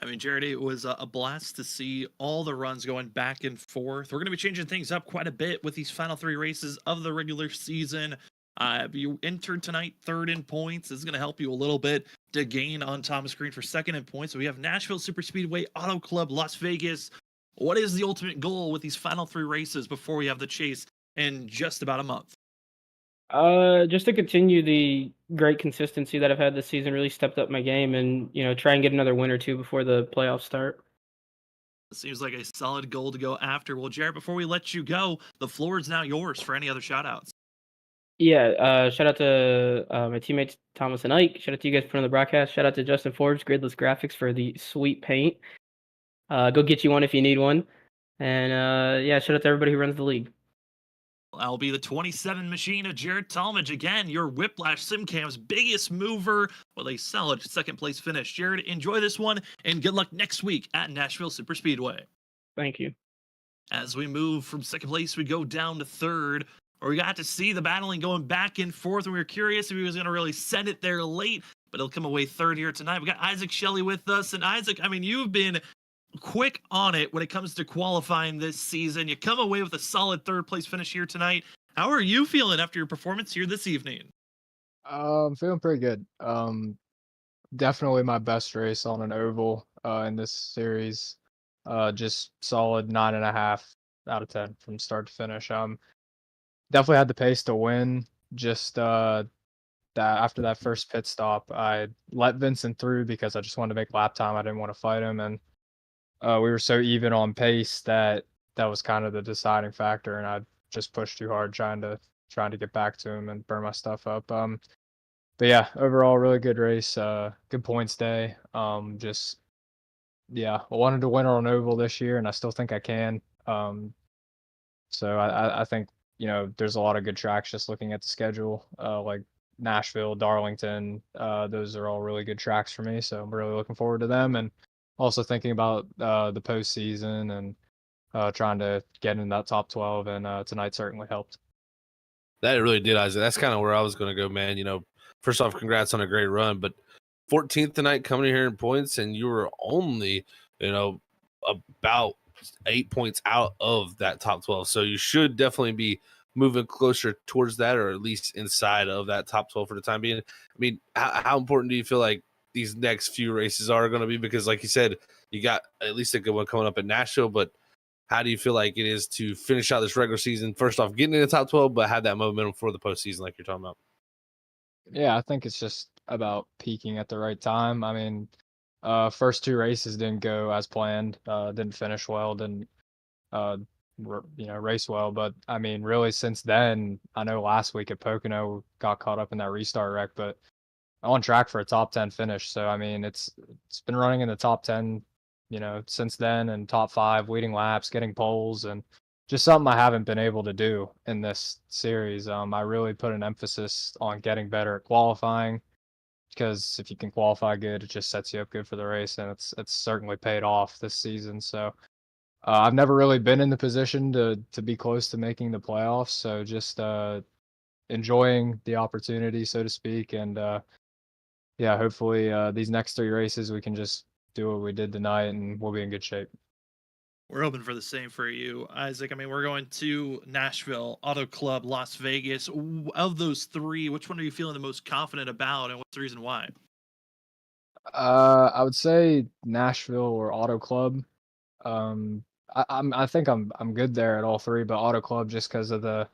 I mean, Jared, it was a blast to see all the runs going back and forth. We're going to be changing things up quite a bit with these final 3 races of the regular season. You entered tonight third in points. This is going to help you a little bit to gain on Thomas Green for second in points. So we have Nashville Superspeedway, Auto Club, Las Vegas. What is the ultimate goal with these final 3 races before we have the chase in just about a month? Just to continue the great consistency that I've had this season, really stepped up my game, and try and get another win or two before the playoffs start. Seems like a solid goal to go after. Well, Jared, before we let you go, the floor is now yours for any other shout outs. Yeah, shout out to my teammates Thomas and Ike. Shout out to you guys for on the broadcast. Shout out to Justin Forbes, Gridless Graphics for the sweet paint. Go get you one if you need one. And yeah, shout out to everybody who runs the league. I'll be the 27 machine of Jared Talmadge again, your Whiplash SimCam's biggest mover with a solid second place finish. Jared, enjoy this one and good luck next week at Nashville Superspeedway. Thank you. As we move from second place, we go down to third, where we got to see the battling going back and forth, and we were curious if he was going to really send it there late, but he'll come away third here tonight. We got Isaac Shelley with us, and Isaac, I mean, you've been quick on it when it comes to qualifying this season. You come away with a solid third place finish here tonight. How are you feeling after your performance here this evening? Feeling pretty good. Definitely my best race on an oval in this series. Just solid 9.5 out of 10 from start to finish. Definitely had the pace to win. Just that after that first pit stop, I let Vincent through because I just wanted to make lap time. I didn't want to fight him, and we were so even on pace that was kind of the deciding factor, and I just pushed too hard trying to get back to him and burn my stuff up. But yeah, overall really good race, good points day. Just yeah, I wanted to win on oval this year, and I still think I can. So I think there's a lot of good tracks just looking at the schedule, like Nashville, Darlington. Those are all really good tracks for me, so I'm really looking forward to them, and also thinking about the postseason and trying to get in that top 12, and tonight certainly helped. That really did, Isaac. That's kind of where I was going to go, man. First off, congrats on a great run, but 14th tonight coming here in points, and you were only, about 8 points out of that top 12. So you should definitely be moving closer towards that, or at least inside of that top 12 for the time being. I mean, how important do you feel like these next few races are going to be? Because like you said, you got at least a good one coming up at Nashville, but how do you feel like it is to finish out this regular season? First off, getting in the top 12, but have that momentum for the postseason like you're talking about. Yeah, I think it's just about peaking at the right time. I mean, first 2 races didn't go as planned, didn't finish well, didn't race well. But I mean, really since then, I know last week at Pocono got caught up in that restart wreck, but on track for a top 10 finish. So I mean, it's been running in the top 10, since then, and top 5, leading laps, getting poles, and just something I haven't been able to do in this series. I really put an emphasis on getting better at qualifying, because if you can qualify good, it just sets you up good for the race, and it's certainly paid off this season. So I've never really been in the position to be close to making the playoffs, so just enjoying the opportunity, so to speak, and yeah, hopefully these next 3 races we can just do what we did tonight, and we'll be in good shape. We're hoping for the same for you, Isaac. I mean, we're going to Nashville, Auto Club, Las Vegas. Of those 3, which one are you feeling the most confident about, and what's the reason why? I would say Nashville or Auto Club. I think I'm good there at all 3, but Auto Club just because of the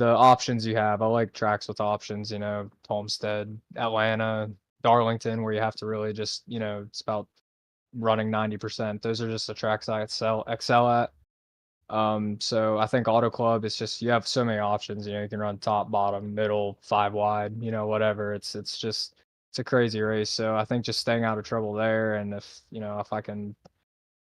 options you have. I like tracks with options, Homestead, Atlanta, Darlington, where you have to really just, it's about running 90%. Those are just the tracks I excel at. So I think Auto Club is just, you have so many options. You can run top, bottom, middle, 5 wide, whatever. It's a crazy race. So I think just staying out of trouble there, and if I can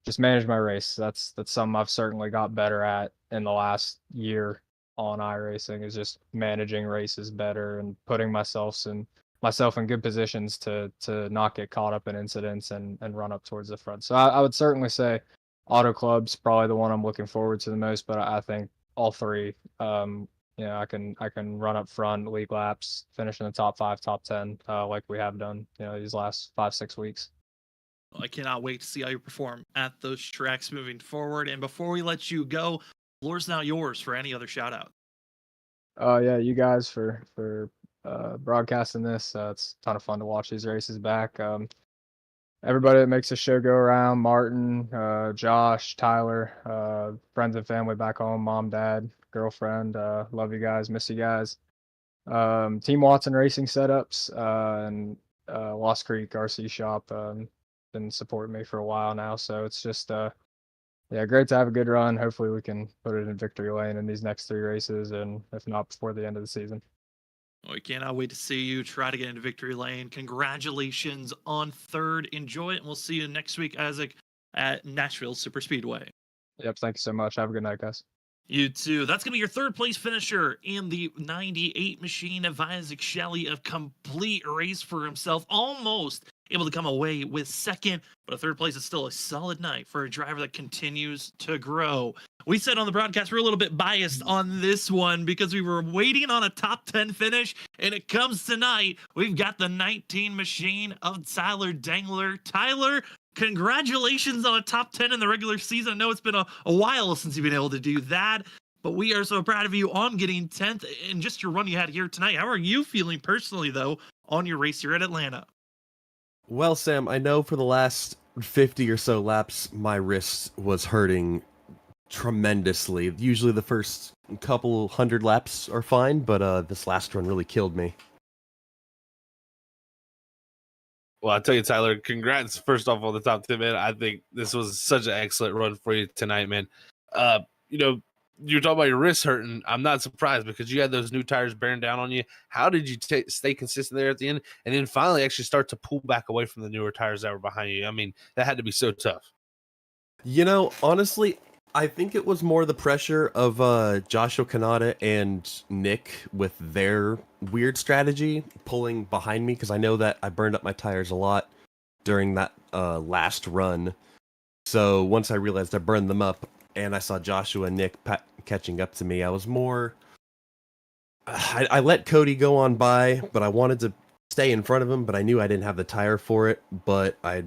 just manage my race, that's something I've certainly got better at in the last year on iRacing, is just managing races better and putting myself in good positions to not get caught up in incidents and run up towards the front. So I would certainly say Auto Club's probably the one I'm looking forward to the most, but I think all 3, I can run up front, lead laps, finish in the top 5, top 10, like we have done, these last 5-6 weeks. I cannot wait to see how you perform at those tracks moving forward. And before we let you go, floor's now yours for any other shout out. Yeah, you guys for broadcasting this. It's a ton of fun to watch these races back. Everybody that makes the show go around, Martin, Josh, Tyler, friends and family back home, mom, dad, girlfriend, love you guys, miss you guys. Team Watson Racing Setups, and Lost Creek RC Shop, been supporting me for a while now, so it's just yeah, great to have a good run. Hopefully we can put it in victory lane in these next 3 races, and if not, before the end of the season. We cannot wait to see you try to get into victory lane. Congratulations on third. Enjoy it, and we'll see you next week, Isaac, at Nashville Super Speedway. Yep, thank you so much. Have a good night, guys. You too. That's going to be your third place finisher in the 98 machine of Isaac Shelley. A complete race for himself. Almost able to come away with second, but a third place is still a solid night for a driver that continues to grow. We said on the broadcast we're a little bit biased on this one because we were waiting on a top 10 finish, and it comes tonight. We've got the 19 machine of Tyler Dangler. Tyler, congratulations on a top 10 in the regular season. I know it's been a while since you've been able to do that, but we are so proud of you on getting 10th and just your run you had here tonight. How are you feeling personally, though, on your race here at Atlanta? Well, Sam, I know for the last 50 or so laps, my wrist was hurting tremendously. Usually the first couple hundred laps are fine, but this last one really killed me. Well, I'll tell you, Tyler, congrats first off on the top 10, man. I think this was such an excellent run for you tonight, man. You're talking about your wrist hurting. I'm not surprised because you had those new tires bearing down on you. How did you stay consistent there at the end and then finally actually start to pull back away from the newer tires that were behind you? I mean, that had to be so tough. You know, honestly, I think it was more the pressure of Joshua Kanata and Nick with their weird strategy pulling behind me, because I know that I burned up my tires a lot during that last run. So once I realized I burned them up and I saw Joshua and Nick catching up to me, I was more... I let Cody go on by, but I wanted to stay in front of him, but I knew I didn't have the tire for it, but I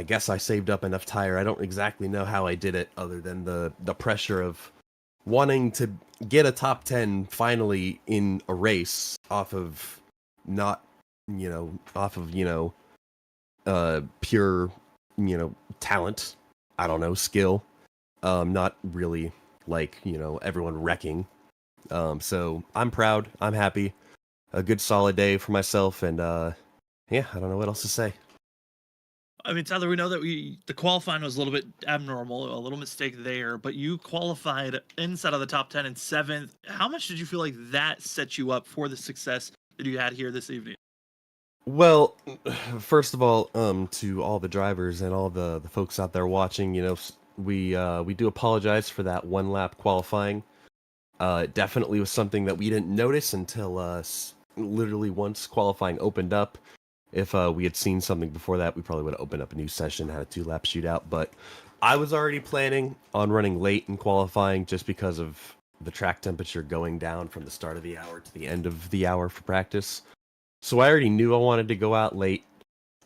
guess I saved up enough tire. I don't exactly know how I did it other than the pressure of wanting to get a top 10 finally in a race off of pure, talent. I don't know, skill. Not really like, everyone wrecking. So I'm proud. I'm happy. A good solid day for myself. And yeah, I don't know what else to say. I mean, Tyler, we know that the qualifying was a little bit abnormal, a little mistake there, but you qualified inside of the top 10 in 7th. How much did you feel like that set you up for the success that you had here this evening? Well, first of all, to all the drivers and all the folks out there watching, we do apologize for that one lap qualifying. It definitely was something that we didn't notice until literally once qualifying opened up. If we had seen something before that, we probably would have opened up a new session, had a 2-lap shootout. But I was already planning on running late in qualifying just because of the track temperature going down from the start of the hour to the end of the hour for practice. So I already knew I wanted to go out late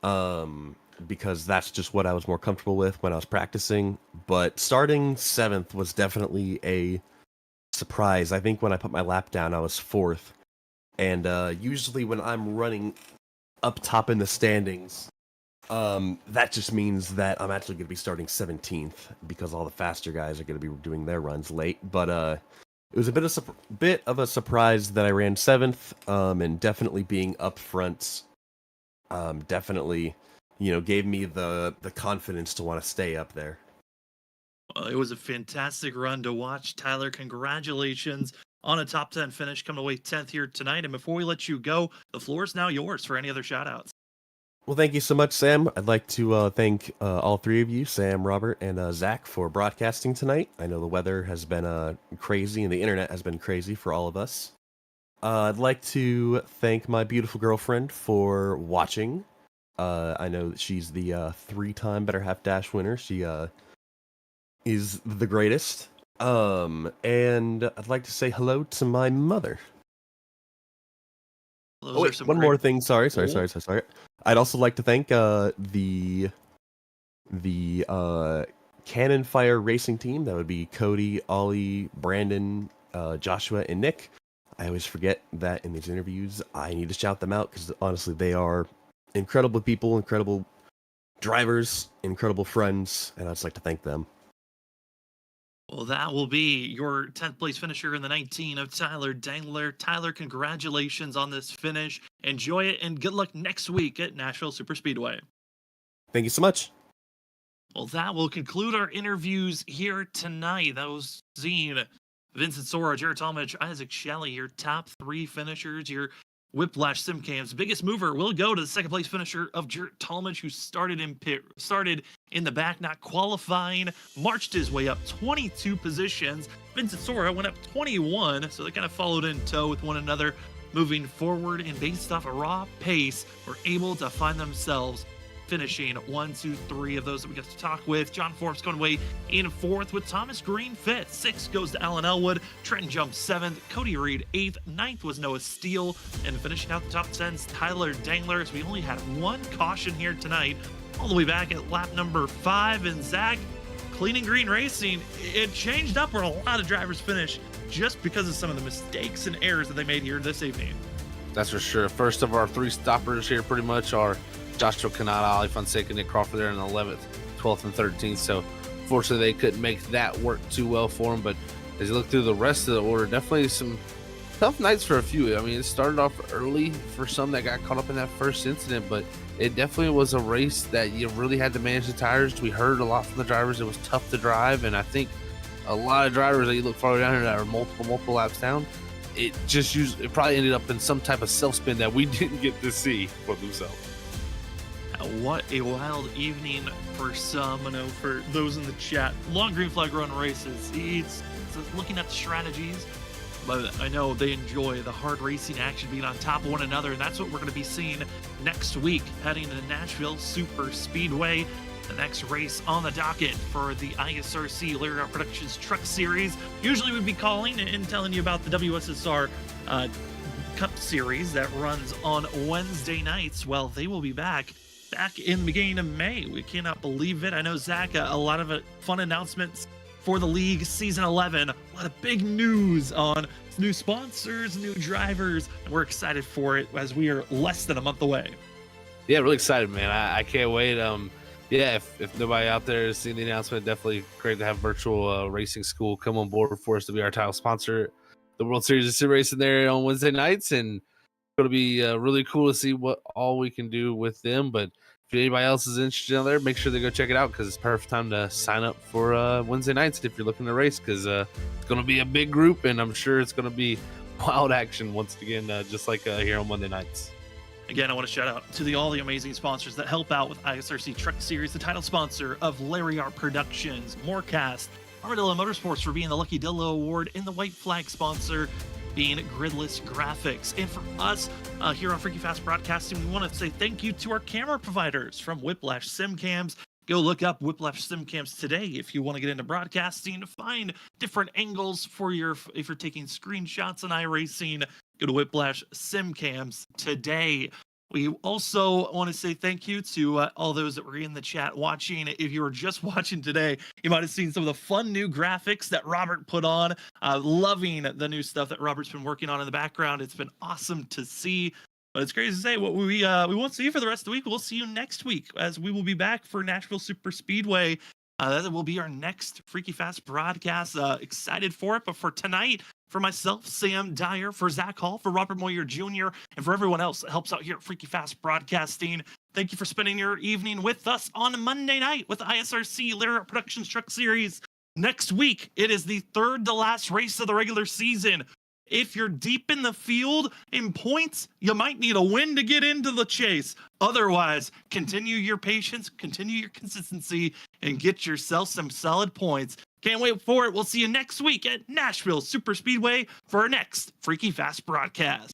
because that's just what I was more comfortable with when I was practicing. But starting 7th was definitely a surprise. I think when I put my lap down, I was 4th. And usually when I'm running up top in the standings, that just means that I'm actually going to be starting 17th because all the faster guys are going to be doing their runs late. But it was a bit of a surprise that I ran 7th, and definitely being up front definitely, gave me the confidence to want to stay up there. Well, it was a fantastic run to watch, Tyler. Congratulations on a top 10 finish, coming away 10th here tonight. And before we let you go, the floor is now yours for any other shout-outs. Well, thank you so much, Sam. I'd like to thank all 3 of you, Sam, Robert, and Zach, for broadcasting tonight. I know the weather has been crazy, and the internet has been crazy for all of us. I'd like to thank my beautiful girlfriend for watching. I know that she's the 3-time Better Half Dash winner. She is the greatest. And I'd like to say hello to my mother. Those Oh, wait, one more thing. Sorry. I'd also like to thank the the Cannon Fire Racing team. That would be Cody, Ollie, Brandon, Joshua, and Nick. I always forget that in these interviews. I need to shout them out because honestly, they are incredible people, incredible drivers, incredible friends, and I'd just like to thank them. Well, that will be your 10th place finisher in the 19 of Tyler Dangler. Tyler, congratulations on this finish. Enjoy it, and good luck next week at Nashville Superspeedway. Thank you so much. Well, that will conclude our interviews here tonight. That was Zine, Vincent Sora, Jared Talmadge, Isaac Shelley, your top 3 finishers, your Whiplash Simcams. Biggest mover will go to the second place finisher of Jared Talmadge, who started in the back, not qualifying, marched his way up 22 positions. Vincent Sora went up 21, so they kind of followed in tow with one another, moving forward, and based off a raw pace, were able to find themselves finishing 1, 2, 3 of those that we got to talk with. John Forbes going away in 4th with Thomas Green 5th. 6th goes to Alan Elwood. Trenton jumps 7th. Cody Reed 8th. 9th was Noah Steele. And finishing out the top 10's Tyler Dangler. So we only had 1 caution here tonight. All the way back at lap number 5. And Zach, Clean and Green Racing, it changed up where a lot of drivers finished just because of some of the mistakes and errors that they made here this evening. That's for sure. First of our 3 stoppers here pretty much are Joshua Kanata, Ali Fonseca, Nick Crawford there in the 11th, 12th, and 13th. So, fortunately, they couldn't make that work too well for them. But as you look through the rest of the order, definitely some tough nights for a few. I mean, it started off early for some that got caught up in that first incident, but it definitely was a race that you really had to manage the tires. We heard a lot from the drivers. It was tough to drive, and I think a lot of drivers that you look farther down here that are multiple laps down, it probably ended up in some type of self-spin that we didn't get to see for themselves. What a wild evening for some. I know for those in the chat, long green flag run races, it's looking at the strategies, but I know they enjoy the hard racing action, being on top of one another, and that's what we're going to be seeing next week, heading to Nashville Super Speedway, the next race on the docket for the ISRC Lariat Productions Truck Series. Usually we'd be calling and telling you about the WSSR Cup Series that runs on Wednesday nights. Well, they will be back in the beginning of May. We cannot believe it. I know, Zach, a lot of fun announcements for the league season 11. A lot of big news on new sponsors, new drivers, and we're excited for it as we are less than a month away. Yeah, really excited, man. I can't wait. Yeah, if nobody out there has seen the announcement, definitely great to have Virtual Racing School come on board for us to be our title sponsor. The World Series of Sim Racing there on Wednesday nights, and going to be really cool to see what all we can do with them. But if anybody else is interested out there, make sure they go check it out because it's perfect time to sign up for Wednesday nights if you're looking to race, because it's going to be a big group, and I'm sure it's going to be wild action once again, just like here on Monday nights. Again, I want to shout out to all the amazing sponsors that help out with ISRC Truck Series, the title sponsor of Lariat Productions, Morecast, Armadillo Motorsports for being the Lucky Dillo Award, and the White Flag sponsor being Gridless Graphics. And for us here on Freaky Fast Broadcasting, we want to say thank you to our camera providers from Whiplash Simcams. Go look up Whiplash Simcams today if you want to get into broadcasting, find different angles for if you're taking screenshots on iRacing. Go to Whiplash Simcams today. We also want to say thank you to all those that were in the chat watching. If you were just watching today, you might have seen some of the fun new graphics that Robert put on. Loving the new stuff that Robert's been working on in the background. It's been awesome to see. But it's crazy to say what we won't see you for the rest of the week. We'll see you next week as we will be back for Nashville Super Speedway. That will be our next Freaky Fast broadcast. Excited for it. But for tonight, for myself, Sam Dyer, for Zach Hall, for Robert Moyer Jr., and for everyone else that helps out here at Freaky Fast Broadcasting, thank you for spending your evening with us on Monday night with the ISRC Lariat Productions Truck Series. Next week, it is the third to last race of the regular season. If you're deep in the field in points, you might need a win to get into the chase. Otherwise, continue your patience, continue your consistency, and get yourself some solid points. Can't wait for it. We'll see you next week at Nashville Super Speedway for our next Freaky Fast broadcast.